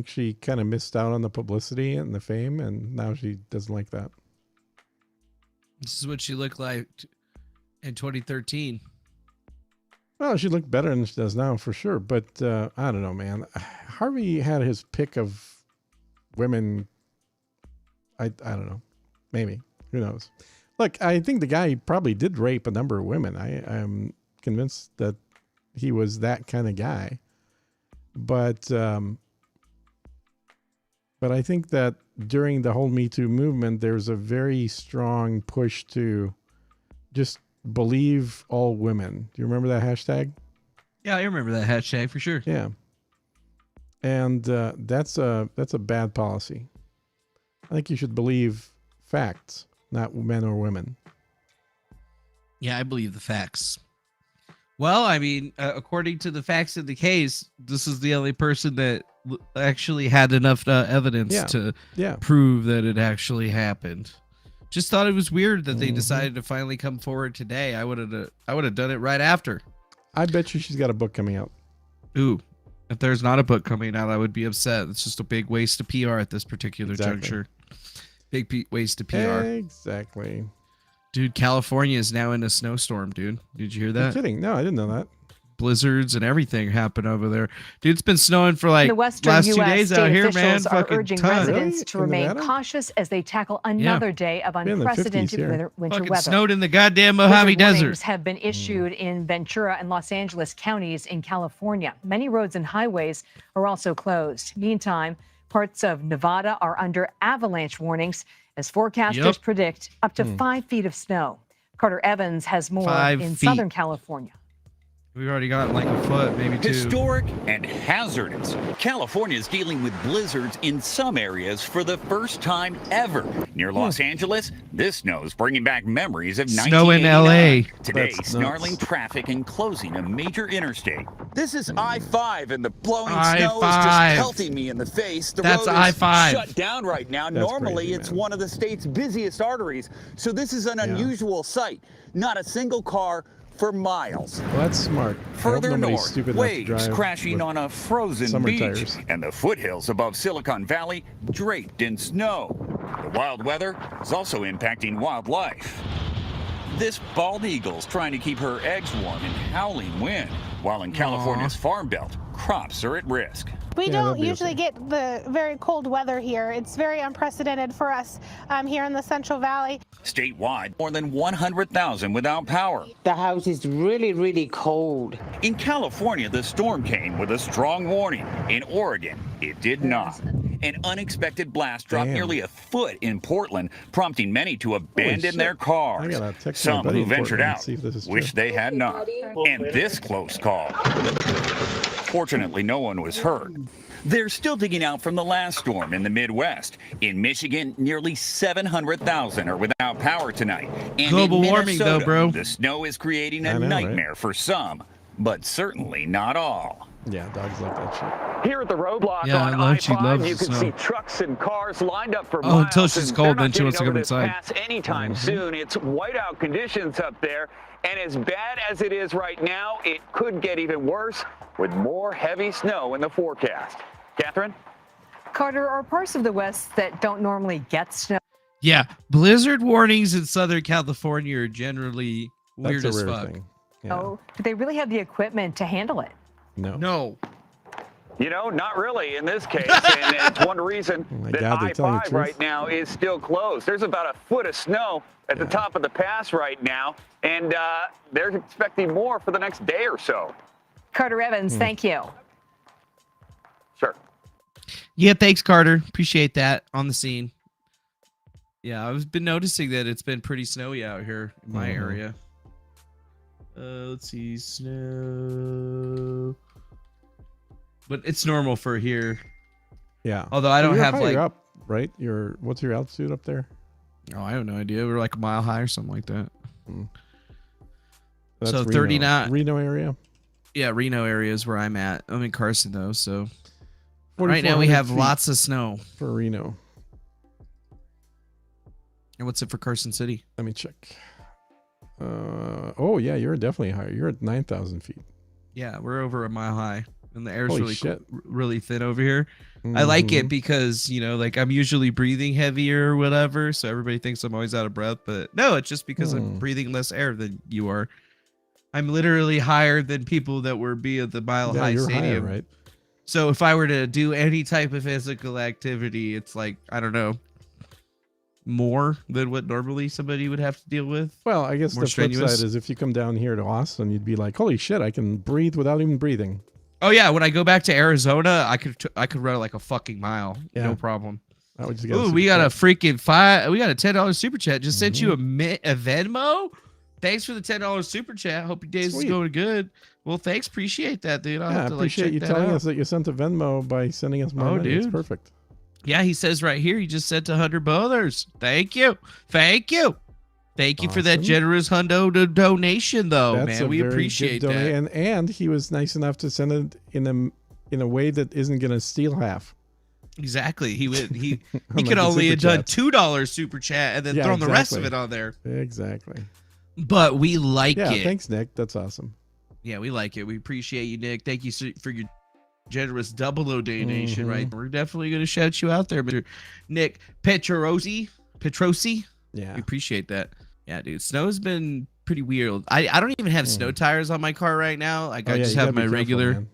she kind of missed out on the publicity and the fame, and now she doesn't like that. This is what she looked like in 2013. Well, she looked better than she does now, for sure. But I don't know, man. Harvey had his pick of women. I don't know. Maybe. Who knows? Look, I think the guy probably did rape a number of women. I'm convinced that he was that kind of guy. But I think that during the whole Me Too movement, there's a very strong push to just believe all women. Do you remember that hashtag? Yeah, I remember that hashtag for sure. Yeah. And that's a bad policy. I think you should believe facts, not men or women. Yeah, I believe the facts. Well, I mean, according to the facts of the case, this is the only person that actually had enough evidence to prove that it actually happened. Just thought it was weird that they decided to finally come forward today. I would have done it right after. I bet you she's got a book coming out. Ooh, if there's not a book coming out, I would be upset. It's just a big waste of PR at this particular juncture. Big waste of PR. Exactly. Dude, California is now in a snowstorm, dude. Did you hear that? You're kidding. No, I didn't know that. Blizzards and everything happen over there. Dude, it's been snowing for like the western last US 2 days out here, man. officials are urging residents to Really? remain Nevada? cautious as they tackle another day of in the 50s unprecedented here. winter Fucking weather. snowed in the goddamn Mojave Blizzard Desert. warnings have been issued in Ventura and Los Angeles counties in California. Many roads and highways are also closed. Meantime, parts of Nevada are under avalanche warnings as forecasters predict up to 5 feet of snow. Carter Evans has more 5 in feet. Southern California. We've already got like a foot, maybe 2. Historic and hazardous. California is dealing with blizzards in some areas for the first time ever. Near Los Angeles, this snow is bringing back memories of Snow in 1989. LA. Today, That's snarling nuts. traffic and closing a major interstate. This is I-5, and the blowing I-5. snow is just pelting me in the face. The That's road I-5. is shut down right now. That's Normally, crazy, it's man. one of the state's busiest arteries, so this is an unusual sight. Not a single car for miles. Well, that's smart. I hope Further nobody's north, stupid enough to waves drive crashing with on a frozen summer beach, tires. and the foothills above Silicon Valley draped in snow. The wild weather is also impacting wildlife. This bald eagle's trying to keep her eggs warm in howling wind, while in California's Farm Belt, crops are at risk. We Yeah, don't that'd be usually okay. get the very cold weather here. It's very unprecedented for us here in the Central Valley. Statewide, more than 100,000 without power. The house is really, really cold. In California, the storm came with a strong warning. In Oregon, it did not. An unexpected blast dropped Damn. nearly a foot in Portland, prompting many to abandon shit. their I cars. gotta text my Some buddy who in ventured Portland and out see if this is wish true. they had not. And this close call. Fortunately, no one was hurt. They're still digging out from the last storm in the Midwest. In Michigan, nearly 700,000 are without power tonight. And Global in warming, though, Minnesota, bro. the snow is creating I a know, right? nightmare for some, but certainly not all. Yeah, dogs love that shit. Here at the roadblock Yeah, I on love- she I-5, loves you the can snow. see trucks and cars lined up for Oh, miles. until she's and cold, they're not then she wants to getting come over this inside. pass anytime soon. It's whiteout conditions up there, and as bad as it is right now, it could get even worse with more heavy snow in the forecast. Catherine? Carter, are parts of the West that don't normally get snow Yeah, blizzard warnings in Southern California are generally weird That's as a rare fuck. thing. do they really have the equipment to handle it? No. No. You know, not really in this case, and it's one reason my that God, they're telling the I-5 truth. right now is still closed. There's about a foot of snow at the top of the pass right now, and they're expecting more for the next day or so. Carter Evans, thank you. Sure. Yeah, thanks, Carter. Appreciate that on the scene. Yeah, I've been noticing that it's been pretty snowy out here in my area. Let's see, snow. But it's normal for here. Yeah. Although I don't You're have higher like. up, right? What's your altitude up there? Oh, I have no idea. We're like a mile high or something like that. That's So Reno. 39. Reno area. Yeah, Reno area is where I'm at. I'm in Carson though, so right now 4,400 we have feet lots of snow. for Reno. And what's it for Carson City? Let me check. Oh yeah, you're definitely higher. You're at 9,000 feet. Yeah, we're over a mile high, and the air's Holy really shit. really thin over here. I like it Mhm. because like I'm usually breathing heavier or whatever, so everybody thinks I'm always out of breath. But no, it's just because I'm breathing less air than you are. I'm literally higher than people that were at the Mile Yeah, High you're higher, Stadium. right? So if I were to do any type of physical activity, it's like I don't know, more than what normally somebody would have to deal with. Well, I guess More the flip strenuous. side is if you come down here to Austin, you'd be like, holy shit, I can breathe without even breathing. Oh yeah, when I go back to Arizona, I could run like a fucking mile, Yeah. no problem. I would just Ooh, we got a freaking we got a $10 super chat. Just sent you a Venmo. Thanks for the $10 super chat. Hope your days is Sweet. going good. Well, thanks, appreciate that, dude. I'll Yeah, I have to appreciate check you that telling out. us that you sent a Venmo by sending us more money. It's dude. perfect. Yeah, he says right here he just sent 100 bothers. Thank you, thank you for that Awesome. generous hundo donation, though, That's man. a We very appreciate good that. And he was nice enough to send it in a way that isn't going to steal half. Exactly. He could Unlike the only have super done chats. $2 super chat and then Yeah, thrown the rest of exactly. it on there. Exactly. But we like Yeah, it. thanks, Nick. That's awesome. Yeah, we like it. We appreciate you, Nick. Thank you for your generous double O donation. Mhm. Right, we're definitely gonna shout you out there, Mr. Nick Petrosi. Yeah, we appreciate that. Yeah, dude, snow's been pretty weird. I don't even have snow tires on my car right now. Like Oh, I yeah, just you have gotta be my careful, regular. man.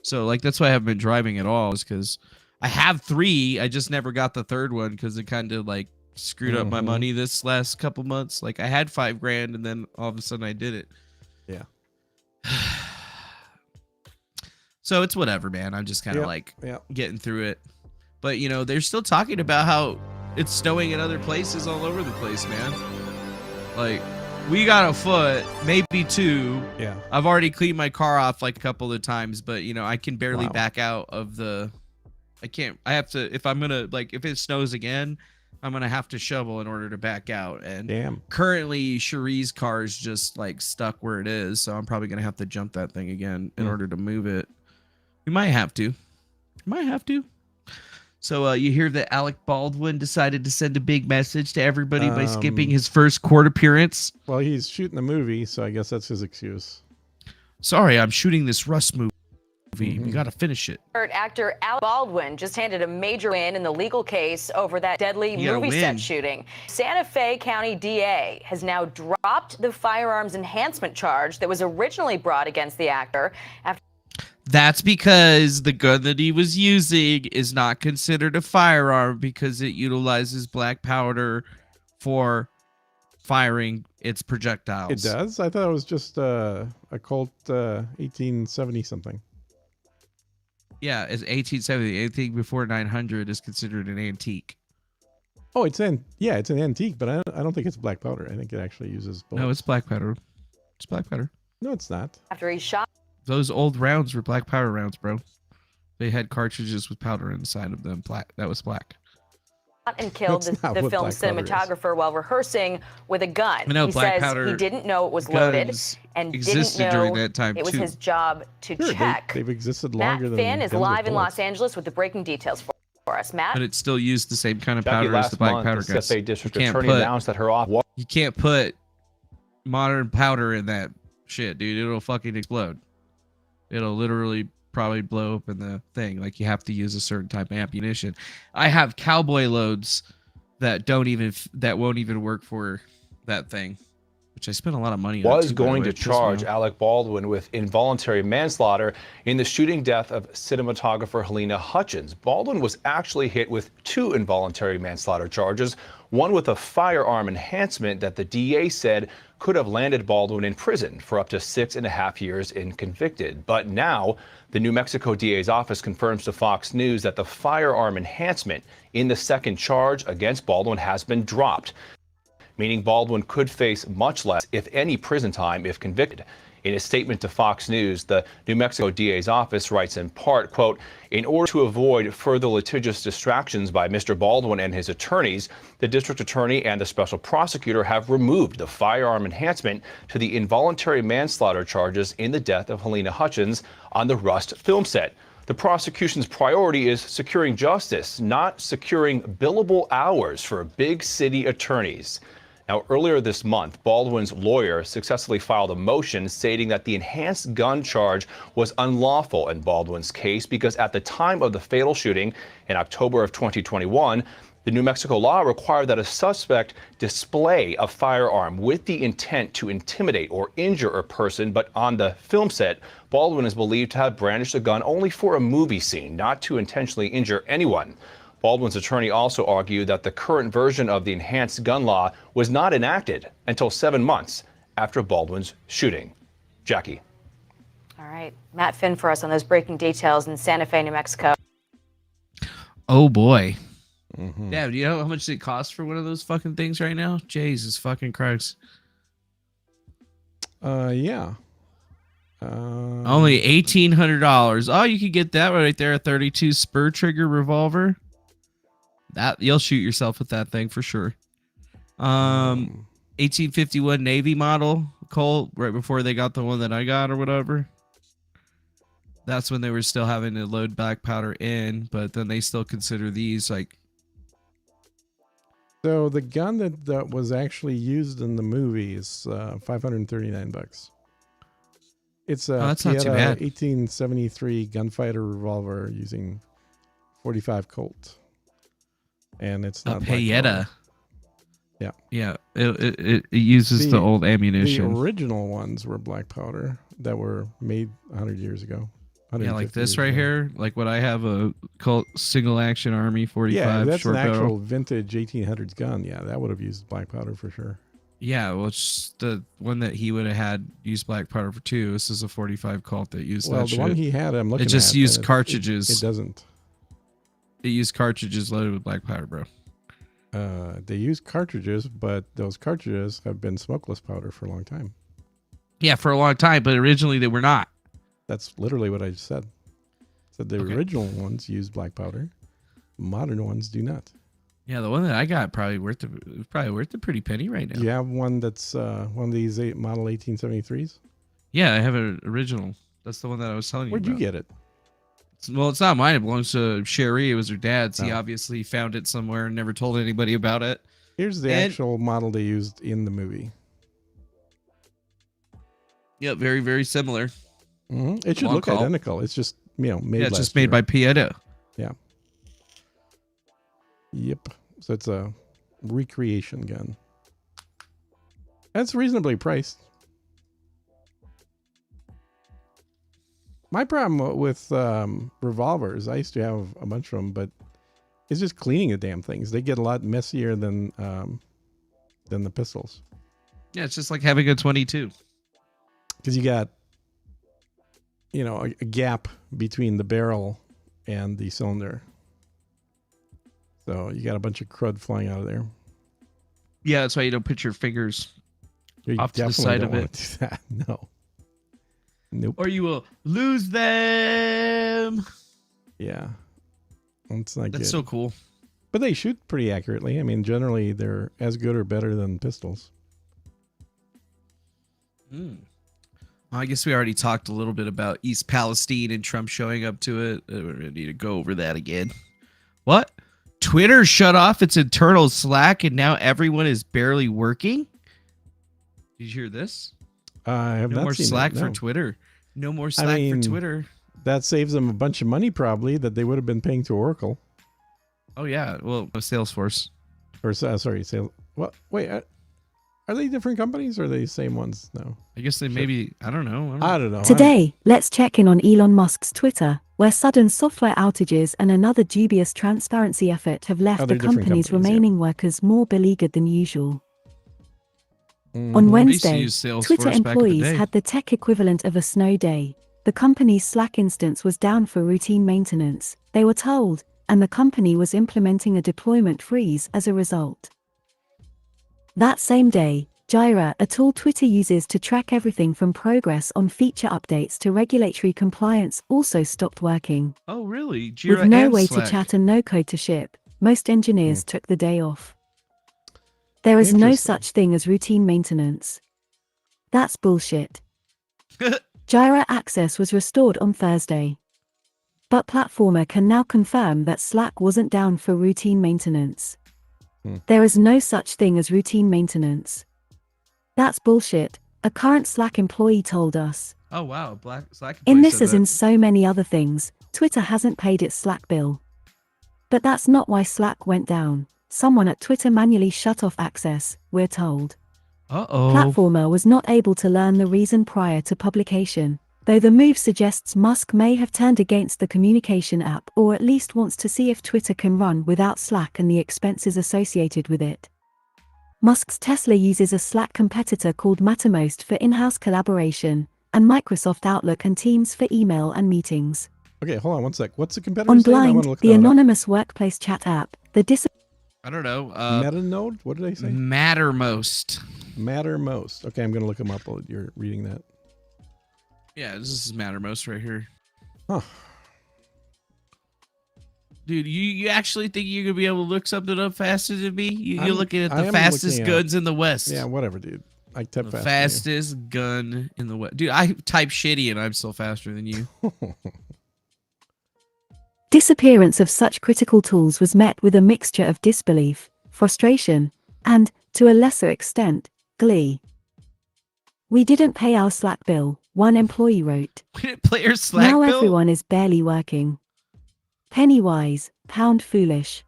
So like that's why I haven't been driving at all. Is because I have 3. I just never got the third one because it kind of like screwed up my Mhm. money this last couple months. Like I had $5,000 and then all of a sudden I did it. Yeah. So it's whatever, man. I'm just kind of like Yep. getting through it. But you know, they're still talking about how it's snowing in other places all over the place, man. Like we got a foot, maybe 2. Yeah. I've already cleaned my car off like a couple of times, but you know, I can barely Wow. back out of I have to, if I'm gonna, like, if it snows again, I'm gonna have to shovel in order to back out. And Damn. currently Cherie's car is just like stuck where it is, so I'm probably gonna have to jump that thing again in order to move it. We might have to. So you hear that Alec Baldwin decided to send a big message to everybody by skipping his first court appearance. Well, he's shooting a movie, so I guess that's his excuse. Sorry, I'm shooting this Rust movie. We got to finish it. Actor Alec Baldwin just handed a major win in the legal case over that deadly You gotta movie win. set shooting. Santa Fe County DA has now dropped the firearms enhancement charge that was originally brought against the actor after That's because the gun that he was using is not considered a firearm because it utilizes black powder for firing its projectiles. It does? I thought it was just a Colt 1870 something. Yeah, it's 1870. Anything before 900 is considered an antique. Oh, it's an antique, but I don't think it's black powder. I think it actually uses bullets. No, it's black powder. It's black powder. No, it's not. after he shot Those old rounds were black powder rounds, bro. They had cartridges with powder inside of them. Black. That was black. and killed That's not the what film's black powder is. cinematographer while rehearsing with a gun. I know He black says powder he didn't know it was loaded guns and existed didn't know during that time, it was too. his job to Sure, check. they've existed Matt longer than Finn is guns with live in bullets. Los Angeles with the breaking details for us. Matt? But it still used the same kind of Jackie, powder as last the black month, powder the guys. CFA district You can't attorney announced that her You can't put modern powder in that shit, dude. It'll fucking explode. It'll literally probably blow up in the thing. Like you have to use a certain type of ammunition. I have cowboy loads that won't even work for that thing, which I spent a lot of money on. was too, by the going way. to It pissed me charge off. Alec Baldwin with involuntary manslaughter in the shooting death of cinematographer Helena Hutchins. Baldwin was actually hit with 2 involuntary manslaughter charges, one with a firearm enhancement that the DA said could have landed Baldwin in prison for up to 6.5 years if convicted. But now, the New Mexico DA's office confirms to Fox News that the firearm enhancement in the second charge against Baldwin has been dropped, meaning Baldwin could face much less, if any, prison time if convicted. In a statement to Fox News, the New Mexico DA's office writes in part, quote, in order to avoid further litigious distractions by Mr. Baldwin and his attorneys, the district attorney and the special prosecutor have removed the firearm enhancement to the involuntary manslaughter charges in the death of Helena Hutchins on the Rust film set. The prosecution's priority is securing justice, not securing billable hours for big city attorneys. Now, earlier this month, Baldwin's lawyer successfully filed a motion stating that the enhanced gun charge was unlawful in Baldwin's case because at the time of the fatal shooting in October of 2021, the New Mexico law required that a suspect display a firearm with the intent to intimidate or injure a person, but on the film set, Baldwin is believed to have brandished a gun only for a movie scene, not to intentionally injure anyone. Baldwin's attorney also argued that the current version of the enhanced gun law was not enacted until 7 months after Baldwin's shooting. Jackie. All right. Matt Finn for us on those breaking details in Santa Fe, New Mexico. Oh boy. Mm-hmm. Yeah, do you know how much it costs for one of those fucking things right now? Jesus fucking Christ. Yeah. Only $1,800. Oh, you could get that right there, a 32 spur trigger revolver. That you'll shoot yourself with that thing for sure. 1851 Navy model Colt, right before they got the one that I got or whatever. That's when they were still having to load black powder in, but then they still consider these like. So the gun that was actually used in the movie is $539. It's a that's not too Pieta bad. 1873 gunfighter revolver using 45 Colt, and it's not A black Pieta. powder. Yeah, yeah. It uses the old ammunition. The original ones were black powder that were made 100 years ago. Yeah, like 150 this years right ago. here, like what I have, a Colt single action Army 45 Yeah, that's short an actual barrel. vintage 1800s gun. Yeah, that would have used black powder for sure. Yeah, well, it's the one that he would have had used black powder for too. This is a 45 Colt that used Well, that the shit. one he had, I'm looking It just at, used and cartridges. It doesn't. It used cartridges loaded with black powder, bro. They use cartridges, but those cartridges have been smokeless powder for a long time. Yeah, for a long time, but originally they were not. That's literally what I just said. Said the original ones use black powder. Modern ones do not. Yeah, the one that I got probably worth a pretty penny right now. Do you have one that's one of these model 1873s? Yeah, I have an original. That's the one that I was telling you Where'd about. you get it? Well, it's not mine. It belongs to Sherry. It was her dad's. He Oh. obviously found it somewhere and never told anybody about it. Here's the actual model they used in the movie. Yeah, very, very similar. Mm-hmm. It should Long look call. identical. It's just, made Yeah, it's last just made year. by Pieta. Yeah. Yep. So it's a recreation gun. That's reasonably priced. My problem with revolvers, I used to have a bunch of them, but it's just cleaning the damn things. They get a lot messier than the pistols. Yeah, it's just like having a 22. Because you got, a gap between the barrel and the cylinder. So you got a bunch of crud flying out of there. Yeah, that's why you don't put your fingers You off to the definitely side don't of wanna it. do that. No. Nope. Or you will lose them. Yeah. It's not That's good. so cool. But they shoot pretty accurately. I mean, generally they're as good or better than pistols. Well, I guess we already talked a little bit about East Palestine and Trump showing up to it. We don't need to go over that again. What? Twitter shut off its internal Slack and now everyone is barely working? Did you hear this? I have no not more seen Slack that, for no. Twitter. No more Slack for Twitter. That saves them a bunch of money probably that they would have been paying to Oracle. Oh, yeah. Well, Salesforce. Or, sorry, Sales. What? Wait, are they different companies or are they the same ones? No. I guess they maybe, I don't know. I don't know. Today, let's check in on Elon Musk's Twitter, where sudden software outages and another dubious transparency effort have left Oh, the they're different company's companies, yeah. remaining workers more beleaguered than usual. On I used to Wednesday, use Salesforce Twitter back in the employees day. had the tech equivalent of a snow day. The company's Slack instance was down for routine maintenance, they were told, and the company was implementing a deployment freeze as a result. That same day, Jira, a tool Twitter uses to track everything from progress on feature updates to regulatory compliance, also stopped working. Oh, really? Jira With no and way Slack. to chat and no code to ship, most engineers took the day off. There is no Interesting. such thing as routine maintenance. That's bullshit. Jira access was restored on Thursday. But Platformer can now confirm that Slack wasn't down for routine maintenance. There is no such thing as routine maintenance. That's bullshit, a current Slack employee told us. Oh, wow. Slack In employee this said as that. in so many other things, Twitter hasn't paid its Slack bill. But that's not why Slack went down. Someone at Twitter manually shut off access, we're told. Uh-oh. Platformer was not able to learn the reason prior to publication, though the move suggests Musk may have turned against the communication app or at least wants to see if Twitter can run without Slack and the expenses associated with it. Musk's Tesla uses a Slack competitor called Mattermost for in-house collaboration, and Microsoft Outlook and Teams for email and meetings. Okay, hold on one sec. What's the competitor On saying? I Blind, want to look the that up. anonymous workplace chat app, the I don't know. Metanode? What did they say? Mattermost. Mattermost. Okay, I'm going to look them up while you're reading that. Yeah, this is Mattermost right here. Huh. Dude, you actually think you're going to be able to look something up faster than me? You're looking at I the am fastest looking guns in the West. Yeah, whatever, dude. I type The faster fastest gun in the West. Dude, I type shitty and I'm still faster than you. disappearance of such critical tools was met with a mixture of disbelief, frustration, and, to a lesser extent, glee. We didn't pay our Slack bill, one employee wrote. We didn't pay our Slack now bill? everyone is barely working. Penny wise, pound foolish.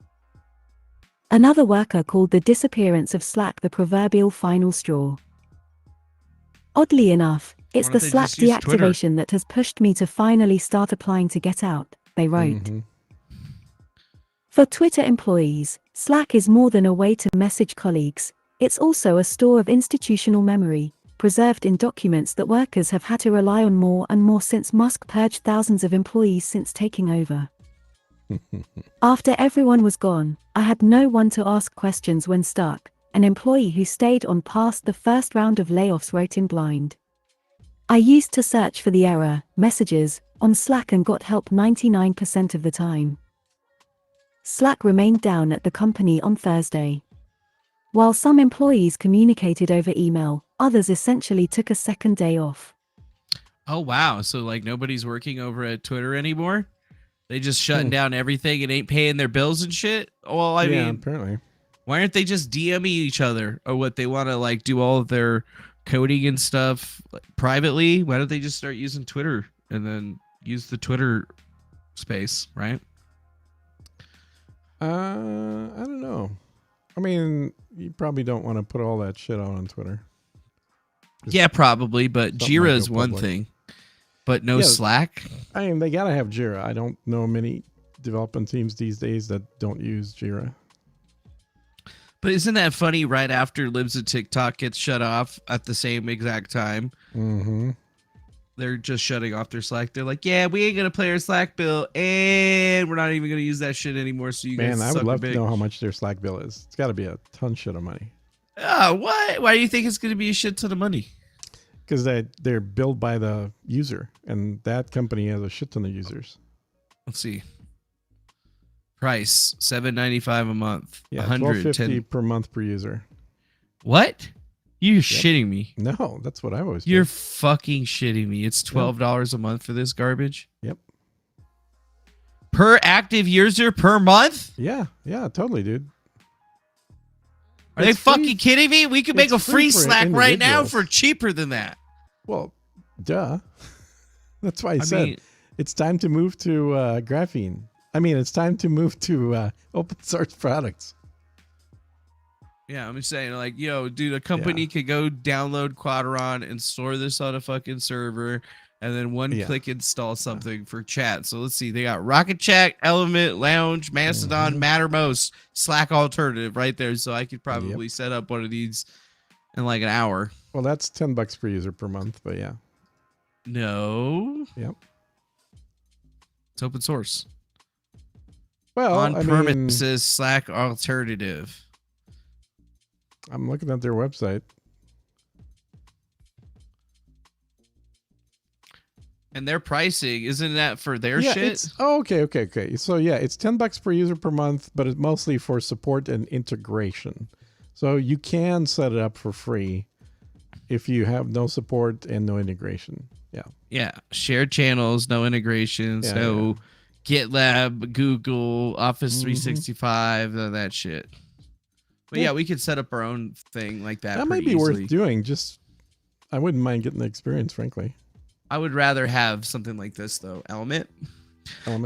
Another worker called the disappearance of Slack the proverbial final straw. Oddly enough, it's Why the don't they Slack just use Twitter? deactivation that has pushed me to finally start applying to get out, they wrote. For Twitter employees, Slack is more than a way to message colleagues, it's also a store of institutional memory, preserved in documents that workers have had to rely on more and more since Musk purged thousands of employees since taking over. After everyone was gone, I had no one to ask questions when stuck, an employee who stayed on past the first round of layoffs wrote in Blind. I used to search for the error messages on Slack and got help 99% of the time. Slack remained down at the company on Thursday. While some employees communicated over email, others essentially took a second day off. Oh, wow. So, like, nobody's working over at Twitter anymore? They just shutting down everything and ain't paying their bills and shit? Well, I mean, apparently. Why aren't they just DMing each other or what they want to, like, do all of their coding and stuff privately? Why don't they just start using Twitter and then use the Twitter space, right? I don't know. I mean, you probably don't want to put all that shit out on Twitter. Yeah, probably, but something Jira might is go one public. thing, but no Yeah. Slack. I mean, they got to have Jira. I don't know many development teams these days that don't use Jira. But isn't that funny? Right after Libs of TikTok gets shut off at the same exact time, they're just shutting off their Slack. They're like, "Yeah, we ain't gonna play our Slack bill, and we're not even gonna use that shit anymore." So you guys, Man, I suck would a love to big. know how much their Slack bill is. It's got to be a ton shit of money Oh, what? Why do you think it's gonna be a shit ton of money? because they're billed by the user, and that company has a shit ton of users. Let's see. Price $7.95 a month. Yeah, $110 $12.50 per month per user. What? You're shitting me. No, that's what I always. You're do. fucking shitting me. It's $12 a month for this garbage. Yep. Per active user per month? Yeah, totally, dude. Are they It's free- fucking kidding me? We could make a it's free for Slack right now individuals. for cheaper than that. Well, duh. That's why I I said mean- it's time to move to graphene. I mean, it's time to move to open source products. Yeah, I'm just saying, like, yo, dude, a company could go download Quadron and store this on a fucking server, and then one click install something for chat. So let's see, they got Rocket Chat, Element, Lounge, Mastodon, Mattermost, Slack alternative right there. So I could probably set up one of these in like an hour. Well, that's $10 per user per month, but yeah. No. Yep. It's open source. Well, On I mean, premises Slack alternative. I'm looking at their website. And their pricing, isn't that for their Yeah, shit? okay. So yeah, it's $10 per user per month, but it's mostly for support and integration. So you can set it up for free if you have no support and no integration. Yeah. Yeah. Shared channels, no integrations, no GitLab, Google, Office 365, none of that shit. But yeah, we could set up our own thing like that. That might pretty be easily. worth doing. Just, I wouldn't mind getting the experience, frankly. I would rather have something like this though, Element.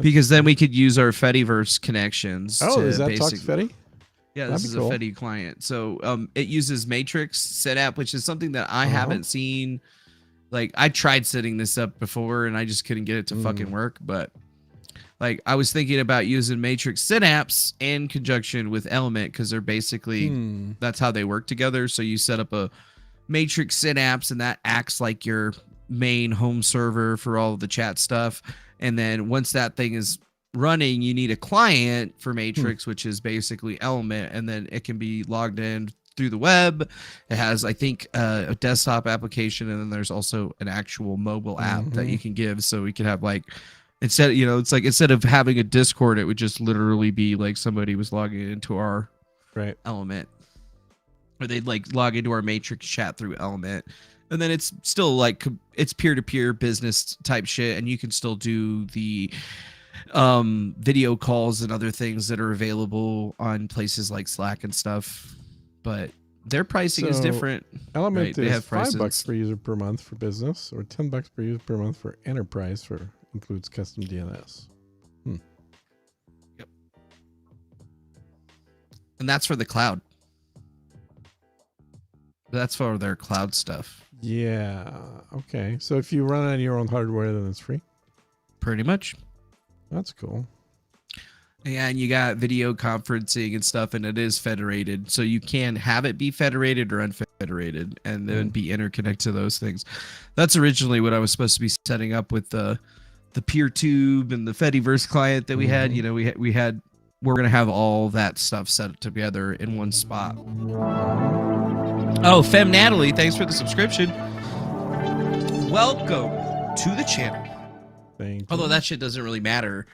Because then we could use our Fediverse connections. Oh, to is that Talks Fedi? Yeah, That'd this be is cool. a Fedi client. So it uses Matrix setup, which is something that I haven't seen. Like, I tried setting this up before and I just couldn't get it to fucking work. But like, I was thinking about using Matrix Synapse in conjunction with Element because they're basically that's how they work together. So you set up a Matrix Synapse and that acts like your main home server for all of the chat stuff. And then once that thing is running, you need a client for Matrix, which is basically Element, and then it can be logged in through the web. It has, I think, a desktop application, and then there's also an actual mobile app that you can give. So we could have like, instead, you know, it's like instead of having a Discord, it would just literally be like somebody was logging into our Element, or they'd like log into our Matrix chat through Element. And then it's still like, it's peer-to-peer business type shit, and you can still do the video calls and other things that are available on places like Slack and stuff. But their pricing is different. Element right? They is have prices. $5 per user per month for business, or $10 per user per month for enterprise, for includes custom DNS. Yep. And that's for the cloud. That's for their cloud stuff. Yeah. Okay. So if you run on your own hardware, then it's free. Pretty much. That's cool. Yeah, and you got video conferencing and stuff, and it is federated. So you can have it be federated or unfederated, and then be interconnect to those things. That's originally what I was supposed to be setting up with the PeerTube and the Fediverse client that we had. You know, we're gonna have all that stuff set together in one spot. Oh, Fem Natalie, thanks for the subscription. Welcome to the channel. Although that shit doesn't really matter,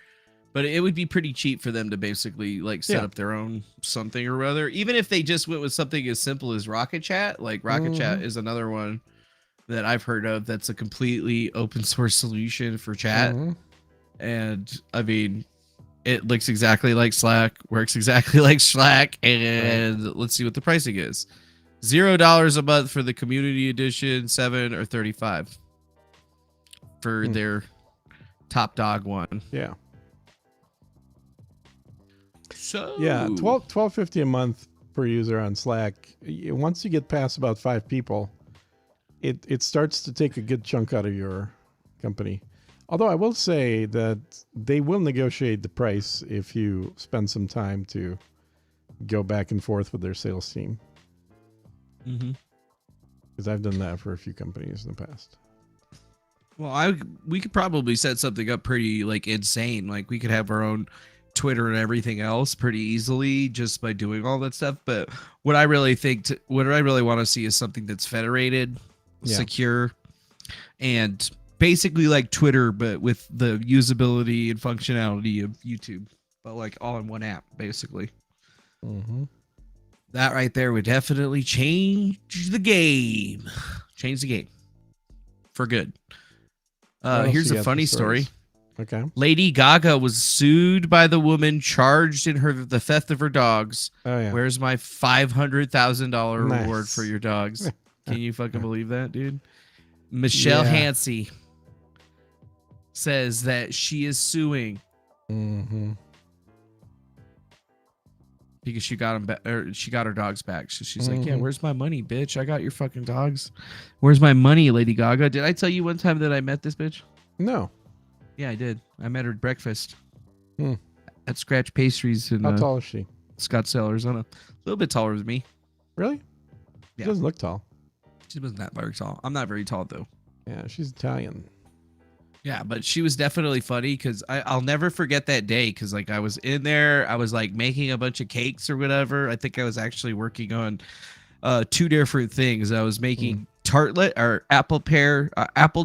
but it would be pretty cheap for them to basically like set up their own something or other. Even if they just went with something as simple as Rocket Chat, like Rocket Chat is another one that I've heard of that's a completely open source solution for chat. And I mean, it looks exactly like Slack, works exactly like Slack, and let's see what the pricing is. $0 a month for the community edition, $7 or $35 for their top dog one. Yeah. So yeah, $12.50 a month per user on Slack. Once you get past about 5 people, it starts to take a good chunk out of your company. Although I will say that they will negotiate the price if you spend some time to go back and forth with their sales team. Because I've done that for a few companies in the past. Well, we could probably set something up pretty like insane. Like we could have our own Twitter and everything else pretty easily just by doing all that stuff. But what I really want to see is something that's federated, secure, and basically like Twitter, but with the usability and functionality of YouTube, but like all in one app, basically. That right there would definitely change the game. Change the game for good. Here's a funny story. Okay. Lady Gaga was sued by the woman charged in the theft of her dogs. Oh, yeah. Where's my $500,000 reward for your dogs? Can you fucking believe that, dude? Michelle Hansey says that she is suing because she got them she got her dogs back. So she's like, yeah, where's my money, bitch? I got your fucking dogs. Where's my money, Lady Gaga? Did I tell you one time that I met this bitch? No. Yeah, I did. I met her at breakfast at Scratch Pastries in How tall is she? Scottsdale, Arizona. A little bit taller than me. Really? Yeah. She doesn't look tall. She wasn't that very tall. I'm not very tall though. Yeah, she's Italian. Yeah, but she was definitely funny because I'll never forget that day because like I was in there, I was like making a bunch of cakes or whatever. I think I was actually working on 2 different things. I was making tartlet or apple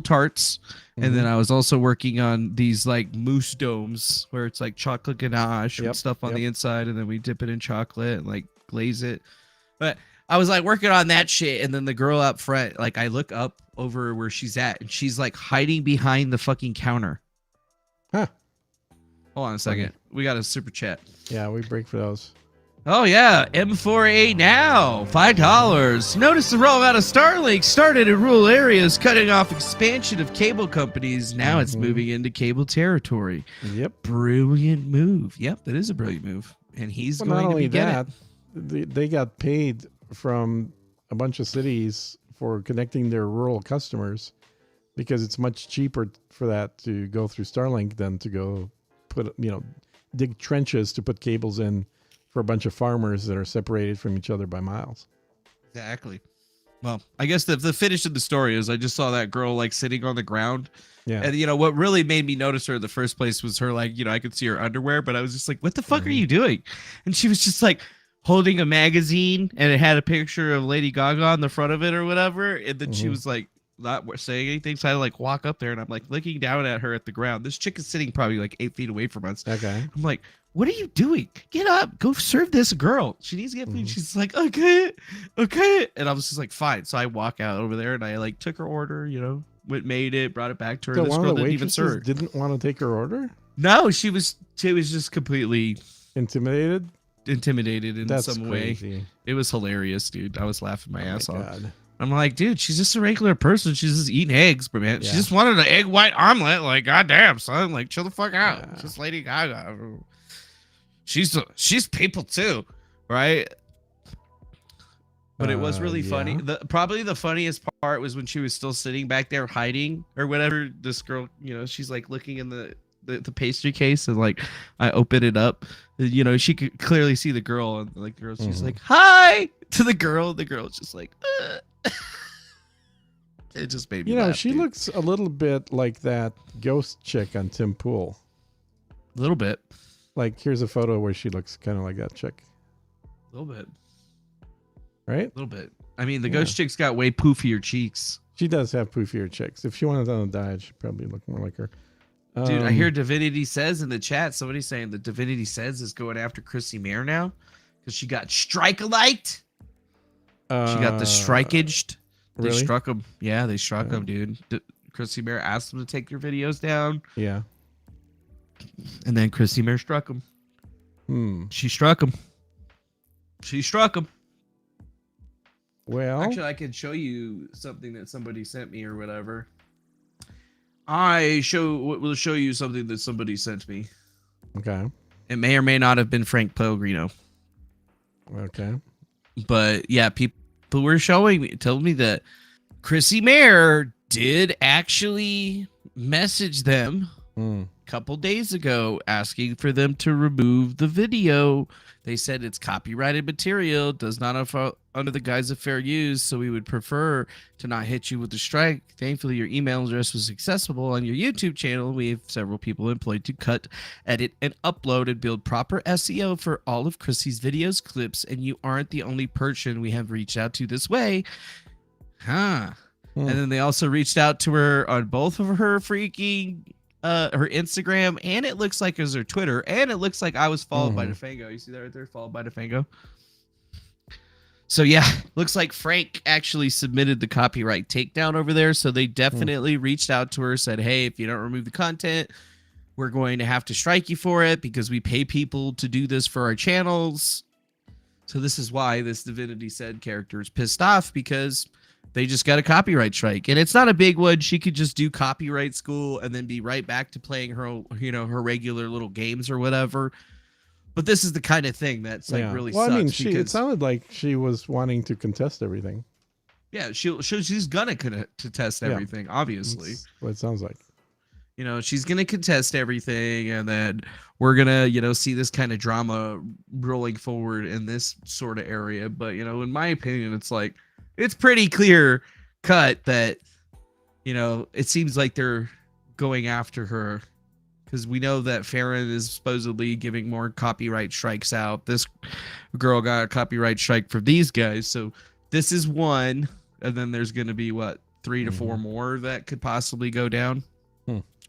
tarts, and then I was also working on these like mousse domes where it's like chocolate ganache and stuff on the inside, and then we dip it in chocolate and like glaze it. But I was like working on that shit, and then the girl up front, like I look up over where she's at, and she's like hiding behind the fucking counter. Huh. Hold on a second. We got a super chat. Yeah, we break for those. Oh yeah, M4A now, $5. Notice the rollout of Starlink started in rural areas, cutting off expansion of cable companies. Now it's moving into cable territory. Yep. Brilliant move. Yep, that is a brilliant move. And he's going to be getting it. They got paid from a bunch of cities for connecting their rural customers because it's much cheaper for that to go through Starlink than to go dig trenches to put cables in for a bunch of farmers that are separated from each other by miles. Exactly. Well, I guess the finish of the story is I just saw that girl like sitting on the ground. Yeah. And, you know, what really made me notice her in the first place was her, like, you know, I could see her underwear, but I was just like, what the fuck are you doing? And she was just like holding a magazine and it had a picture of Lady Gaga on the front of it or whatever. And then she was like not saying anything. So I had to like walk up there and I'm like looking down at her at the ground. This chick is sitting probably like 8 feet away from us. Okay. I'm like, what are you doing? Get up, go serve this girl. She needs to get food. She's like, okay. And I was just like, fine. So I walk out over there and I like took her order, you know, made it, brought it back to her. So This one girl of the didn't even waitresses serve. didn't want to take her order? No, she was just completely intimidated in That's some crazy. way. It was hilarious, dude. I was laughing my ass off. God. I'm like, dude, she's just a regular person. She's just eating eggs, but man, she Yeah. just wanted an egg white omelet. Like, goddamn, son, like, chill the fuck out. It's just Lady Gaga. She's people too, right? But it was really funny. Probably the funniest part was when she was still sitting back there hiding or whatever. This girl, you know, she's like looking in the pastry case and like I open it up. You know, she could clearly see the girl and like the girl, she's like, hi to the girl. The girl's just like, It just made me You know, laugh, she dude. looks a little bit like that ghost chick on Tim Pool. A little bit. Like, here's a photo where she looks kind of like that chick. A little bit. Right? A little bit. I mean, the ghost chick's got way poofier cheeks. She does have poofier chicks. If she wanted to die, she'd probably look more like her. Dude, I hear Divinity Says in the chat, somebody's saying that Divinity Says is going after Chrissy Mayer now because she got strike-a-liked. She got the strikeaged. They really? struck him. Yeah, they struck him, dude. Chrissy Mayer asked them to take their videos down. Yeah. And then Chrissy Mayer struck him. She struck him. She struck him. Well, actually, I can show you something that somebody sent me or whatever. Will show you something that somebody sent me. Okay. It may or may not have been Frank Pellegrino. Okay. But yeah, people were telling me that Chrissy Mayer did actually message them a couple days ago asking for them to remove the video. They said it's copyrighted material, does not under the guise of fair use, so we would prefer to not hit you with a strike. Thankfully, your email address was accessible on your YouTube channel. We have several people employed to cut, edit, and upload and build proper SEO for all of Chrissy's videos, clips, and you aren't the only person we have reached out to this way. And then they also reached out to her on both of her freaking her Instagram, and it looks like it was her Twitter, and it looks like I was followed by Defango. You see that right there? Followed by Defango. So yeah, looks like Frank actually submitted the copyright takedown over there. So they definitely reached out to her, said, hey, if you don't remove the content, we're going to have to strike you for it because we pay people to do this for our channels. So this is why this Divinity Said character is pissed off, because they just got a copyright strike, and it's not a big one. She could just do copyright school and then be right back to playing her, you know, her regular little games or whatever. But this is the kind of thing that's like really sucks. I mean, it sounded like she was wanting to contest everything. Yeah, she's gonna contest everything, obviously. That's what it sounds like. You know, she's gonna contest everything, and then we're gonna, you know, see this kind of drama rolling forward in this sort of area. But, you know, in my opinion, it's like, it's pretty clear cut that, you know, it seems like they're going after her because we know that Farron is supposedly giving more copyright strikes out. This girl got a copyright strike for these guys. So this is one. And then there's going to be, what, 3 to 4 more that could possibly go down.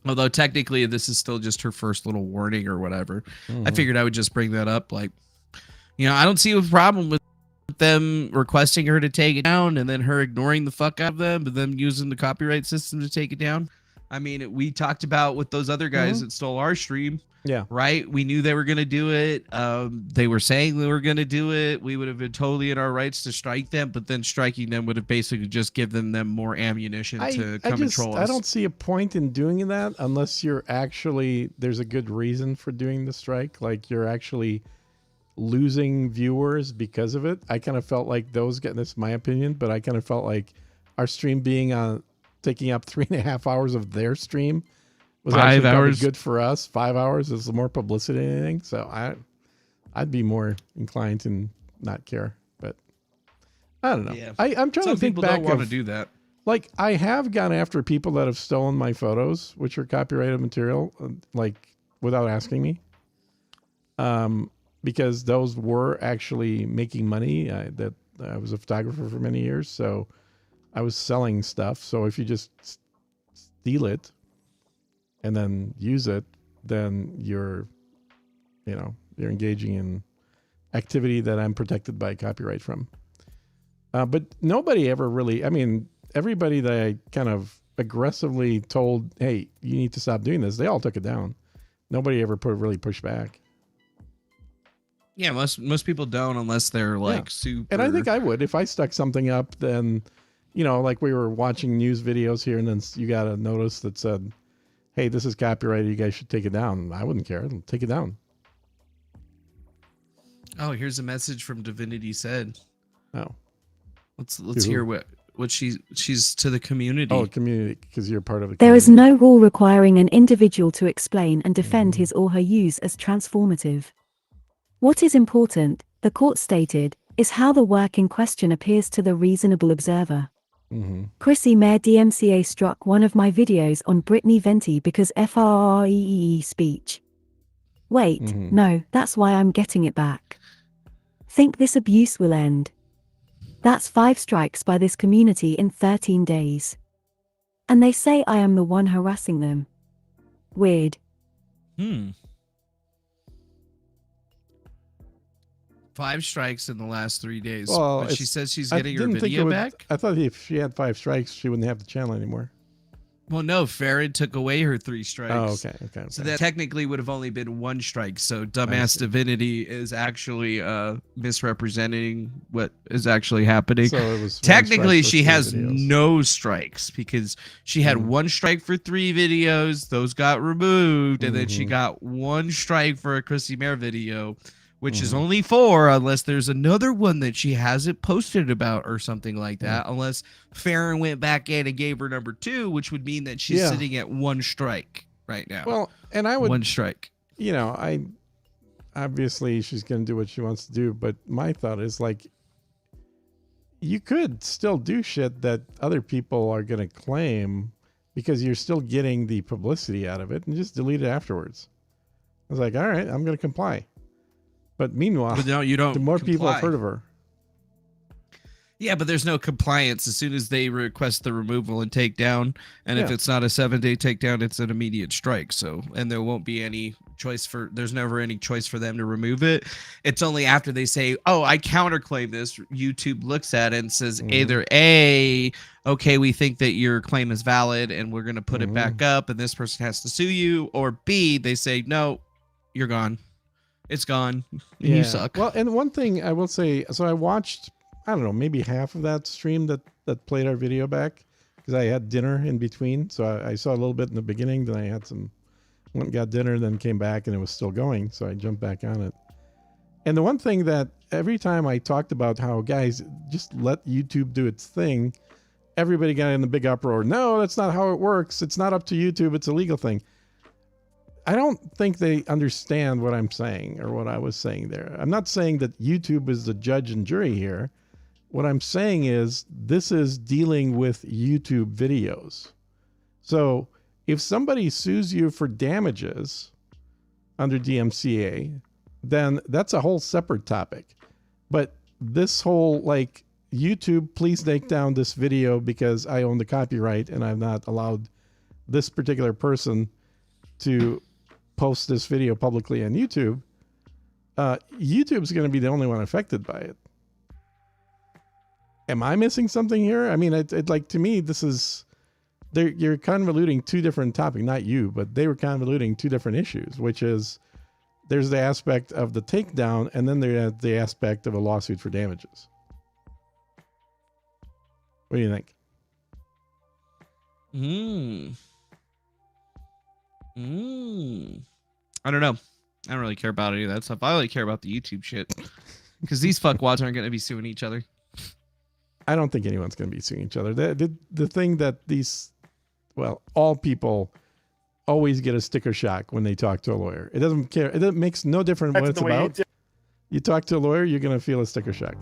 Although technically this is still just her first little warning or whatever. I figured I would just bring that up. Like, you know, I don't see a problem with them requesting her to take it down and then her ignoring the fuck out of them, but them using the copyright system to take it down. I mean, we talked about with those other guys that stole our stream. Yeah. Right. We knew they were going to do it. They were saying they were going to do it. We would have been totally in our rights to strike them, but then striking them would have basically just given them more ammunition to come and troll us. I don't see a point in doing that unless you're actually, there's a good reason for doing the strike. Like you're actually losing viewers because of it. I kind of felt like this is my opinion, but I kind of felt like our stream being taking up 3.5 hours of their stream was 5 hours good for us. 5 hours is more publicity than anything. So I'd be more inclined to not care, but I don't know. Yeah. I'm trying Some to think people back don't want of, to do that. like, I have gone after people that have stolen my photos, which are copyrighted material, like without asking me. Because those were actually making money. I was a photographer for many years, so I was selling stuff. So if you just steal it and then use it, then you're engaging in activity that I'm protected by copyright from. But nobody ever really, everybody that I kind of aggressively told, hey, you need to stop doing this, they all took it down. Nobody ever really pushed back. Yeah, most people don't unless they're like super. And I think I would. If I stuck something up, then, like we were watching news videos here and then you got a notice that said, hey, this is copyrighted, you guys should take it down. I wouldn't care. I'll take it down. Oh, here's a message from Divinity Said. Oh. Let's hear what she's to the community. Oh, community, because you're part of the There community. is no rule requiring an individual to explain and defend his or her use as transformative. What is important, the court stated, is how the work in question appears to the reasonable observer. Chrissy Mayer DMCA struck one of my videos on Brittany Venti because FRREE speech. Wait, no, that's why I'm getting it back. Think this abuse will end. That's 5 strikes by this community in 13 days. And they say I am the one harassing them. Weird. 5 strikes in the last 3 days. Well, but she says she's I getting her didn't think video it would- back. I thought if she had 5 strikes, she wouldn't have the channel anymore. Well, no, Farron took away her 3 strikes. Oh, okay. So that technically would have only been 1 strike. So dumbass Divinity is actually misrepresenting what is actually happening. So it was 1 technically strike for she 3 has videos. no strikes because she had 1 strike for 3 videos. Those got removed, and then she got 1 strike for a Chrissy Mayer video, which is only 4 unless there's another one that she hasn't posted about or something like that. Unless Farron went back in and gave her number 2, which would mean that she's sitting at 1 strike right now. Well, and I would 1 strike. I obviously she's going to do what she wants to do, but my thought is like you could still do shit that other people are going to claim because you're still getting the publicity out of it and just delete it afterwards. I was like, all right, I'm going to comply. But meanwhile, But no, you don't the more people have comply. heard of her. Yeah, but there's no compliance as soon as they request the removal and takedown. And if Yeah. it's not a 7-day takedown, it's an immediate strike. So, and there won't be any choice there's never any choice for them to remove it. It's only after they say, oh, I counterclaim this. YouTube looks at it and says either A, okay, we think that your claim is valid and we're going to put it back up and this person has to sue you. Or B, they say, no, you're gone. It's gone. You suck. Well, and one thing I will say, so I watched, I don't know, maybe half of that stream that played our video back because I had dinner in between. So I saw a little bit in the beginning, then I had went and got dinner, then came back and it was still going. So I jumped back on it. And the one thing that every time I talked about how, guys, just let YouTube do its thing, everybody got in the big uproar. No, that's not how it works. It's not up to YouTube. It's a legal thing. I don't think they understand what I'm saying or what I was saying there. I'm not saying that YouTube is the judge and jury here. What I'm saying is this is dealing with YouTube videos. So if somebody sues you for damages under DMCA, then that's a whole separate topic. But this whole like YouTube, please take down this video because I own the copyright and I've not allowed this particular person to post this video publicly on YouTube, YouTube's going to be the only one affected by it. Am I missing something here? I mean, it like to me, this is you're convoluting 2 different topics, not you, but they were convoluting 2 different issues, which is there's the aspect of the takedown and then there's the aspect of a lawsuit for damages. What do you think? I don't know. I don't really care about any of that stuff. I only care about the YouTube shit because these fuckwads aren't going to be suing each other. I don't think anyone's going to be suing each other. The thing that all people always get a sticker shock when they talk to a lawyer. It doesn't care. It makes no difference what it's about. You talk to a lawyer, you're going to feel a sticker shock.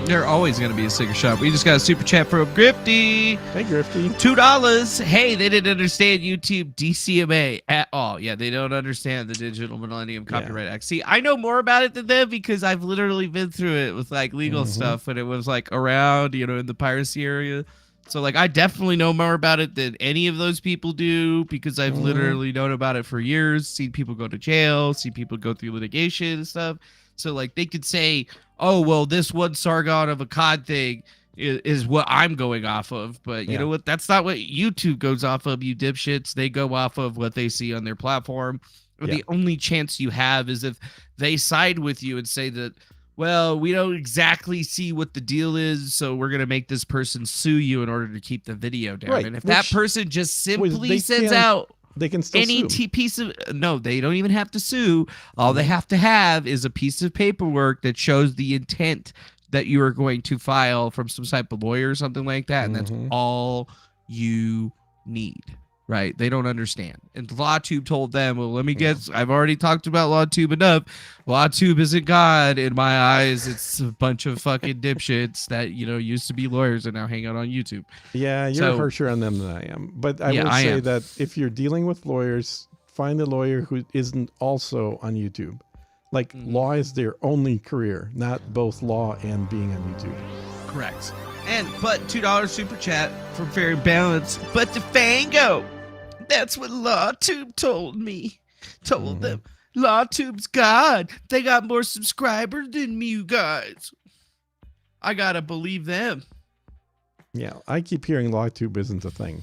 They're always going to be a sticker shop. We just got a super chat from Grifty. Hey, Grifty. $2. Hey, they didn't understand YouTube DCMA at all. Yeah, they don't understand the Digital Millennium Copyright Act. See, I know more about it than them because I've literally been through it with like legal stuff when it was like around, in the piracy area. So like I definitely know more about it than any of those people do because I've literally known about it for years, seen people go to jail, seen people go through litigation and stuff. So like they could say, oh, well, this one Sargon of Akkad thing is what I'm going off of. But you know what? That's not what YouTube goes off of, you dipshits. They go off of what they see on their platform. The only chance you have is if they side with you and say that, well, we don't exactly see what the deal is, so we're going to make this person sue you in order to keep the video down. Right, And if that person just simply sends out they can still any sue. piece of no, they don't even have to sue. All they have to have is a piece of paperwork that shows the intent that you are going to file from some type of lawyer or something like that, and that's all you need. Right? They don't understand. And LawTube told them, well, let me guess. I've already talked about LawTube enough. LawTube isn't God in my eyes. It's a bunch of fucking dipshits that, used to be lawyers and now hang out on YouTube. Yeah, you're harsher on them than I am. But I will say that if you're dealing with lawyers, find a lawyer who isn't also on YouTube. Like law is their only career, not both law and being on YouTube. Correct. But $2 super chat from Fair Balance. But Defango. That's what LawTube told me. Told them. LawTube's God. They got more subscribers than me, you guys. I gotta believe them. Yeah, I keep hearing LawTube isn't a thing.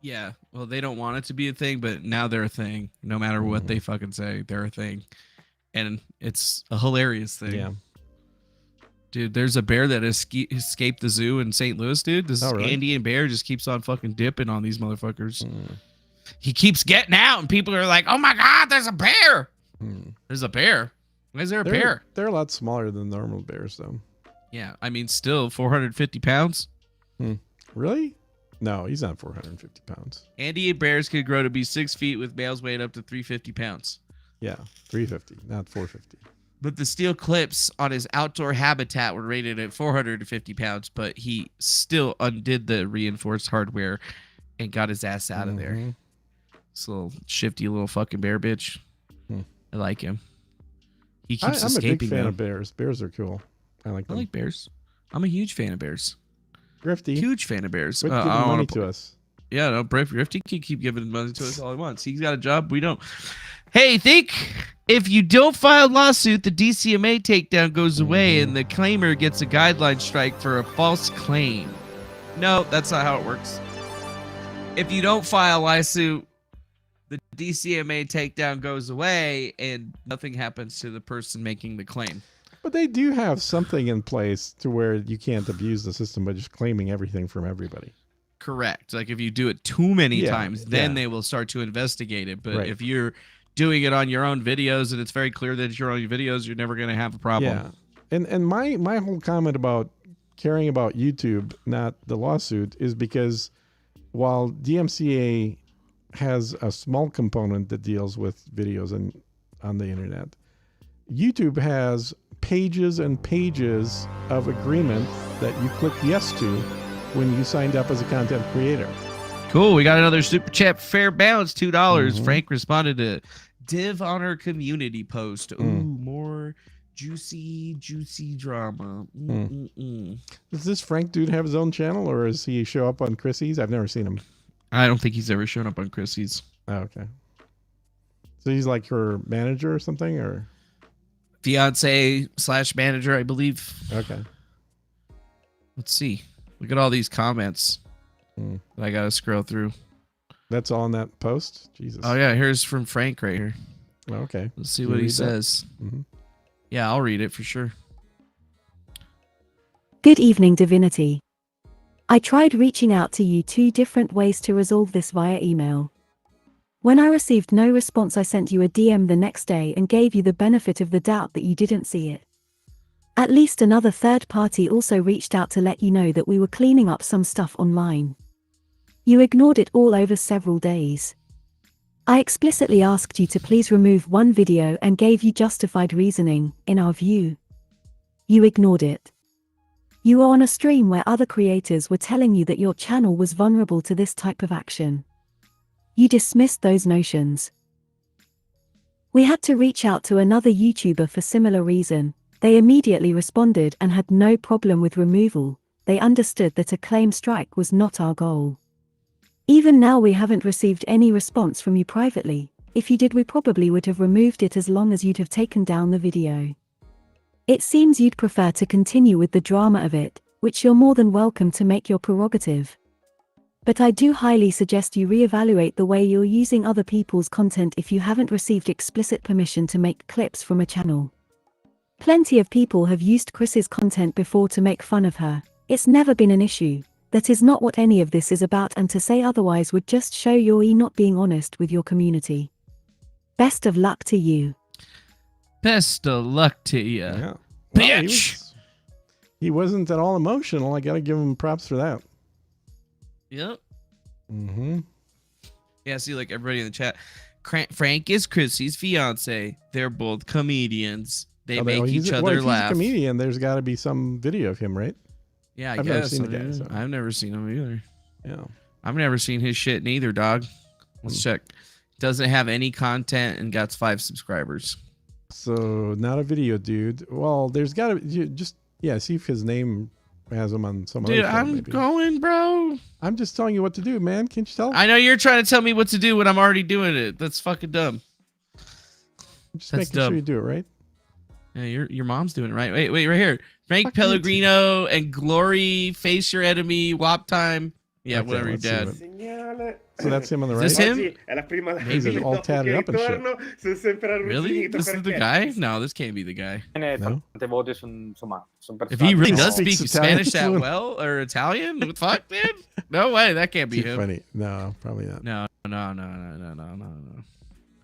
Yeah, well, they don't want it to be a thing, but now they're a thing. No matter what they fucking say, they're a thing. And it's a hilarious thing. Yeah. Dude, there's a bear that escaped the zoo in St. Louis, dude. This Andean bear just keeps on fucking dipping on these motherfuckers. He keeps getting out, and people are like, oh my God, there's a bear. There's a bear. Why is there a bear? They're a lot smaller than normal bears, though. Yeah, I mean, still 450 pounds. Really? No, he's not 450 pounds. Andean bears could grow to be 6 feet with males weighing up to 350 pounds. Yeah, 350, not 450. But the steel clips on his outdoor habitat were rated at 450 pounds, but he still undid the reinforced hardware and got his ass out of there. This little shifty little fucking bear bitch. I like him. He keeps escaping. I'm a big fan though. of bears. Bears are cool. I like them. I like bears. I'm a huge fan of bears. Grifty. Huge fan of bears. Quit giving money to us. Yeah, no, Grifty can keep giving money to us all he wants. He's got a job. We don't. Hey, think if you don't file a lawsuit, the DCMA takedown goes away and the claimer gets a guideline strike for a false claim. No, that's not how it works. If you don't file a lawsuit, the DCMA takedown goes away and nothing happens to the person making the claim. But they do have something in place to where you can't abuse the system by just claiming everything from everybody. Correct. Like if you do it too many times, then they will start to investigate it. But if you're doing it on your own videos and it's very clear that it's your own videos, you're never going to have a problem. Yeah. And my whole comment about caring about YouTube, not the lawsuit, is because while DMCA has a small component that deals with videos on the internet, YouTube has pages and pages of agreement that you click yes to when you signed up as a content creator. Cool. We got another super chat. Fair balance, $2. Frank responded to div on our community post. Ooh, more juicy drama. Does this Frank dude have his own channel, or does he show up on Chrissy's? I've never seen him. I don't think he's ever shown up on Chrissy's. Oh, okay. So he's like her manager or something, or fiance/manager, I believe. Okay. Let's see. Look at all these comments that I gotta scroll through. That's all in that post? Jesus. Oh yeah, here's from Frank right here. Okay. Let's see what he says. Yeah, I'll read it for sure. Good evening, Divinity. I tried reaching out to you 2 different ways to resolve this via email. When I received no response, I sent you a DM the next day and gave you the benefit of the doubt that you didn't see it. At least another third party also reached out to let you know that we were cleaning up some stuff online. You ignored it all over several days. I explicitly asked you to please remove one video and gave you justified reasoning, in our view. You ignored it. You are on a stream where other creators were telling you that your channel was vulnerable to this type of action. You dismissed those notions. We had to reach out to another YouTuber for similar reason. They immediately responded and had no problem with removal. They understood that a claim strike was not our goal. Even now we haven't received any response from you privately. If you did, we probably would have removed it as long as you'd have taken down the video. It seems you'd prefer to continue with the drama of it, which you're more than welcome to make your prerogative. But I do highly suggest you reevaluate the way you're using other people's content if you haven't received explicit permission to make clips from a channel. Plenty of people have used Chris's content before to make fun of her. It's never been an issue. That is not what any of this is about, and to say otherwise would just show you're not being honest with your community. Best of luck to you. Best of luck to you, Yeah. bitch. He wasn't at all emotional. I gotta give him props for that. Yep. Mm-hmm. Yeah, see, like everybody in the chat. Frank is Chrissy's fiance. They're both comedians. They make each other if laugh. He's a comedian. There's got to be some video of him, right? Yeah, I've never seen the guy. So. I've never seen him either. Yeah. I've never seen his shit neither, dog. Let's check. Doesn't have any content and got 5 subscribers. So not a video, dude. Well, there's got to just see if his name has him on some other Dude, show, I'm maybe. going, bro. I'm just telling you what to do, man. Can't you tell? I know you're trying to tell me what to do when I'm already doing it. That's fucking dumb. Just making sure you do it right. Yeah, your mom's doing it right. Wait, right here. Frank Pellegrino and Glory, Face Your Enemy, WAP Time. Yeah, Okay, whatever your dad. So that's him on the right. Is this him? He's all tatted up and shit. Really? This is the guy? No, this can't be the guy. No? If he really does speak Spanish that well or Italian, what the fuck, dude? No way, that can't be Too him. funny. No, probably not. No.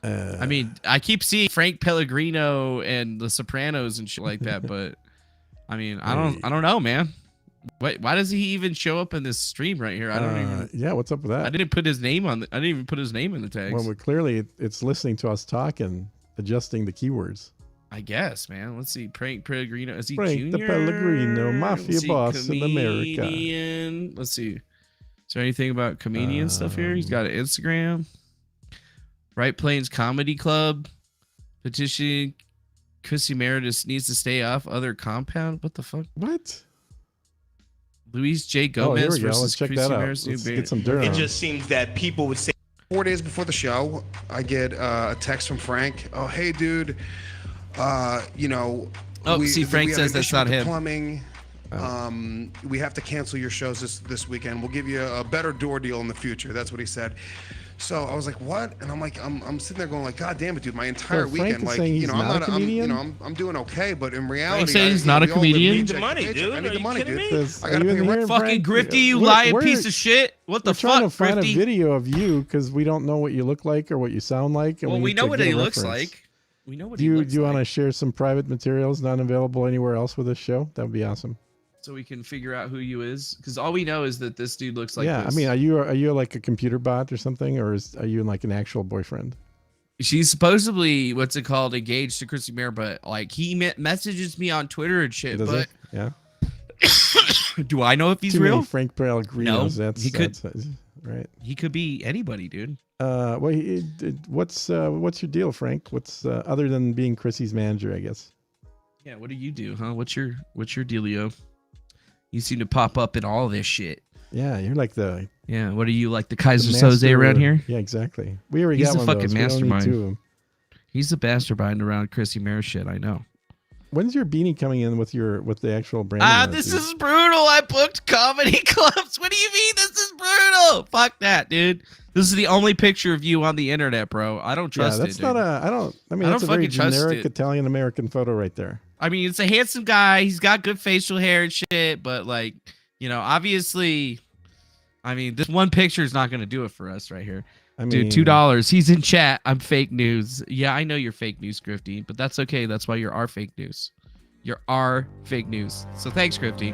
I mean, I keep seeing Frank Pellegrino and The Sopranos and shit like that, but I mean, I don't know, man. Wait, why does he even show up in this stream right here? I don't even. Yeah, what's up with that? I didn't put his name on. I didn't even put his name in the tags. Well, clearly it's listening to us talk and adjusting the keywords. I guess, man. Let's see. Frank Pellegrino. Is he Frank junior? the Pellegrino, mafia boss in America. Comedian. Let's see. Is there anything about comedian stuff here? He's got an Instagram. Right Plains Comedy Club. Petition. Chrissy Meredith needs to stay off other compound. What the fuck? What? Luis J. Gomez here we go. Let's versus check Chrissy that out. Meredith's new Let's band. get some dirt on It him. just seems that people would say 4 days before the show, I get a text from Frank. Oh, hey, dude. You know. See, Frank we have says an that's issue not with the him. Plumbing. We have to cancel your shows this weekend. We'll give you a better door deal in the future. That's what he said. So I was like, what? And I'm like, I'm sitting there going like, God damn it, dude, my entire Frank weekend, is like, saying you he's know, not a comedian? I'm doing okay, but in reality, saying he's not a comedian? I Need the money, dude. I need the money, dude. I Are gotta you pay in rent. here, Fucking Frank? Grifty, you We're- lying we're- piece of shit. What the We're trying fuck, to find Grifty? a video of you because we don't know what you look like or what you sound like. And Well, we need know to what get a he looks reference. like. We know what Do he you looks want to share some private materials not available anywhere else with this show? That would be awesome. so we can figure out who you is. Because all we know is that this dude looks like yeah, this. I mean, are you like a computer bot or something, or are you like an actual boyfriend? She's supposedly what's it called, engaged to Chrissy Mayer, but like he messages me on Twitter and shit. Does But it? Yeah. do I know if he's Too many real? Frank Pellegrinos. No, he could. That's right. He could be anybody, dude. What's your deal, Frank? What's other than being Chrissy's manager, I guess? Yeah, what do you do, huh? What's your dealio? You seem to pop up in all this shit. Yeah, you're like the What are you, like the Kaiser master- Soze around here? Yeah, exactly. We already He's got the one fucking of those. We don't need mastermind. two of 'em. He's the mastermind around Chrissy Mayer shit. I know. When's your beanie coming in with the actual brand? This is brutal. I booked comedy clubs. What do you mean this is brutal? Fuck that, dude. This is the only picture of you on the internet, bro. I don't trust that's it. not dude. I mean, that's a very fucking trust generic it. Italian American photo right there. I mean, it's a handsome guy. He's got good facial hair and shit, but like, you know, obviously, I mean, this one picture is not going to do it for us right here. Dude, $2. He's in chat. I'm fake news. Yeah, I know you're fake news, Grifty, but that's okay. That's why you're our fake news. You're our fake news. So thanks, Grifty,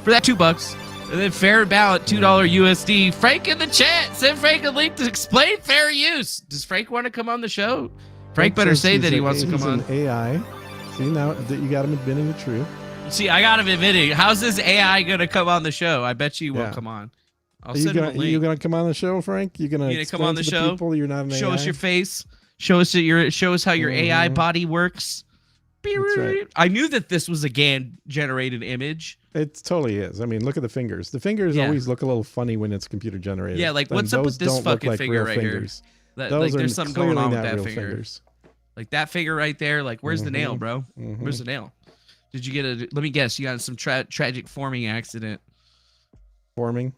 for that $2. And then fair ballot, $2 USD. Frank in the chat. Send Frank a link to explain fair use. Does Frank want to come on the show? Frank better says say he's that he a- wants to come he's on. an AI. See, now that you got him admitting the truth. See, I got him admitting. How's this AI gonna come on the show? I bet you won't come on. I'll send him a link. You gonna come on the show, Frank? You gonna come on the show? People you're not an show AI? us your face. Show us how your AI body works. That's right. I knew that this was a GAN generated image. It totally is. I mean, look at the fingers. The fingers always look a little funny when it's computer generated. Yeah, like And what's up with those this don't look fucking like finger real right fingers. here? Those Like, there's are something going clearly on with not that real finger. fingers. Like that finger right there. Like, where's the nail, bro? Where's the nail? Did you get a? Let me guess. You got in some tragic forming accident. Forming?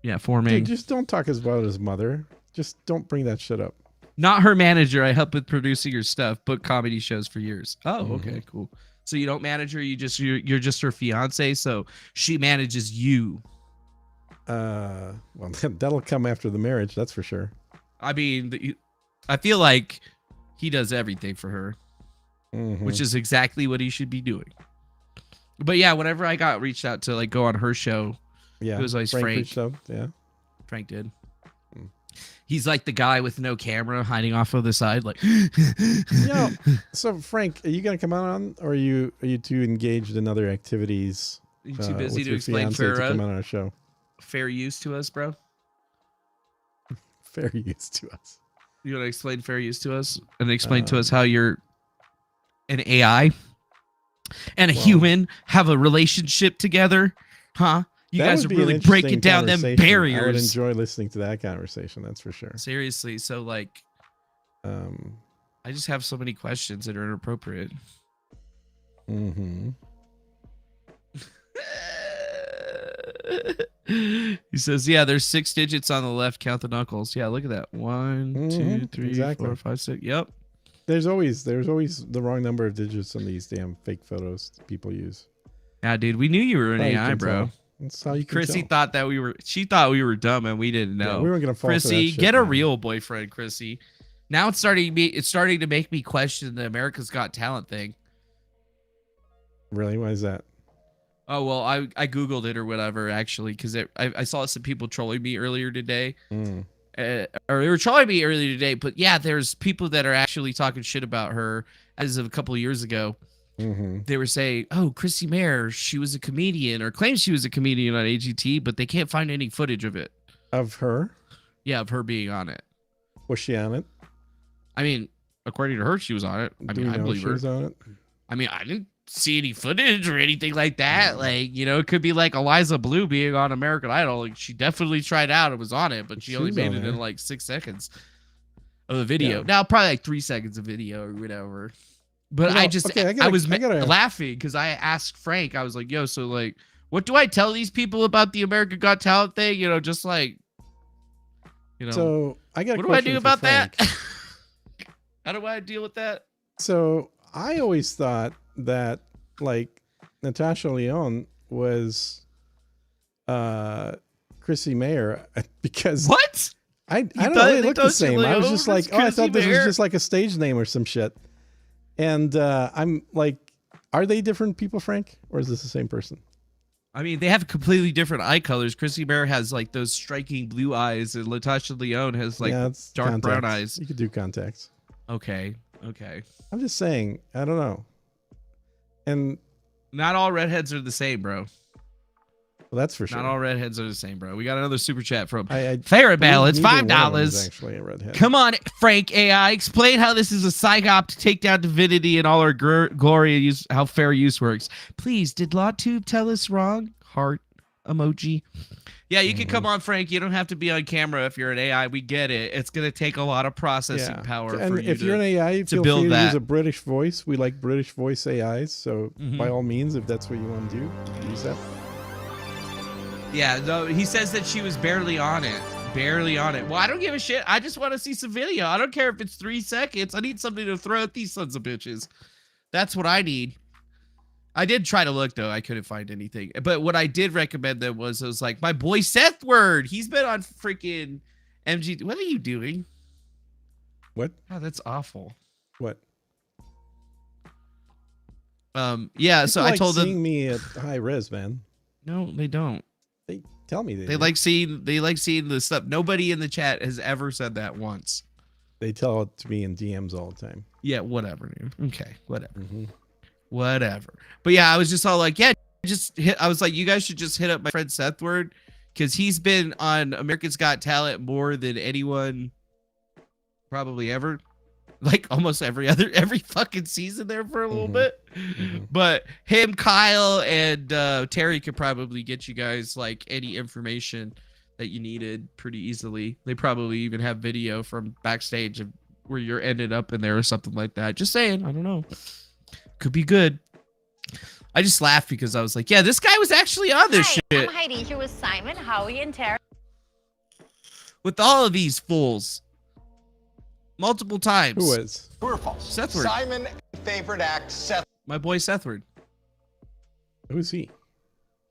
Yeah, forming. Dude, just don't talk about his mother. Just don't bring that shit up. Not her manager. I help with producing her stuff. Book comedy shows for years. Oh, okay, cool. So you don't manage her. You're just her fiance. So she manages you. Well, that'll come after the marriage. That's for sure. I mean, I feel like he does everything for her, which is exactly what he should be doing. But yeah, whenever I got reached out to like go on her show, it was always Frank. reached out, yeah. Frank did. He's like the guy with no camera hiding off of the side, like. So Frank, are you gonna come on, or are you too engaged in other activities? Are you too busy with to your explain fiancé to come on our show? fair use to us, bro? Fair use to us. You want to explain fair use to us and explain to us how you're an AI and a human have a relationship together, huh? You That guys would are be an really breaking interesting down them conversation. barriers. I would enjoy listening to that conversation. That's for sure. Seriously, so like, I just have so many questions that are inappropriate. He says, "Yeah, there's 6 digits on the left. Count the knuckles. Yeah, look at that. 1, 2, 3, 4, 5, 6. Yep. There's always the wrong number of digits on these damn fake photos that people use. Yeah, dude, we knew you were an Oh, you AI, can bro. tell. That's how you can Chrissy tell. thought that we were. She thought we were dumb, and we didn't know. Yeah, we weren't gonna fall for that Chrissy, shit, get a man. real boyfriend, Chrissy. Now it's starting to make me question the America's Got Talent thing. Really? Why is that? Oh well, I googled it or whatever actually because I saw some people trolling me earlier today. Or they were trolling me earlier today, but yeah, there's people that are actually talking shit about her as of a couple of years ago. They were saying, "Oh, Chrissy Mayer, she was a comedian or claims she was a comedian on AGT, but they can't find any footage of it." Of her? Yeah, of her being on it. Was she on it? I mean, according to her, she was on it. I Do mean, we I know believe she her. was on it? I mean, I didn't see any footage or anything like that. Like, you know, it could be like Eliza Blue being on American Idol. Like, she definitely tried out and was on it, but she only was made on it there. in like 6 seconds of the video. Yeah. Now, probably like 3 seconds of video or whatever. But You know, I just, okay, I was laughing because I asked Frank, I was like, yo, so like, what do I tell these people about the American Got Talent thing? You know, just like, you know, So I got a what do I question do for about Frank. that? How do I deal with that? So I always thought that like Natasha Lyonne was Chrissy Mayer because what? I don't thought know, they look the Natasha same. I was Lyonne just was like, oh, I thought Chrissy this Mayer? was just like a stage name or some shit. And I'm like, are they different people, Frank, or is this the same person? I mean, they have completely different eye colors. Chrissy Mayer has like those striking blue eyes, and Natasha Lyonne has like it's dark brown contacts. eyes. You could do contacts. Okay. I'm just saying, I don't know. And Not all redheads are the same, bro. well, that's for sure. Not all redheads are the same, bro. We got another super chat from I Ferret Balance, neither one of them is $5. actually a redhead. Come on, Frank AI, explain how this is a psyop to take down divinity and all our glory and use how fair use works. Please, did LawTube tell us wrong? Heart emoji. Yeah, you can come on, Frank. You don't have to be on camera if you're an AI. We get it. It's gonna take a lot of processing power And for you if you're an AI, to feel build free to that. use a British voice. We like British voice AIs, so by all means, if that's what you want to do, use that. Yeah, no, he says that she was barely on it. Barely on it. Well, I don't give a shit. I just want to see some video. I don't care if it's 3 seconds. I need something to throw at these sons of bitches. That's what I need. I did try to look, though. I couldn't find anything. But what I did recommend them was like, my boy Seth Word. He's been on freaking MG. What are you doing? What? Oh, that's awful. What? Yeah, so People I told seeing them. me at high res, man. No, they don't. They tell me They like seeing the stuff. Nobody in the chat has ever said that once. They tell it to me in DMs all the time. Yeah, whatever, dude. Okay, whatever. whatever. But yeah, I was just all like, yeah, I was like, you guys should just hit up my friend Seth Word, because he's been on America's Got Talent more than anyone probably ever. Like almost every fucking season there for a little bit. But him, Kyle, and Terry could probably get you guys like any information that you needed pretty easily. They probably even have video from backstage of where you're ended up in there or something like that. Just saying, I don't know. Could be good. I just laughed because I was like, yeah, this guy was actually on this shit. I'm Heidi here with Simon, Howie, and Tara. With all of these fools. Multiple times. Who is? True or false? Sethward. Simon, favorite act, Seth. My boy Sethward. Who's he?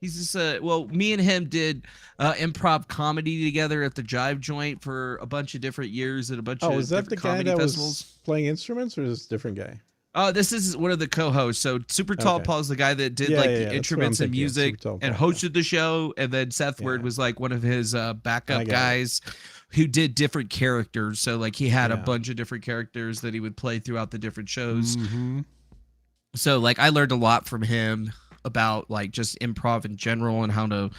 He's just well, me and him did improv comedy together at the Jive Joint for a bunch of different years at a bunch of is that the different guy comedy that festivals. was playing instruments, or is this a different guy? Oh, this is one of the co-hosts. So Super Tall Okay. Paul's the guy that did Yeah, like yeah, the yeah, that's what I'm instruments and thinking of, music Super Tall and Paul, hosted the show, and then Seth Word was like one of his backup I got it. guys who did different characters. So like he had a Yeah. bunch of different characters that he would play throughout the different shows. Mhm. So like I learned a lot from him about like just improv in general and how to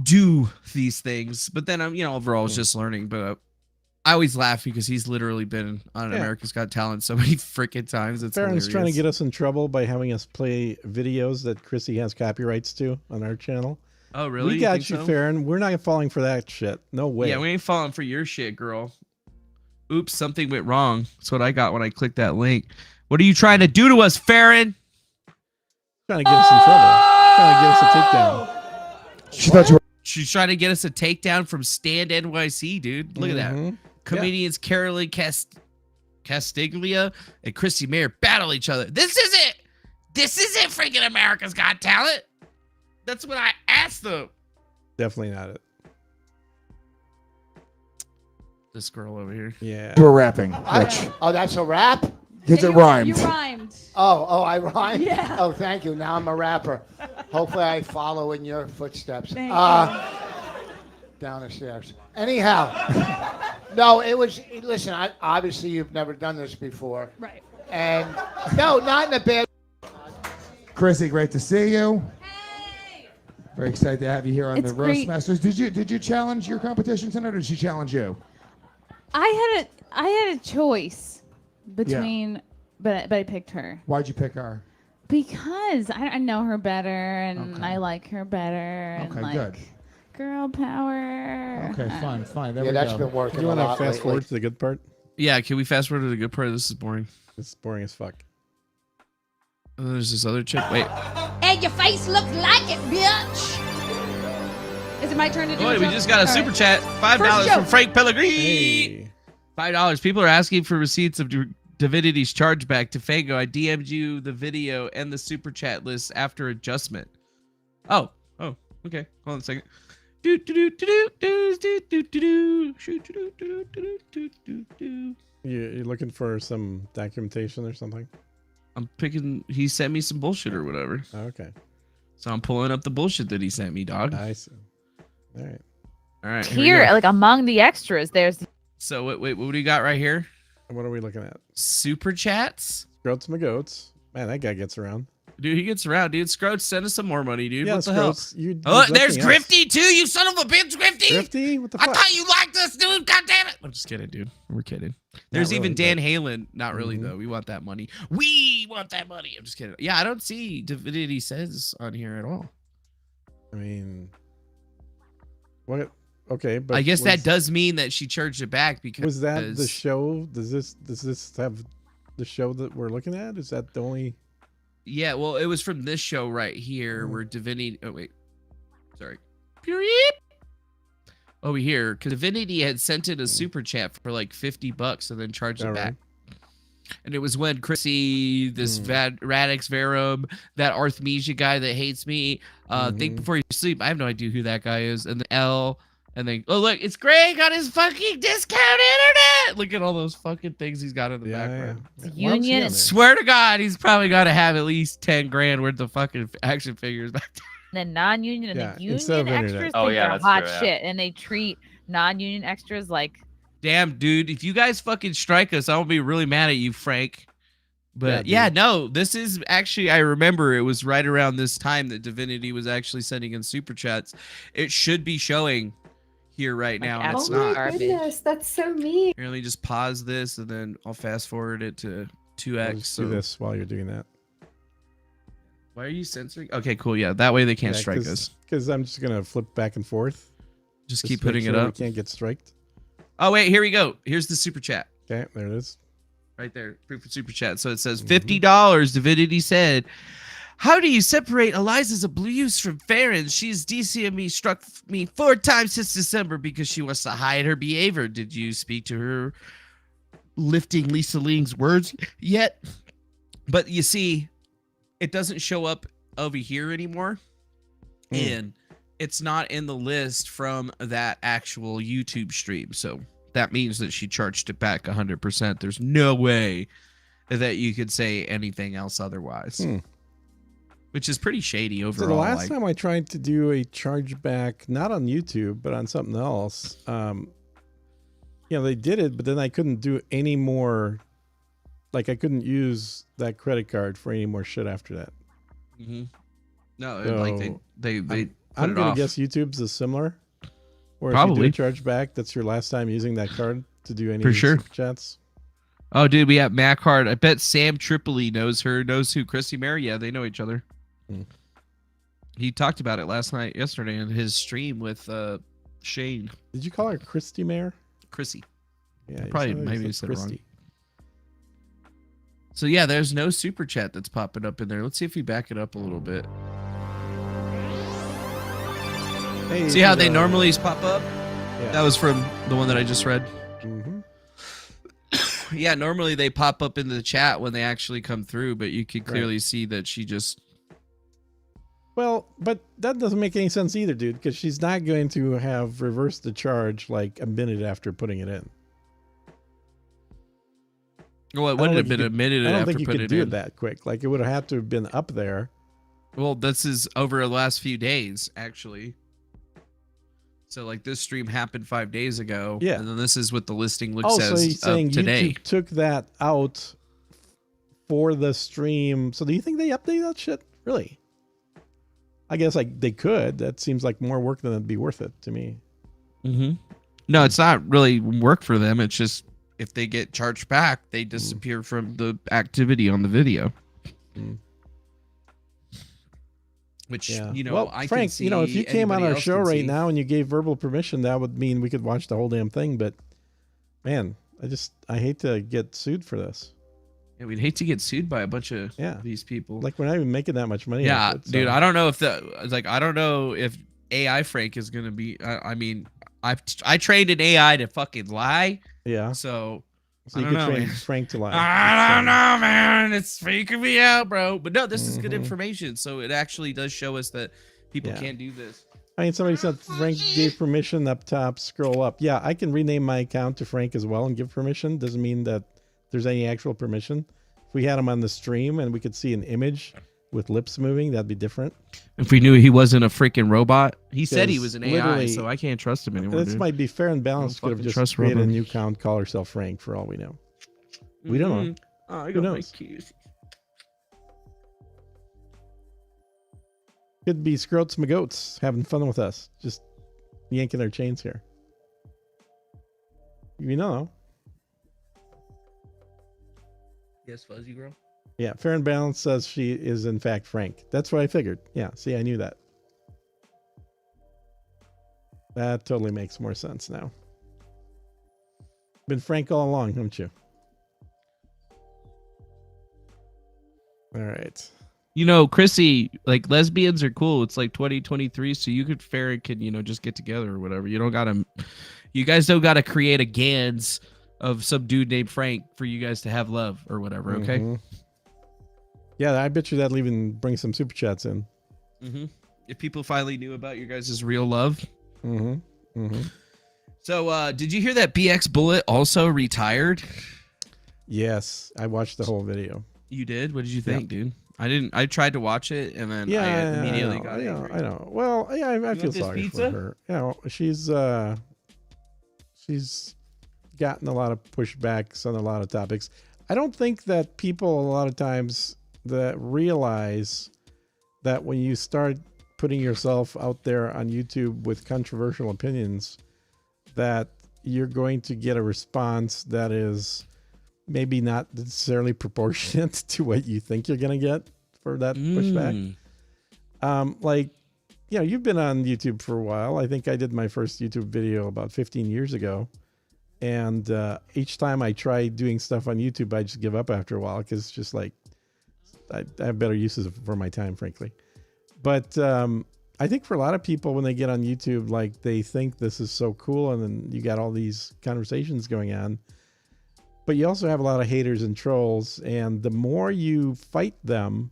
do these things. But then I'm, overall I was just learning. But I always laugh because he's literally been on Yeah. America's Got Talent so many freaking times. It's Farron's trying to hilarious. get us in trouble by having us play videos that Chrissy has copyrights to on our channel. Oh, really? We You got think you, so? Farron. We're not falling for that shit. No way. Yeah, we ain't falling for your shit, girl. Oops, something went wrong. That's what I got when I clicked that link. What are you trying to do to us, Farron? Trying to get us in trouble. Trying to get us a takedown. She thought you were. She's trying to get us a takedown from Stand NYC, dude. Look at that. Mhm. Comedians Carolyn Castiglia and Christy Mayer battle each other. This is it. This isn't freaking America's Got Talent. That's what I asked them. Definitely not it. This girl over here. Yeah. We're rapping, Rich. Oh, that's a rap? Because it rhymed. You rhymed. Oh, I rhymed? Yeah. Oh, thank you. Now I'm a rapper. Hopefully I follow in your footsteps. Thank Down the stairs. Anyhow. No, it was, listen, obviously you've never done this before. Right. And, no, not in a bad. Chrissy, great to see you. Very excited to have you here on It's the Roast great. Masters. Did you challenge your competition tonight, or did she challenge you? I had a choice between, but I picked her Why'd you pick her? because I know her better and Okay. I like her better. Okay, and like, good. Girl power. Okay, fine. There Yeah, we that's go. been working You a want to lot fast lately. forward to the good part? Yeah, can we fast forward to the good part? This is boring. It's boring as fuck. And then there's this other chick. Wait. And your face looks like it, bitch. Is it my turn to do Oh, a we joke? just got a All super right. chat. $5 First from joke. Frank Pellegrini. Hey. $5. People are asking for receipts of Divinity's chargeback to Defango. I DM'd you the video and the super chat list after adjustment. Oh, okay. Hold on a second. You're looking for some documentation or something? I'm picking. He sent me some bullshit or whatever. Okay. So I'm pulling up the bullshit that he sent me, dog. I see. All right. All right. Here, we Here, go. like among the extras, there's So wait, what do you got right here? What are we looking at? Super chats? Scroats my goats. Man, that guy gets around. Dude, he gets around, dude. Scroats, send us some more money, dude. Yeah, what the hell? Scroats, you- Oh, there's there's nothing else. Grifty too, you son of a bitch, Grifty. Grifty? What the I fuck? thought you liked us, dude. God damn it. I'm just kidding, dude. We're kidding. There's even really, Dan Halen. Not really though. We want that money. We want that money. I'm just kidding. Yeah, I don't see Divinity Says on here at all. I mean, what? Okay, but I guess that was- does mean that she charged it back because Was that the show? Does this have the show that we're looking at? Is that the only? Yeah, well, it was from this show right here where Divinity. Oh wait, sorry. Over here, because Divinity had sent it a super chat for like $50 and then charged it All back. right. And it was when Chrissy, this Radix Verum, that Arthmesia guy that hates me, Think Before You Sleep. I have no idea who that guy is. And then L, and then, oh, look, it's Greg on his fucking discount internet. Look at all those fucking things he's got in the background. Union. Swear to God, he's probably got to have at least 10 grand worth of fucking action figures back there. the non-union and Yeah, the instead of union internet. extras Oh, think yeah, they're that's hot true, yeah. shit, and they treat non-union extras like Damn, dude, if you guys fucking strike us, I'll be really mad at you, Frank. But yeah, no, this is actually, I remember it was right around this time that Divinity was actually sending in super chats. It should be showing here right now, and it's not. Oh my goodness, that's so mean. Here, let me just pause this, and then I'll fast forward it to 2x. I'll just do this while you're doing that. Why are you censoring? Okay, cool. Yeah, that way they can't strike us. Because I'm just gonna flip back and forth. Just keep putting it up. We can't get striked. Oh wait, here we go. Here's the super chat. Okay, there it is. Right there, proof of super chat. So it says $50. Divinity said, "How do you separate Eliza's abuse from Farron's? She's DC'ing me, struck me 4 times since December because she wants to hide her behavior. Did you speak to her lifting Lisa Ling's words yet?" But you see, it doesn't show up over here anymore. And it's not in the list from that actual YouTube stream. So that means that she charged it back 100%. There's no way that you could say anything else otherwise. Which is pretty shady overall. So the last time I tried to do a chargeback, not on YouTube, but on something else, they did it, but then I couldn't do any more. Like, I couldn't use that credit card for any more shit after that. No, So like they I'm gonna off. guess YouTube's is similar. Or Probably. if you do a chargeback, that's your last time using that card to do any For sure. super chats. Oh, dude, we have Mac Hard. I bet Sam Tripoli knows her, knows who Chrissy Mary. Yeah, they know each other. He talked about it yesterday in his stream with Shane. Did you call her Christy Mare? Chrissy. Yeah, Probably maybe said it wrong. So yeah, there's no super chat that's popping up in there. Let's see if we back it up a little bit. Hey, see how they normally pop up? Yeah. That was from the one that I just read. Mm-hmm. Yeah, normally they pop up in the chat when they actually come through, but you can clearly see that she just... Well, but that doesn't make any sense either, dude, because she's not going to have reversed the charge like a minute after putting it in. Well, it wouldn't have been a minute I don't after think you putting could it do in. it that quick. Like, it would have had to have been up there. Well, this is over the last few days, actually. So, like, this stream happened 5 days ago. Yeah. And then this is what the listing looks So as he's saying today. YouTube took that out for the stream. So do you think they update that shit? Really? I guess like they could. That seems like more work than it'd be worth it to me. No, it's not really work for them. It's just if they get charged back, they disappear from the activity on the video. Which, Well, I Frank, can see if you came on anybody our else show can right see. now and you gave verbal permission, that would mean we could watch the whole damn thing. But man, I hate to get sued for this. Yeah, we'd hate to get sued by a bunch of these people. Like, we're not even making that much money. Yeah, off it, dude, so. I don't know if I don't know if AI Frank is gonna be. I mean, I trained an AI to fucking lie. Yeah. So So I you don't could know, train man. Frank to lie. I don't know, man. It's freaking me out, bro. But no, this is good information. So it actually does show us that people Yeah. can do this. I mean, somebody said Frank gave permission up top. Scroll up. Yeah, I can rename my account to Frank as well and give permission. Doesn't mean that there's any actual permission. If we had him on the stream and we could see an image with lips moving, that'd be different. If we knew he wasn't a freaking robot, he said he Because was an AI, literally- so I can't trust him anymore. This dude. might be fair and balanced. Could have fucking just trust created a robots. new account, call herself Frank for all we know. We don't know. Oh, I Who got my knows? keys. Could be Scroats McGoats having fun with us, just yanking their chains here. You know. Yes, Fuzzy Girl. Yeah, fair and balanced says she is in fact Frank. That's what I figured. Yeah, see, I knew that. That totally makes more sense now. Been Frank all along, haven't you? All right. Chrissy, like lesbians are cool. It's like 2023, so you could Farron can, just get together or whatever. You guys don't gotta create a Gans of some dude named Frank for you guys to have love or whatever, okay? Mhm. Yeah, I bet you that'll even bring some super chats in. If people finally knew about your guys' real love. So, did you hear that BX Bullet also retired? Yes, I watched the whole video. You did? What did you think, dude? I didn't. I tried to watch it and then Yeah, I immediately I know, got angry. I know. Well, yeah, I want feel this sorry pizza? for her. She's gotten a lot of pushbacks on a lot of topics. I don't think that people a lot of times that realize that when you start putting yourself out there on YouTube with controversial opinions, that you're going to get a response that is maybe not necessarily proportionate to what you think you're going to get for that pushback. Like, you know, you've been on YouTube for a while. I think I did my first YouTube video about 15 years ago. And each time I try doing stuff on YouTube, I just give up after a while because it's just like, I have better uses for my time, frankly. But I think for a lot of people, when they get on YouTube, like they think this is so cool, and then you got all these conversations going on. But you also have a lot of haters and trolls, and the more you fight them,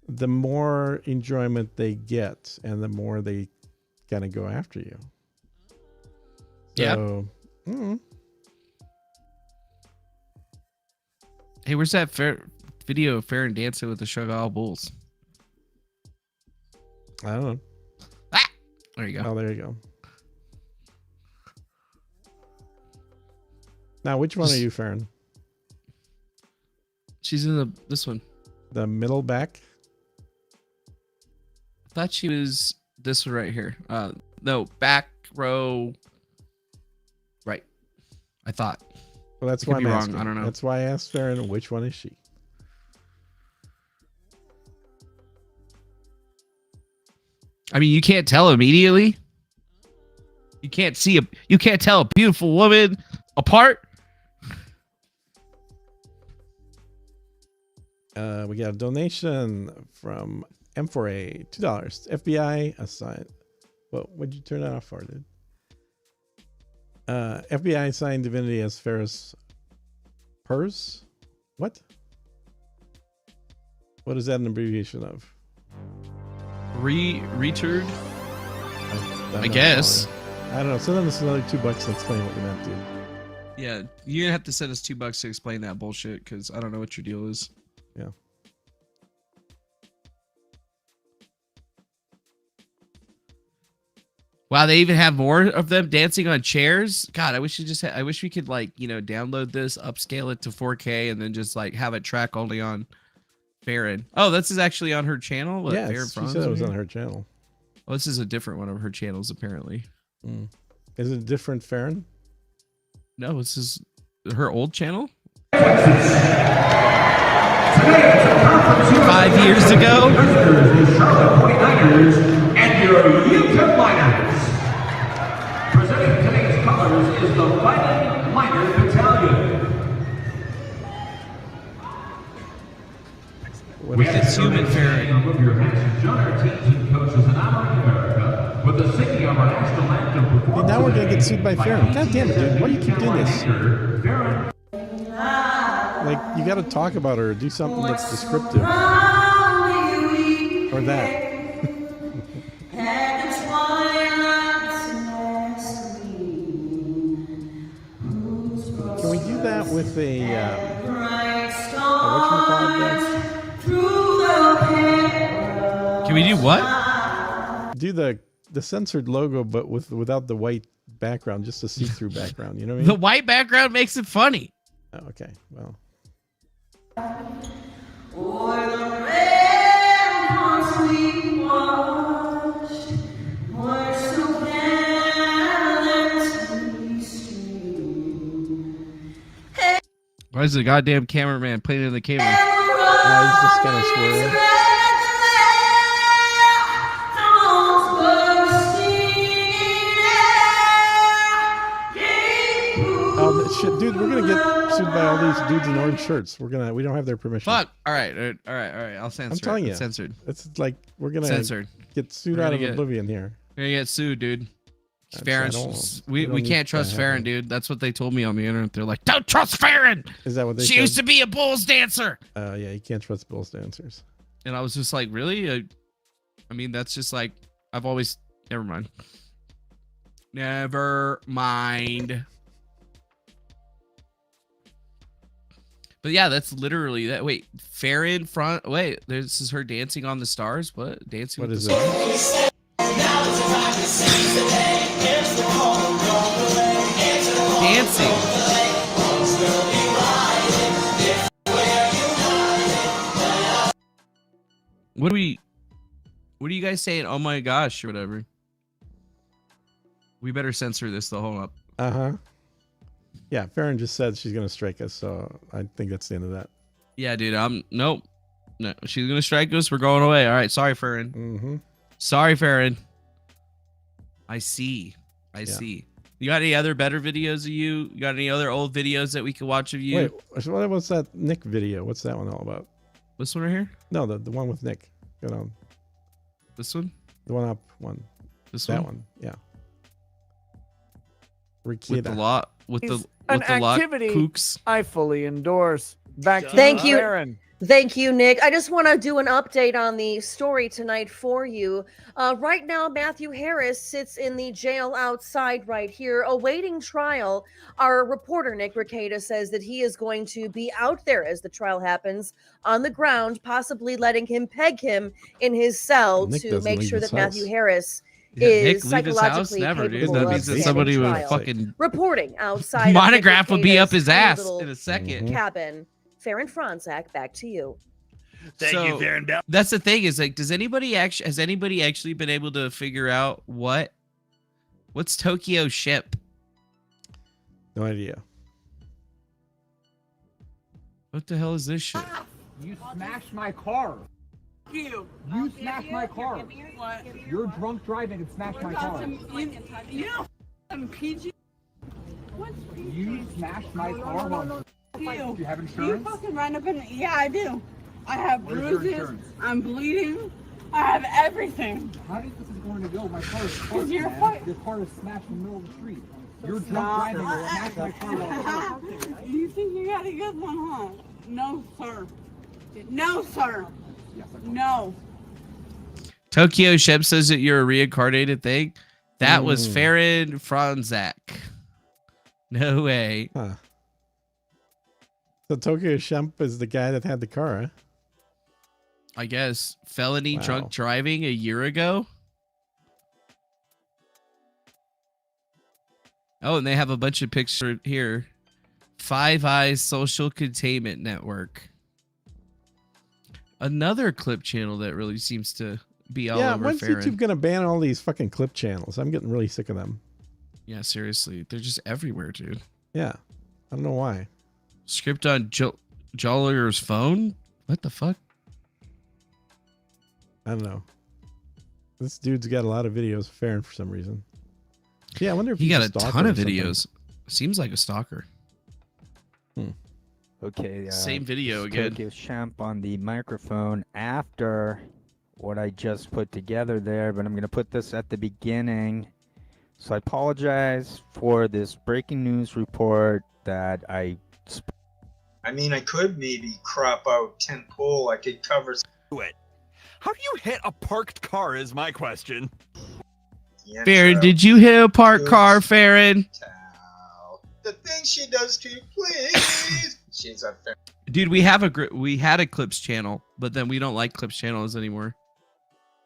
the more enjoyment they get, and the more they kind of go after you. So, Hey, where's that video of Farron dancing with the Chagall Bulls? I don't know. Ah! There you go. Oh, there you go. Now, which one are you, Farron? She's in this one. The middle back? I thought she was this one right here. No, back row. Right. I thought. Well, that's why I'm asking. I don't know. That's why I asked Farron, which one is she? I mean, you can't tell immediately. You can't tell a beautiful woman apart. We got a donation from M4A, $2. FBI assigned. Well, what'd you turn that off for, dude? FBI assigned Divinity as Ferris Pers? What? What is that an abbreviation of? Returd? I guess. I don't know. Send us another $2 and explain what you meant, dude. Yeah, you're gonna have to send us $2 to explain that bullshit because I don't know what your deal is. Yeah. Wow, they even have more of them dancing on chairs. God, I wish I wish we could like, you know, download this, upscale it to 4K, and then just like have it track only on Farron. Oh, this is actually on her channel. What, Yeah, Farron she Franz said it was here? on her channel. Oh, this is a different one of her channels, apparently. Is it different, Farron? No, this is her old channel. 5 years ago. And your Utah Miners. Presenting today's colors is the Fighting Miner Battalion. With its human Farron. Of your hats, join our teams and coaches in America with the singing of our national anthem performance. Now we're gonna get sued by Farron. God damn it, dude! Why do you keep doing this? Like, you got to talk about her. Do something that's descriptive. Or that. Can we do that with a whatchamacallit? Can we do what? Do the censored logo, but without the white background, just a see-through background. You know what I mean? The white background makes it funny. Oh, okay, well. Why is the goddamn cameraman playing in the camera? He's just kind of swirling. Oh shit, dude! We're gonna get sued by all these dudes in orange shirts. We don't have their permission. Fuck! All right. I'll censor. I'm telling you, it's censored. It's like we're gonna Censored. get sued out of oblivion here. We're gonna get sued, dude. I Farron, don't we need can't trust that Farron, happening. dude. That's what they told me on the internet. They're like, don't trust Farron. Is that what they She said? used to be a Bulls dancer. Yeah, you can't trust Bulls dancers. And I was just like, really? I mean, that's just like, I've always, never mind. Never mind. But yeah, that's literally that. Wait, Farron front. Wait, this is her dancing on the stars. What? Dancing What with is the stars? Dancing. What are you guys saying? Oh my gosh, or whatever. We better censor this the whole up. Yeah, Farron just said she's gonna strike us, so I think that's the end of that. Yeah, dude. Nope. No, she's gonna strike us. We're going away. All right. Sorry, Farron. Sorry, Farron. I see. I see. You got any other better videos of you? You got any other old videos that we can watch of you? Wait, what's that Nick video? What's that one all about? This one right here? No, the one with Nick. Go down. This one? The one up one. That one. Yeah. With the lot. With the an with the lot activity kooks. I fully endorse. Back to Thank you. Aaron. Thank you, Nick. I just want to do an update on the story tonight for you. Right now, Matthew Harris sits in the jail outside right here, awaiting trial. Our reporter, Nick Ricada, says that he is going to be out there as the trial happens on the ground, possibly letting him peg him in his cell Nick to doesn't make leave sure his that Matthew house. Harris Yeah, Nick is leave his house? psychologically Never, dude. capable That of means that standing somebody would trial. fucking Reporting outside monograph of would be up his tiny ass little in a second. cabin. Farron Franzak, back to you. Thank you, Farron. That's the thing is like, has anybody actually been able to figure out what's Tokyo ship? No idea. What the hell is this shit? You smashed my car. You smashed my car. You're drunk driving and smashed my car. PG. You smashed my car. Do you have insurance? You fucking run up in. Yeah, I do. I have Where's your bruises. insurance? I'm bleeding. I have everything. How do you think this is going to go? My car is Because parked, you're man. fighting. Your car is smashed in the middle of the street. You're drunk Stop. driving and smashed my car while You think you got a good one, huh? No, sir. No, sir. No. Tokyo ship says that you're a reincarnated thing. That was Mm. Farron Franzak. No way. Huh. So Tokyo Shemp is the guy that had the car, huh? I guess felony Wow. drunk driving a year ago. Oh, and they have a bunch of pictures here. Five Eyes Social Containment Network. Another clip channel that really seems to be all over when's Farron. YouTube gonna ban all these fucking clip channels? I'm getting really sick of them. Yeah, seriously. They're just everywhere, dude. Yeah. I don't know why. Script on Joller's phone? What the fuck? I don't know. This dude's got a lot of videos of Farron for some reason. Yeah, I wonder if He he's got a stalker ton or of something. videos. Seems like a stalker. Okay. Same video again. Tokyo Champ on the microphone after what I just put together there, but I'm going to put this at the beginning. So I apologize for this breaking news report that I mean, I could maybe crop out 10 pole. I could cover. it. How do you hit a parked car is my question. Farron, did you hit a parked car, Farron? The thing she does to you, please. She's unfair. Dude, we had a Clips channel, but then we don't like Clips channels anymore.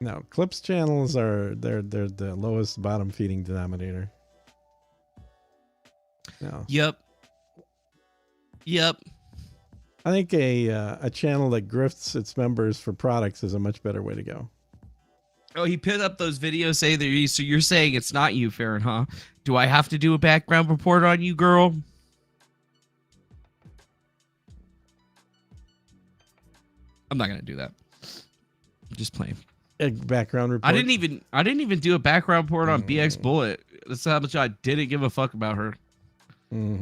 No, clips channels are they're the lowest bottom feeding denominator. No. Yep. I think a channel that grifts its members for products is a much better way to go. Oh, he put up those videos saying that so you're saying it's not you, Farron, huh? Do I have to do a background report on you, girl? I'm not gonna do that. I'm just playing. A background report. I didn't even do a background report on BX Bullet. That's how much I didn't give a fuck about her.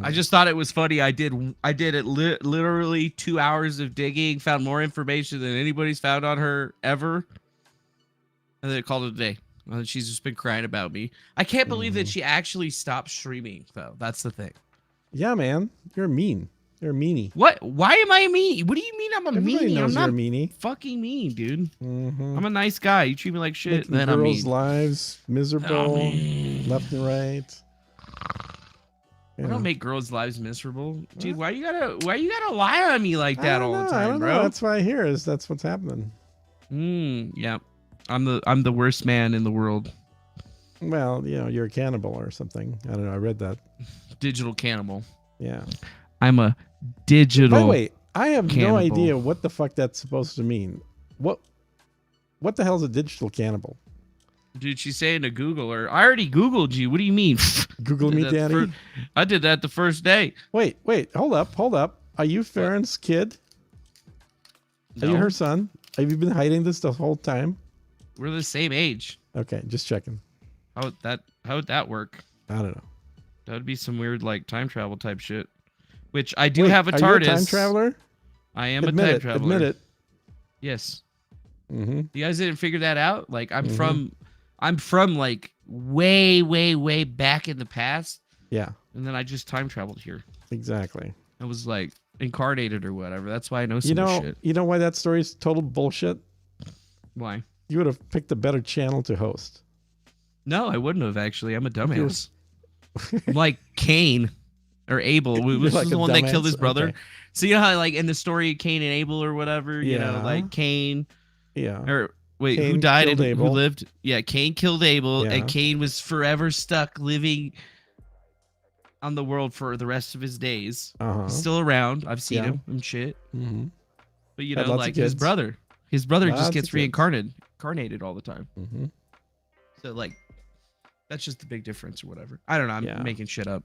I just thought it was funny. I did it literally 2 hours of digging, found more information than anybody's found on her ever, and then called it a day. She's just been crying about me. I can't believe that she actually stopped streaming, though. That's the thing. Yeah, man, you're mean. You're a meanie. What? Why am I mean? What do you mean I'm a Everybody meanie? knows I'm not you're a meanie. fucking mean, dude. I'm a nice guy. You treat me like shit, Making then I'm girls' mean. lives miserable, left and right. I don't make girls' lives miserable, dude. Why you gotta lie on me like that all the I time, don't bro? know. That's why I hear is that's what's happening. Yeah, I'm the worst man in the world. Well, you're a cannibal or something. I don't know. I read that. Digital cannibal. Yeah. I'm a digital. By the way, I have no cannibal. idea what the fuck that's supposed to mean. What What the hell is a digital cannibal? Dude, she's saying to Google her. I already Googled you. What do you mean? Google me, daddy. I did that the first day. Wait. Hold up. Are you Farron's kid? Are you No. her son? Have you been hiding this the whole time? We're the same age. Okay, just checking. How would that work? I don't know. That would be some weird like time travel type shit. Which I do Wait, have a are TARDIS. you a time traveler? I am Admit a time it, traveler. Admit it. Yes. Mm-hmm. You guys didn't figure that out? Like I'm from like way back in the past. Yeah. And then I just time traveled here. Exactly. I was like incarnated or whatever. That's why I know some shit. You know why that story is total bullshit? Why? You would have picked a better channel to host. No, I wouldn't have actually. I'm a dumbass. I'm like Cain or Abel. Which like was a the one that killed dumbass? his brother. Okay. So you know how like in the story Cain and Abel or whatever, you know, Yeah. like Cain. Yeah. Or wait, who Cain died and killed who Abel. lived? Yeah, Cain killed Abel, Yeah. and Cain was forever stuck living on the world for the rest of his days. Uh-huh. He's still around. I've seen Yeah. him and shit. Mm-hmm. But you Had know, lots of like his kids. brother just Lots of gets kids. reincarnated all the time. Mm-hmm. So like, that's just the big difference or whatever. I don't know. I'm making shit up.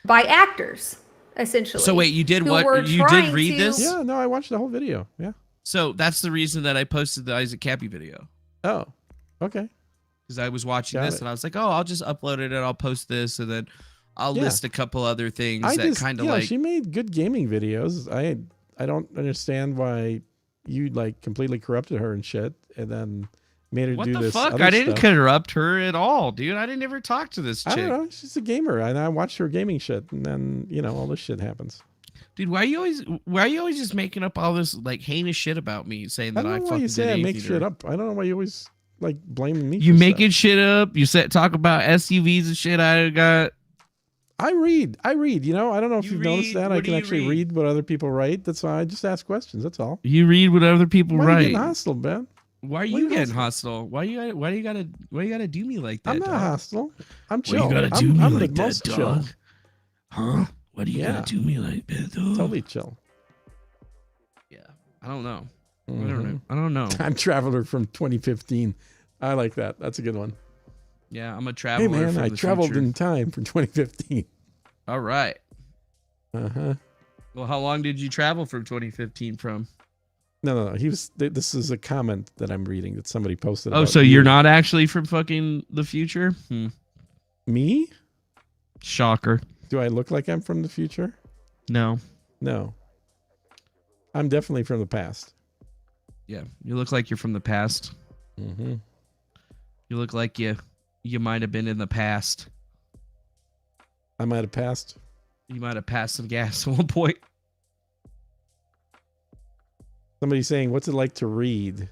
By actors, essentially. So wait, you did who what? were You did trying read to- this? Yeah, no, I watched the whole video. Yeah. So that's the reason that I posted the Isaac Cappy video. Oh, okay. Because I was watching Got this it. and I was like, oh, I'll just upload it and I'll post this and then I'll Yeah. list a couple other things that kind of like. she made good gaming videos. I don't understand why you like completely corrupted her and shit, and then made her What do the this. fuck? other I didn't stuff. corrupt her at all, dude. I didn't ever talk to this chick. I don't know. She's a gamer, and I watched her gaming shit, and then all this shit happens. Dude, why are you always just making up all this like heinous shit about me, saying I that I don't know why fucking you say I did make anything shit to her? up. I don't know why you always like blaming me. You for making stuff. shit up. You talk about SUVs and shit. I got. I read. I don't know if You you've noticed read? that. I What can do you actually read what other people write. That's why I just ask questions. That's all. You read what other people Why are you write. getting hostile, man? Why are Why you you getting hostile? Why you gotta do me like that? I'm not dog? hostile. I'm Why chill. you gotta do me I'm like the that, most dog? chill. Huh? Why do you Yeah. gotta do me like that, dog? Totally chill. Yeah, I don't know. I Mhm. don't know. I don't know. Time Traveler from 2015. I like that. That's a good one. Yeah, I'm a Hey traveler. man, from I the traveled future. in time for 2015. All right. Uh-huh. Well, how long did you travel from 2015 from? No. This is a comment that I'm reading that somebody posted. Oh, about so you. you're not actually from fucking the future? Me? Shocker. Do I look like I'm from the future? No. No. I'm definitely from the past. Yeah, you look like you're from the past. Mm-hmm. You look like you might have been in the past. I might have passed. You might have passed some gas at one point. Somebody's saying, "What's it like to read?"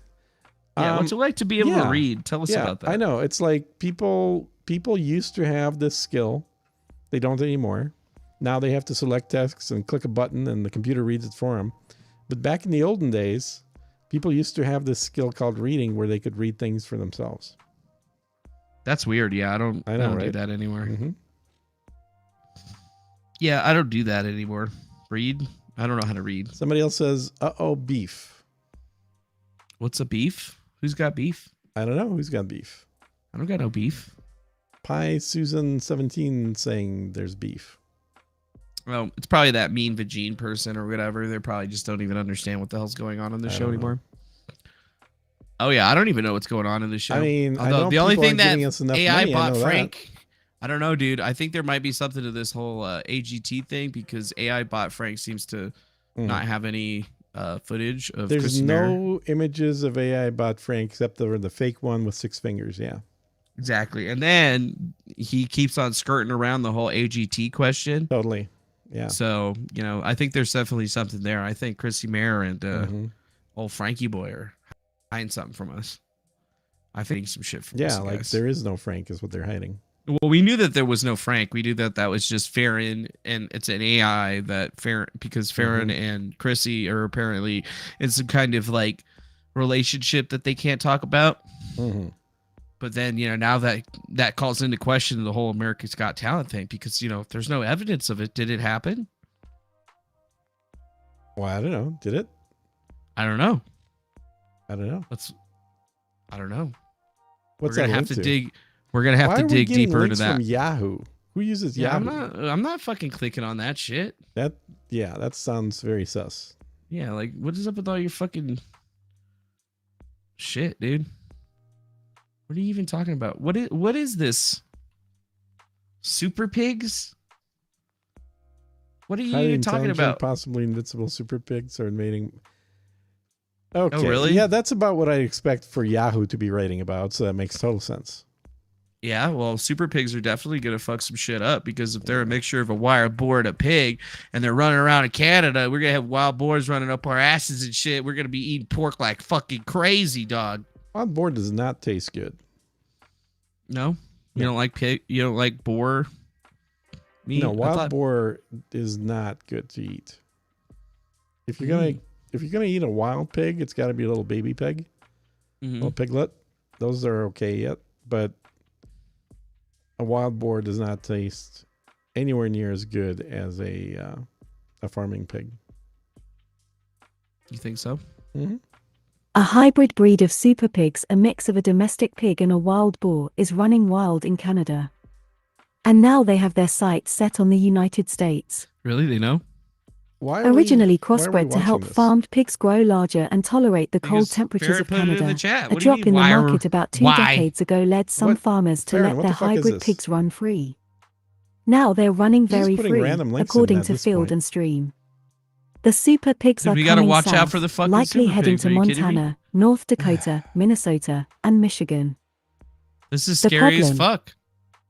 Yeah, what's it like to be able to read? Tell us about that. I know. It's like people used to have this skill. They don't anymore. Now they have to select text and click a button and the computer reads it for them. But back in the olden days, people used to have this skill called reading where they could read things for themselves. That's weird. Yeah, I don't do right? that anymore. Mm-hmm. Yeah, I don't do that anymore. Read? I don't know how to read. Somebody else says, "Uh-oh, beef." What's a beef? Who's got beef? I don't know who's got beef. I don't got no beef. Pie Susan 17 saying there's beef. Well, it's probably that mean Vagine person or whatever. They probably just don't even understand what the hell's going on in the I show don't know. anymore. Oh yeah, I don't even know what's going on in the show. I mean, I although know the only people thing aren't that giving us enough AI money, I bot know that. Frank, I don't know, dude. I think there might be something to this whole AGT thing because AI bot Frank seems to not have any footage of. There's Chris no Samara. images of AI bot Frank except the fake one with 6 fingers. Yeah. Exactly, and then he keeps on skirting around the whole AGT question. Totally. Yeah. So I think there's definitely something there. I think Chrissy Mayer and old Frankie boy are hiding something from us. I think some shit from us. Yeah, like guys. there is no Frank is what they're hiding. Well, we knew that there was no Frank. We knew that that was just Farron, and it's an AI that Farron, because Farron and Chrissy are apparently in some kind of like relationship that they can't talk about. But then, now that calls into question the whole America's Got Talent thing because, if there's no evidence of it, did it happen? Well, I don't know. Did it? I don't know. I don't know. I don't know. What's We're gonna that have link to dig. We're gonna have Why to are we dig getting deeper into links that. from Yahoo? Who uses Yeah, Yahoo? I'm not fucking clicking on that shit. That sounds very sus. Yeah, like what is up with all your fucking shit, dude? What are you even talking about? What is this? Super pigs? What are you Highly even talking intelligent, about? possibly invincible super pigs are invading. Okay, really? Yeah, that's about what I expect for Yahoo to be writing about, so that makes total sense. Yeah, well, super pigs are definitely gonna fuck some shit up because if they're a mixture of a wild boar and a pig, and they're running around in Canada, we're gonna have wild boars running up our asses and shit. We're gonna be eating pork like fucking crazy, dog. Wild boar does not taste good. No, you don't like pig. You don't like boar meat. No, wild boar is not good to eat. If you're gonna eat a wild pig, it's got to be a little baby pig, little piglet. Those are okay yet, but a wild boar does not taste anywhere near as good as a farming pig. You think so? Mm-hmm. A hybrid breed of super pigs, a mix of a domestic pig and a wild boar, is running wild in Canada. And now they have their sights set on the United States. Really? They know? Originally crossbred to help farmed pigs grow larger and tolerate the cold temperatures of put it in Canada, the chat. a What do you drop mean, in the why are- market about 2 why? decades ago led some farmers to Farron, let what their the fuck is hybrid this? pigs run free. Now they're running You're just very putting free, random links in according at to this Field point. and Stream. The super pigs Dude, are we gotta coming watch out south, for the fucking likely super heading pigs. to Are you kidding me? Montana, North Dakota, Minnesota, and Michigan. This is The scary as problem- fuck.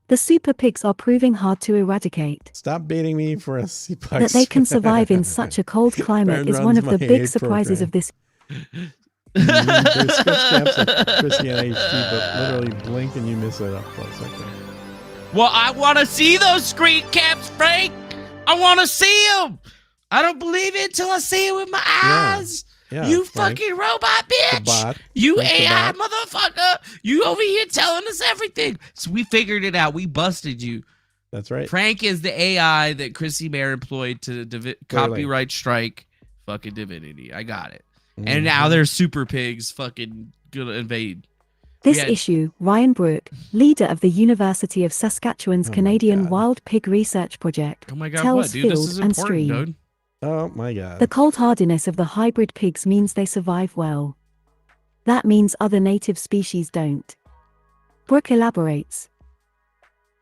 The super pigs are proving hard to eradicate. Stop baiting me for a C-Pucks. That they can survive in such a cold climate Farron is one runs of the my big hate surprises program. of this. There's scuff caps at Christian HD, but literally blink and you miss it up close. Okay. Well, I want to see those screen caps, Frank. I want to see them. I don't believe it until I see it with my eyes. Yeah, you Frank. fucking robot bitch. The bot. You Frank the AI bot. motherfucker. You over here telling us everything. So we figured it out. We busted you. That's right. Frank is the AI that Chrissy Mayer employed to copyright strike fucking Divinity. I got it. And now there's super pigs fucking gonna invade. This Yeah. issue, Ryan Brook, leader of the University of Saskatchewan's Canadian Wild Pig Research Project, Oh my God, tells what, dude? This Field is and important, Stream. dude. Oh my God. The cold hardiness of the hybrid pigs means they survive well. That means other native species don't. Brook elaborates.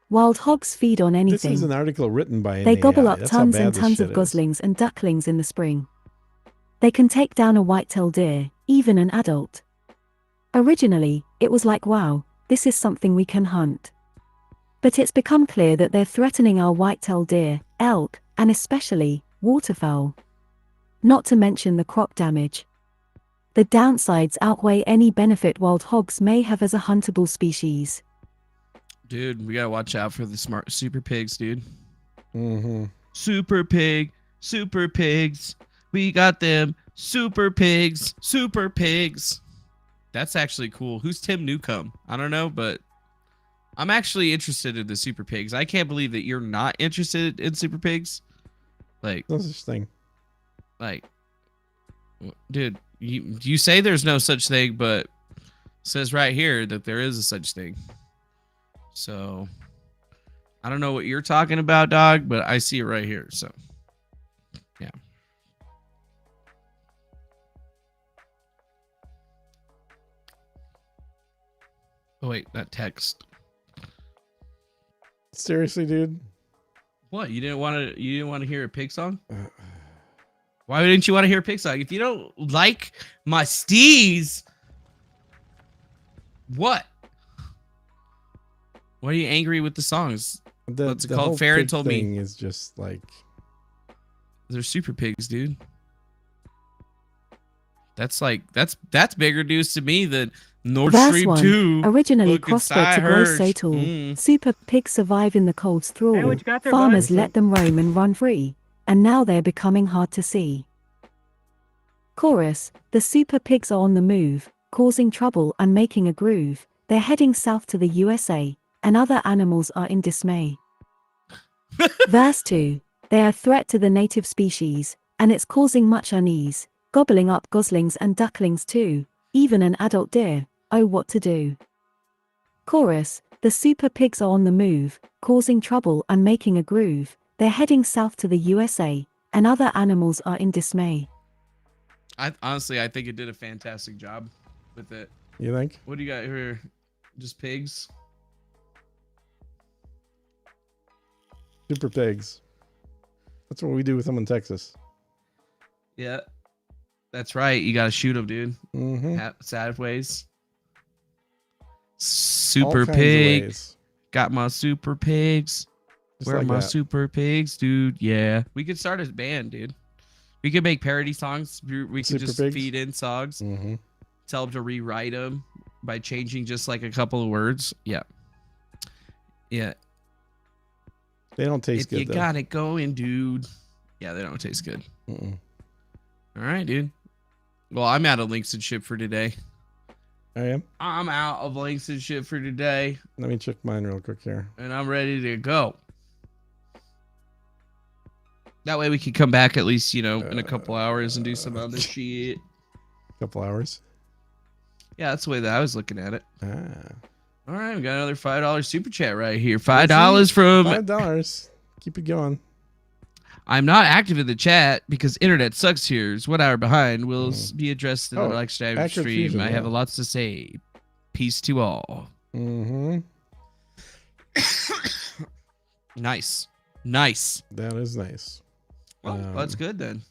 Wild hogs feed on This anything. is an article written by an They gobble AI. up That's how tons bad and this tons shit of is. goslings and ducklings in the spring. They can take down a white-tailed deer, even an adult. Originally, it was like, wow, this is something we can hunt. But it's become clear that they're threatening our white-tailed deer, elk, and especially waterfowl. Not to mention the crop damage. The downsides outweigh any benefit wild hogs may have as a huntable species. Dude, we gotta watch out for the smart super pigs, dude. Mm-hmm. Super pigs. We got them. Super pigs. That's actually cool. Who's Tim Newcomb? I don't know, but I'm actually interested in the super pigs. I can't believe that you're not interested in super pigs. Like, No such thing. like, dude, you say there's no such thing, but it says right here that there is a such thing. So I don't know what you're talking about, dog, but I see it right here. So yeah. Oh wait, that text. Seriously, dude? What? You didn't want to hear a pig song? Why didn't you want to hear a pig song? If you don't like my steez, what? Why are you angry with the songs? What's it The called? whole Farron pig told me thing is just like they're super pigs, dude. That's bigger news to me than Nord Verse Stream 1, 2. originally fucking crossbred to grow Sci-Hurst. so tall, Mm. super pigs survive in the cold's thrall. what you got there, Farmers bud? let them roam and run free, and now they're becoming hard to see. Chorus, the super pigs are on the move, causing trouble and making a groove. They're heading south to the USA, and other animals are in dismay. Verse 2, they are a threat to the native species, and it's causing much unease, gobbling up goslings and ducklings too. Even an adult deer. Oh, what to do? Chorus. The super pigs are on the move, causing trouble and making a groove. They're heading south to the USA, and other animals are in dismay. Honestly, I think it did a fantastic job with it. You think? What do you got here? Just pigs? Super pigs. That's what we do with them in Texas. Yeah. That's right. You got to shoot them, dude. Mm-hmm. Sad ways. All Super kinds of pig. ways. Got my super pigs. Just Where are like my that. super pigs, dude? Yeah. We could start a band, dude. We could make parody songs. We could Super just pigs? feed in songs. Mm-hmm. Tell them to rewrite them by changing just like a couple of words. Yeah. Yeah. They don't taste If good, you though. got it going, dude. Yeah, they don't taste good. Mm-mm. All right, dude. Well, I'm out of links and shit for today. I am? I'm out of links and shit for today. Let me check mine real quick here. And I'm ready to go. That way we can come back at least, in a couple hours and do some other shit. Couple hours. Yeah, that's the way that I was looking at it. Ah. All right, we got another $5 super chat right here. $5 from $5. Keep it going. I'm not active in the chat because internet sucks here. It's 1 hour behind. Will be addressed in the next time Active stream. Fusion, I have yeah. lots to say. Peace to all. Mm-hmm. Nice. Nice. That is nice. Well, that's good then.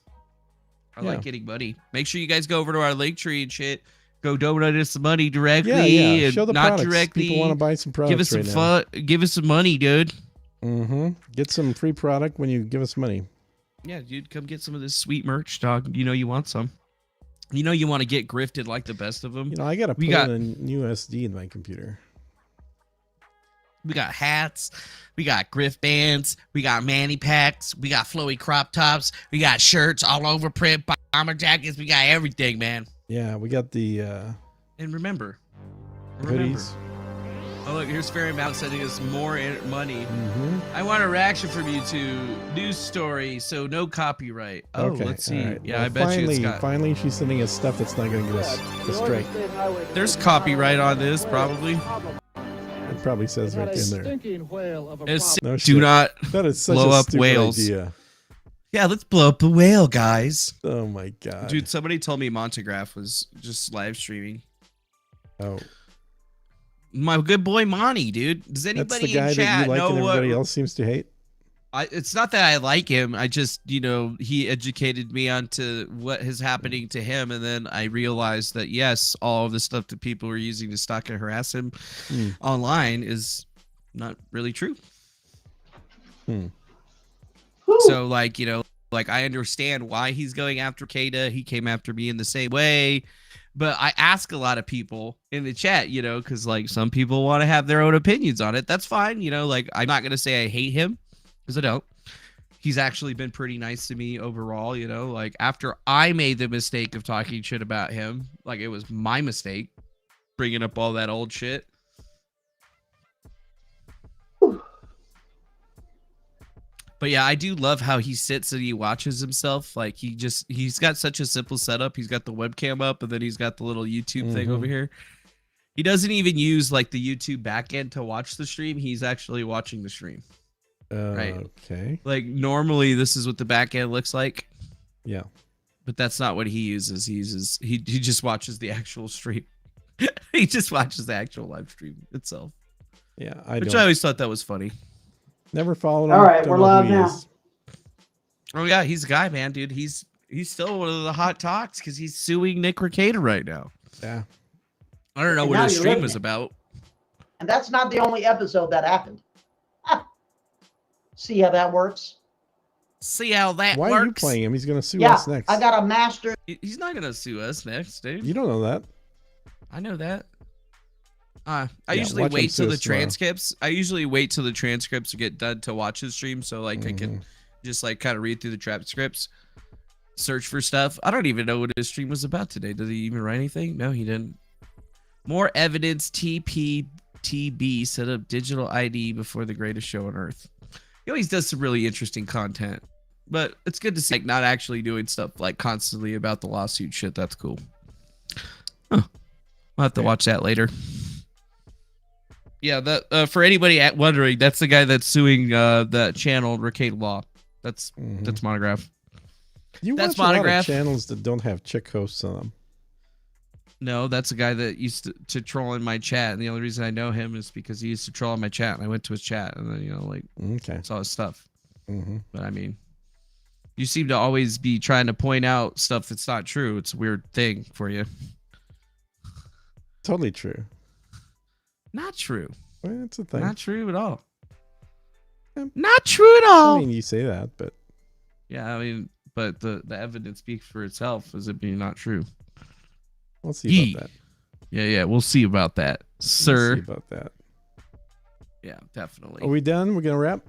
I yeah. like getting money. Make sure you guys go over to our link tree and shit. Go donate us some money directly. Yeah. And Show the not products. directly. People want to buy some products Give us some right fun. Give us some money, dude. Mm-hmm. Get some free product when you give us money. Yeah, dude, come get some of this sweet merch, dog. You know you want some. You know you want to get grifted like the best of them. I got to put in a new SD in my computer. We got hats. We got grift bands. We got manny packs. We got flowy crop tops. We got shirts all over print, bomber jackets. We got everything, man. Yeah, we got the And remember. hoodies. Oh, look, here's Fairy Mount sending us more money. Mm-hmm. I want a reaction from you to news story, so no copyright. Oh, Okay, let's see. all right. Yeah, Well, I bet you it's got. Finally, she's sending us stuff that's not going to get us a strike. There's copyright on this, probably. It probably says right in there. It's, No do shit. not That is such blow a up stupid whales. idea. Yeah, let's blow up the whale, guys. Oh my god, dude! Somebody told me Montegraph was just live streaming. Oh, my good boy Monty, dude. Does anybody that's the guy in chat that you like know and what? everybody else seems to hate. It's not that I like him. I just, he educated me onto what is happening to him, and then I realized that yes, all of the stuff that people were using to stalk and harass him online is not really true. So, like, I understand why he's going after Kada. He came after me in the same way. But I ask a lot of people in the chat, because, like, some people want to have their own opinions on it. That's fine. I'm not going to say I hate him because I don't. He's actually been pretty nice to me overall, like after I made the mistake of talking shit about him, like it was my mistake bringing up all that old shit. But yeah, I do love how he sits and he watches himself. Like he's got such a simple setup. He's got the webcam up and then he's got the little YouTube thing over here. He doesn't even use like the YouTube backend to watch the stream. He's actually watching the stream. Right. Okay. Like normally this is what the backend looks like. Yeah. But that's not what he uses. He just watches the actual stream. He just watches the actual live stream itself. Yeah. I always thought that was funny. Never followed him. All right, Don't we're know who live he now. is. Oh yeah, he's a guy, man, dude. He's still one of the hot talks because he's suing Nick Recader right now. Yeah. I don't know And what now his you're stream living was it. about. And that's not the only episode that happened. See how that works? See how that Why works? are you playing him? He's going to sue Yeah, us next. I got a master. He's not gonna sue us next, dude. You don't know that. I know that. I Yeah, usually watch him wait sue till the us tomorrow. transcripts. I usually wait till the transcripts get done to watch the stream, so like I can just like kind of read through the transcripts, search for stuff. I don't even know what his stream was about today. Did he even write anything? No, he didn't. More evidence. TPTB set up digital ID before the greatest show on earth. He always does some really interesting content, but it's good to see like not actually doing stuff like constantly about the lawsuit shit. That's cool. I'll have to watch that later. Yeah, that for anybody wondering, that's the guy that's suing the channel Ricade Law. That's Monograph. You That's watch a lot of Monograph. channels that don't have chick hosts on them. No, that's a guy that used to troll in my chat, and the only reason I know him is because he used to troll in my chat, and I went to his chat, and then saw his stuff. But I mean, you seem to always be trying to point out stuff that's not true. It's a weird thing for you. Totally true. Not true. Well, that's a thing. Not true at all. Not true at all. I mean, you say that, but yeah, I mean, but the evidence speaks for itself as it being not true. We'll see about that. Yeah, we'll see about that, sir. We'll see about that. Yeah, definitely. Are we done? We're gonna wrap.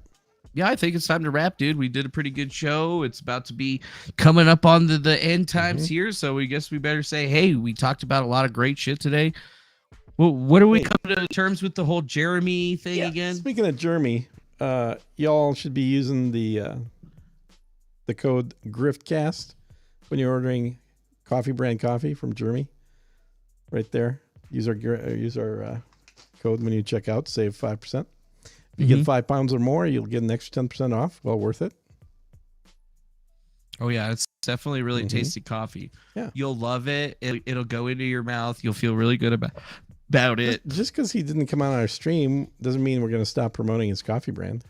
Yeah, I think it's time to wrap, dude. We did a pretty good show. It's about to be coming up on the end times here, so we guess we better say, hey, we talked about a lot of great shit today. Well, what are we coming to terms with the whole Jeremy thing again? Speaking of Jeremy, y'all should be using the code GRIFTCAST when you're ordering coffee brand coffee from Jeremy. Right there. Use our code when you check out. Save 5%. If you get 5 pounds or more, you'll get an extra 10% off. Well worth it. Oh yeah, it's definitely really tasty coffee. Yeah, you'll love it. It'll go into your mouth. You'll feel really good about it. Just because he didn't come on our stream doesn't mean we're going to stop promoting his coffee brand.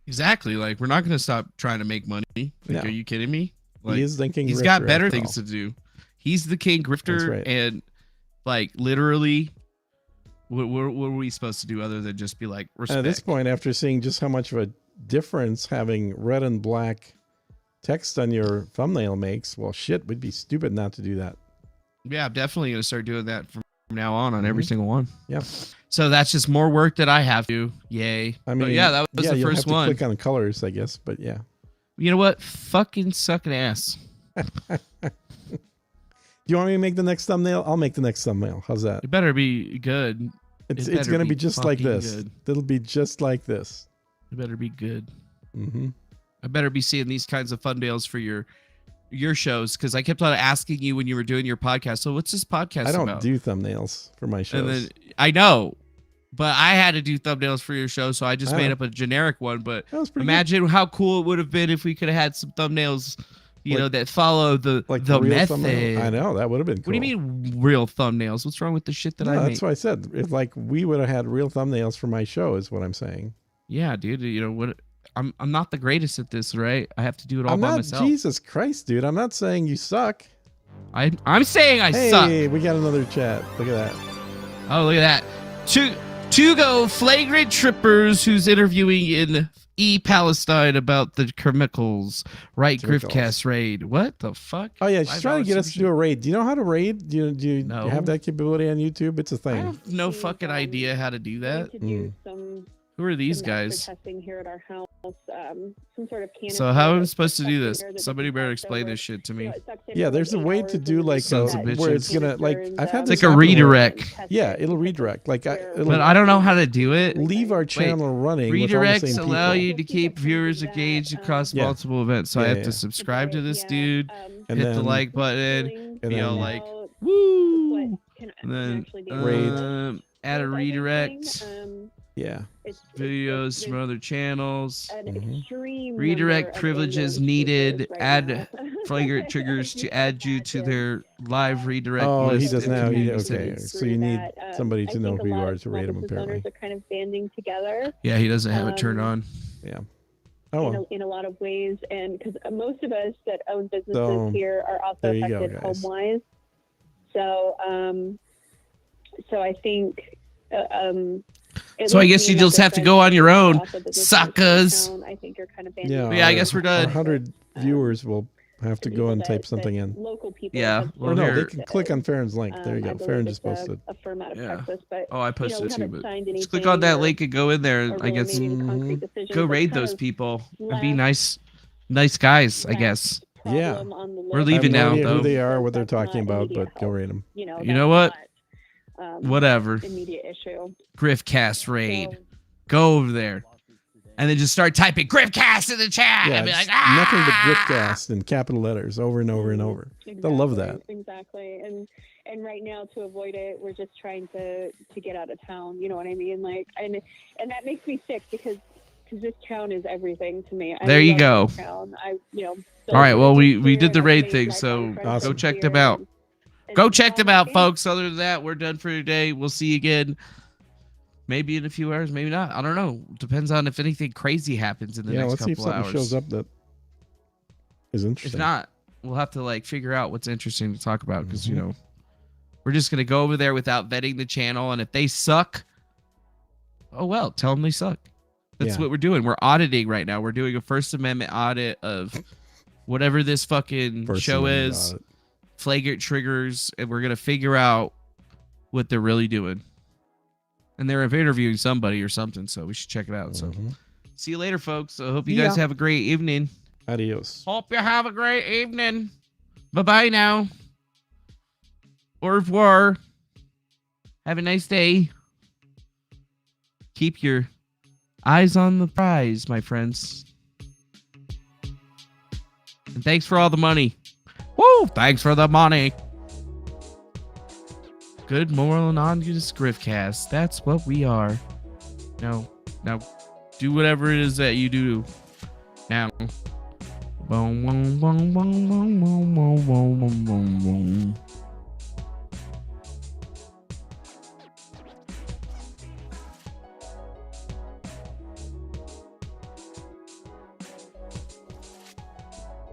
Exactly. Like, we're not going to stop trying to make money. Like, No. Are you kidding me? Like, He is thinking he's grifter got better after things all. to do. He's the king grifter, That's right. and like literally, what were we supposed to do other than just be like respect? At this point, after seeing just how much of a difference having red and black text on your thumbnail makes, well, shit, we'd be stupid not to do that. Yeah, I'm definitely going to start doing that from now on every single one. Yeah. So that's just more work that I have to do. Yay. I mean, But yeah, that was the you'll first have to one. click on colors, I guess, but yeah. You know what? Fucking sucking ass. Do you want me to make the next thumbnail? I'll make the next thumbnail. How's that? It better be good. It's It better going to be just like fucking this. good. It'll be just like this. It better be good. Mm-hmm. I better be seeing these kinds of thumbnails for your shows, because I kept on asking you when you were doing your podcast. So what's this podcast I don't about? do thumbnails for my shows. And then I know, but I had to do thumbnails for your show, so I just I made know. up a generic one. But That was pretty imagine how cool it would have been if we could have had some thumbnails, that follow the real method. thumbnail. I know, that would have been cool. What do you mean real thumbnails? What's wrong with the shit that No, I that's make? what I said. If we would have had real thumbnails for my show, is what I'm saying. Yeah, dude. What? I'm not the greatest at this, right? I have to do it all I'm by not, myself. Jesus Christ, dude. I'm not saying you suck. I'm saying I suck. Hey, we got another chat. Look at that. Oh, look at that. Tugo Flagrant Trippers, who's interviewing in Palestine about the chemicals. Right, Chemicals. Griffcast raid. What the fuck? Oh yeah, she's trying to get us to do a raid. Do you know how to raid? Do you No. have that capability on YouTube? It's a I thing. have no fucking idea how to do that. Who are these guys? Testing here at our house, some sort of So how am I supposed to do this? Somebody better explain this shit to me. Yeah, there's a way to do like Sons of where bitches. it's gonna I've had It's this like a happen where- redirect. Yeah, it'll redirect. Like But I don't know how to do it. Leave our channel running. with all the Redirects same allow people. you to keep viewers engaged across Yeah. multiple events. So I Yeah, have yeah. to subscribe to this dude, And hit the then- like button, and be all then- like, woo, and then Raid. add a redirect. Yeah. Videos from other channels. Extreme Redirect number of privileges Indian needed. speakers right Add now. flagrant triggers to add you to their live redirect Oh, list. he does and now. community Okay, cities. so you need that, somebody I to know think a who you lot are of to raid them. small business Apparently. owners are kind of banding together. Yeah, he doesn't have it turned on. Yeah. Oh well. In a lot of ways, and because most of us that own businesses So, here are also there you go, affected guys. home-wise. So, so I think. So I guess you just have to go on your own, suckers. I think you're kind of Yeah. Yeah, I guess we're done. 100 viewers will have to go and type something in. local people. Yeah, have well, Or no, they here- can click on Farron's link. There you I go. believe Farron it's just posted. a firm out of Yeah. Texas, but Oh, I posted we it too, haven't but signed just click on that anything link and go in there. or I really guess made any concrete decisions. go It's raid kind those of people and be last nice guys. I guess. Yeah. problem on the We're list. leaving I have now, no idea though. who they are, what they're talking about, but go raid them. You know, You know what? that's not, Whatever. immediate issue. Griffcast raid. Go over there. and then just start typing GRIFTCAST in the chat. Yeah, And be like, nothing but GRIFTCAST in capital letters over and over and over. They'll love that. Exactly. And right now, to avoid it, we're just trying to get out of town. You know what I mean? Like, and that makes me sick because this town is everything to me. There you love go. this town. All right, well, we did the raid thing, so go check them out. Go check them out, folks. Other than that, we're done for today. We'll see you again. Maybe in a few hours, maybe not. I don't know. Depends on if anything crazy happens in the next let's see if couple something hours. shows up that is interesting. If not, we'll have to figure out what's interesting to talk about because we're just gonna go over there without vetting the channel, and if they suck, oh well, tell them they suck. That's what we're doing. We're auditing right now. We're doing a First Amendment audit of whatever this fucking show is, flagrant triggers, and we're gonna figure out what they're really doing. And they're interviewing somebody or something, so we should check it out. So, see you later, folks. I hope you guys have a great evening. Adios. Hope you have a great evening. Bye-bye now. Au revoir. Have a nice day. Keep your eyes on the prize, my friends. And thanks for all the money. Woo! Thanks for the money. Good moral and honest GRIFTCAST. That's what we are. Now do whatever it is that you do. Now. Boom, boom, boom, boom, boom, boom, boom, boom, boom, boom.